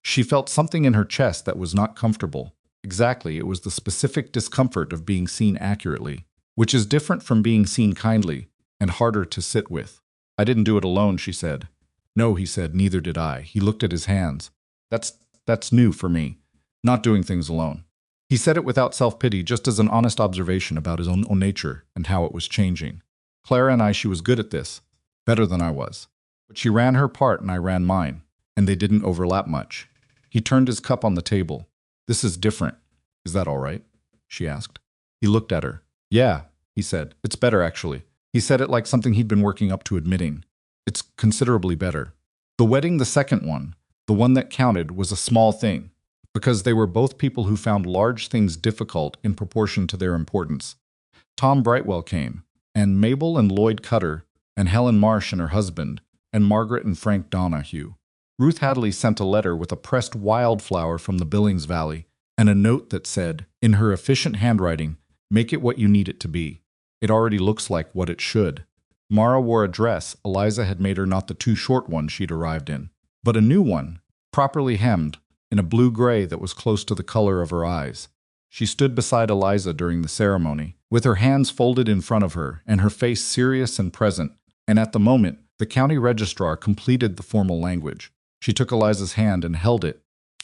She felt something in her chest that was not comfortable. Exactly, it was the specific discomfort of being seen accurately, which is different from being seen kindly, and harder to sit with. "I didn't do it alone," she said. "No," he said, "neither did I." He looked at his hands. That's new for me, not doing things alone." He said it without self-pity, just as an honest observation about his own nature and how it was changing. "Clara and she was good at this, better than I was. But she ran her part and I ran mine, and they didn't overlap much." He turned his cup on the table. "This is different. Is that all right?" she asked. He looked at her. "Yeah," he said. "It's better, actually." He said it like something he'd been working up to admitting. "It's considerably better." The wedding, the second one, the one that counted, was a small thing, because they were both people who found large things difficult in proportion to their importance. Tom Brightwell came, and Mabel and Lloyd Cutter, and Helen Marsh and her husband, and Margaret and Frank Donahue. Ruth Hadley sent a letter with a pressed wildflower from the Billings Valley, and a note that said, in her efficient handwriting, "Make it what you need it to be. It already looks like what it should." Mara wore a dress Eliza had made her, not the too short one she'd arrived in, but a new one, properly hemmed, in a blue-gray that was close to the color of her eyes. She stood beside Eliza during the ceremony, with her hands folded in front of her and her face serious and present, and at the moment, the county registrar completed the formal language. She took Eliza's hand and held it,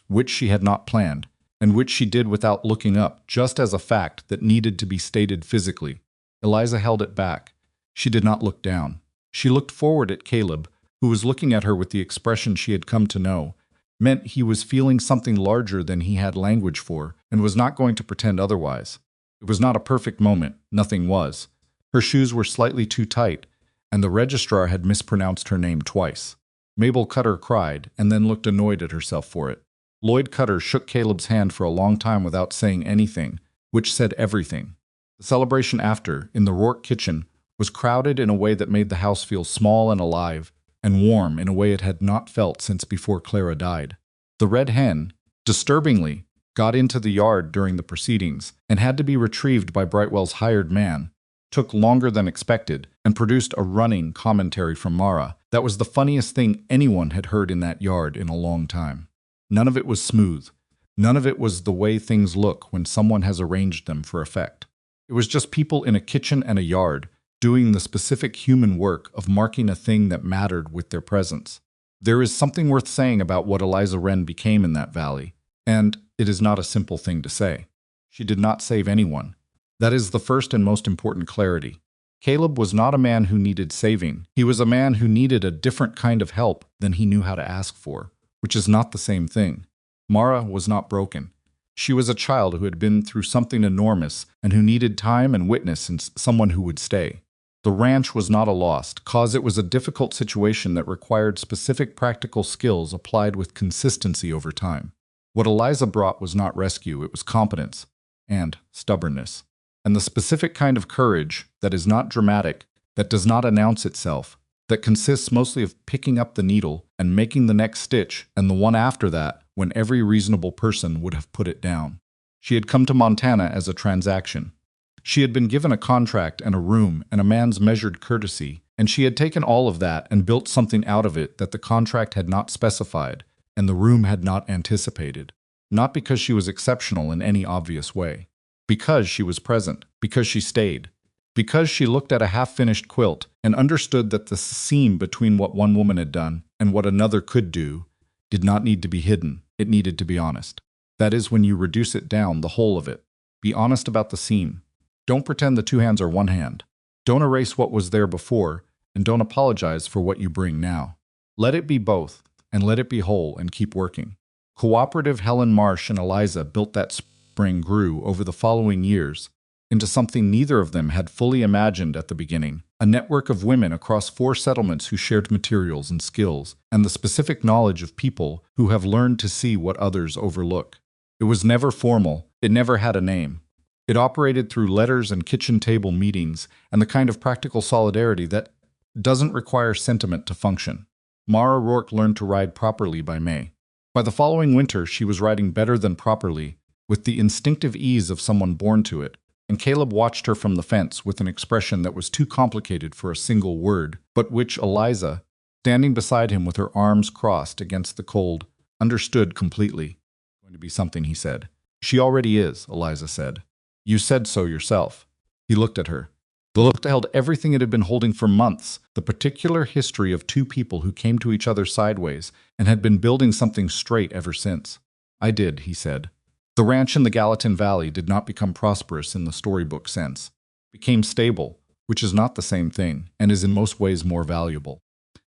which she had not planned, and which she did without looking up, just as a fact that needed to be stated physically. Eliza held it back. She did not look down. She looked forward at Caleb, who was looking at her with the expression she had come to know. Meant he was feeling something larger than he had language for, and was not going to pretend otherwise. It was not a perfect moment. Nothing was. Her shoes were slightly too tight, and the registrar had mispronounced her name twice. Mabel Cutter cried, and then looked annoyed at herself for it. Lloyd Cutter shook Caleb's hand for a long time without saying anything, which said everything. The celebration after, in the Rourke kitchen, was crowded in a way that made the house feel small and alive, and warm in a way it had not felt since before Clara died. The red hen, disturbingly, got into the yard during the proceedings, and had to be retrieved by Brightwell's hired man, took longer than expected, and produced a running commentary from Mara that was the funniest thing anyone had heard in that yard in a long time. None of it was smooth. None of it was the way things look when someone has arranged them for effect. It was just people in a kitchen and a yard, doing the specific human work of marking a thing that mattered with their presence. There is something worth saying about what Eliza Wren became in that valley, and it is not a simple thing to say. She did not save anyone. That is the first and most important clarity. Caleb was not a man who needed saving. He was a man who needed a different kind of help than he knew how to ask for, which is not the same thing. Mara was not broken. She was a child who had been through something enormous and who needed time and witness and someone who would stay. The ranch was not a lost cause. It was a difficult situation that required specific practical skills applied with consistency over time. What Eliza brought was not rescue, it was competence and stubbornness. And the specific kind of courage that is not dramatic, that does not announce itself, that consists mostly of picking up the needle and making the next stitch and the one after that when every reasonable person would have put it down. She had come to Montana as a transaction. She had been given a contract and a room and a man's measured courtesy, and she had taken all of that and built something out of it that the contract had not specified and the room had not anticipated. Not because she was exceptional in any obvious way. Because she was present. Because she stayed. Because she looked at a half-finished quilt and understood that the seam between what one woman had done and what another could do did not need to be hidden. It needed to be honest. That is, when you reduce it down, the whole of it. Be honest about the seam. Don't pretend the two hands are one hand. Don't erase what was there before, and don't apologize for what you bring now. Let it be both, and let it be whole, and keep working. Cooperative Helen Marsh and Eliza built that spring grew over the following years into something neither of them had fully imagined at the beginning, a network of women across 4 settlements who shared materials and skills, and the specific knowledge of people who have learned to see what others overlook. It was never formal, it never had a name. It operated through letters and kitchen table meetings and the kind of practical solidarity that doesn't require sentiment to function. Mara Rourke learned to ride properly by May. By the following winter, she was riding better than properly, with the instinctive ease of someone born to it, and Caleb watched her from the fence with an expression that was too complicated for a single word, but which Eliza, standing beside him with her arms crossed against the cold, understood completely. "Going to be something," he said. "She already is," Eliza said. "You said so yourself." He looked at her. The look held everything it had been holding for months, the particular history of 2 people who came to each other sideways and had been building something straight ever since. "I did," he said. The ranch in the Gallatin Valley did not become prosperous in the storybook sense. It became stable, which is not the same thing, and is in most ways more valuable.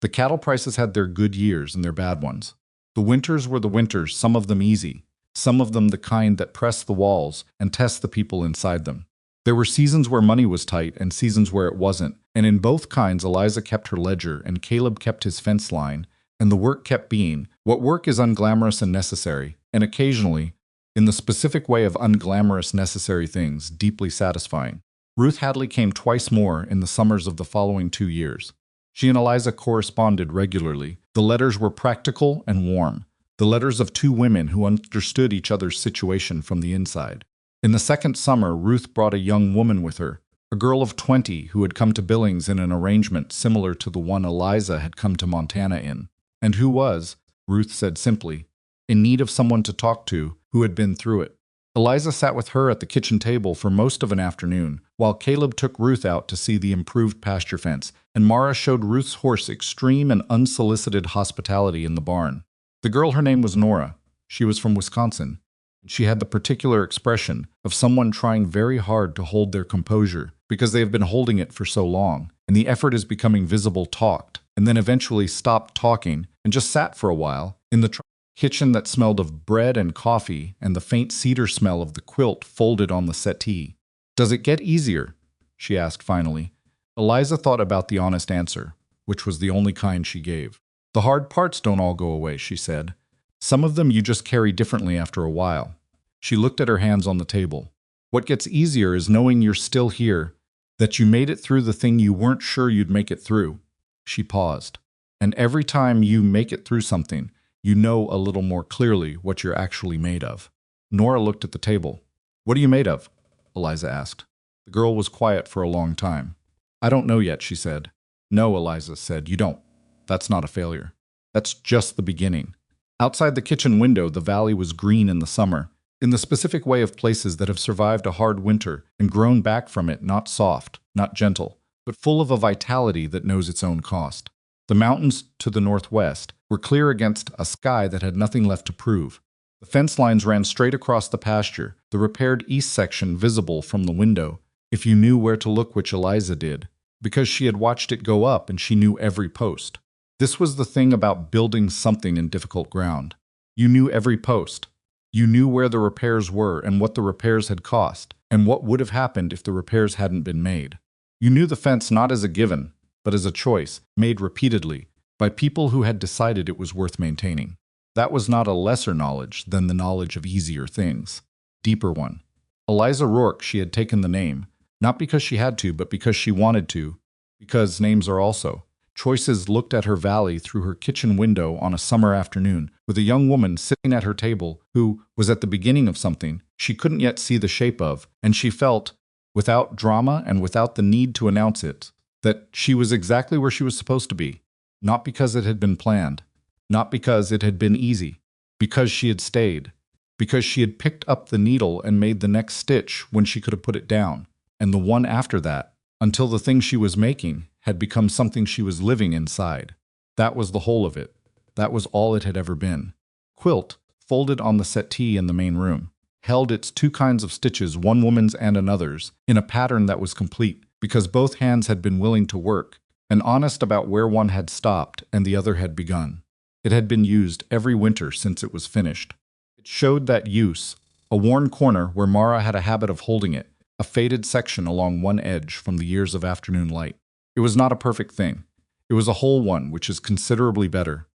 The cattle prices had their good years and their bad ones. The winters were the winters, some of them easy, some of them the kind that press the walls and test the people inside them. There were seasons where money was tight and seasons where it wasn't, and in both kinds Eliza kept her ledger and Caleb kept his fence line, and the work kept being what work is unglamorous and necessary, and occasionally, in the specific way of unglamorous necessary things, deeply satisfying. Ruth Hadley came twice more in the summers of the following 2 years. She and Eliza corresponded regularly. The letters were practical and warm, the letters of 2 women who understood each other's situation from the inside. In the second summer, Ruth brought a young woman with her, a girl of 20 who had come to Billings in an arrangement similar to the one Eliza had come to Montana in, and who was, Ruth said simply, in need of someone to talk to who had been through it. Eliza sat with her at the kitchen table for most of an afternoon, while Caleb took Ruth out to see the improved pasture fence, and Mara showed Ruth's horse extreme and unsolicited hospitality in the barn. The girl, her name was Nora. She was from Wisconsin. She had the particular expression of someone trying very hard to hold their composure because they have been holding it for so long, and the effort is becoming visible talked, and then eventually stopped talking and just sat for a while in the kitchen that smelled of bread and coffee and the faint cedar smell of the quilt folded on the settee. "Does it get easier?" she asked finally. Eliza thought about the honest answer, which was the only kind she gave. "The hard parts don't all go away," she said. "Some of them you just carry differently after a while." She looked at her hands on the table. "What gets easier is knowing you're still here, that you made it through the thing you weren't sure you'd make it through." She paused. "And every time you make it through something, you know a little more clearly what you're actually made of." Nora looked at the table. "What are you made of?" Eliza asked. The girl was quiet for a long time. "I don't know yet," she said. "No," Eliza said, "you don't. That's not a failure. That's just the beginning." Outside the kitchen window, the valley was green in the summer, in the specific way of places that have survived a hard winter and grown back from it, not soft, not gentle, but full of a vitality that knows its own cost. The mountains to the northwest were clear against a sky that had nothing left to prove. The fence lines ran straight across the pasture, the repaired east section visible from the window, if you knew where to look, which Eliza did, because she had watched it go up and she knew every post. This was the thing about building something in difficult ground. You knew every post. You knew where the repairs were and what the repairs had cost, and what would have happened if the repairs hadn't been made. You knew the fence not as a given, but as a choice, made repeatedly, by people who had decided it was worth maintaining. That was not a lesser knowledge than the knowledge of easier things. Deeper one. Eliza Rourke, she had taken the name, not because she had to, but because she wanted to, because names are also. Choices looked at her valley through her kitchen window on a summer afternoon, with a young woman sitting at her table who was at the beginning of something she couldn't yet see the shape of, and she felt, without drama and without the need to announce it, that she was exactly where she was supposed to be, not because it had been planned, not because it had been easy, because she had stayed, because she had picked up the needle and made the next stitch when she could have put it down, and the one after that, until the thing she was making had become something she was living inside. That was the whole of it. That was all it had ever been. Quilt, folded on the settee in the main room, held its two kinds of stitches, one woman's and another's, in a pattern that was complete, because both hands had been willing to work, and honest about where one had stopped and the other had begun. It had been used every winter since it was finished. It showed that use, a worn corner where Mara had a habit of holding it, a faded section along one edge from the years of afternoon light. It was not a perfect thing. It was a whole one, which is considerably better,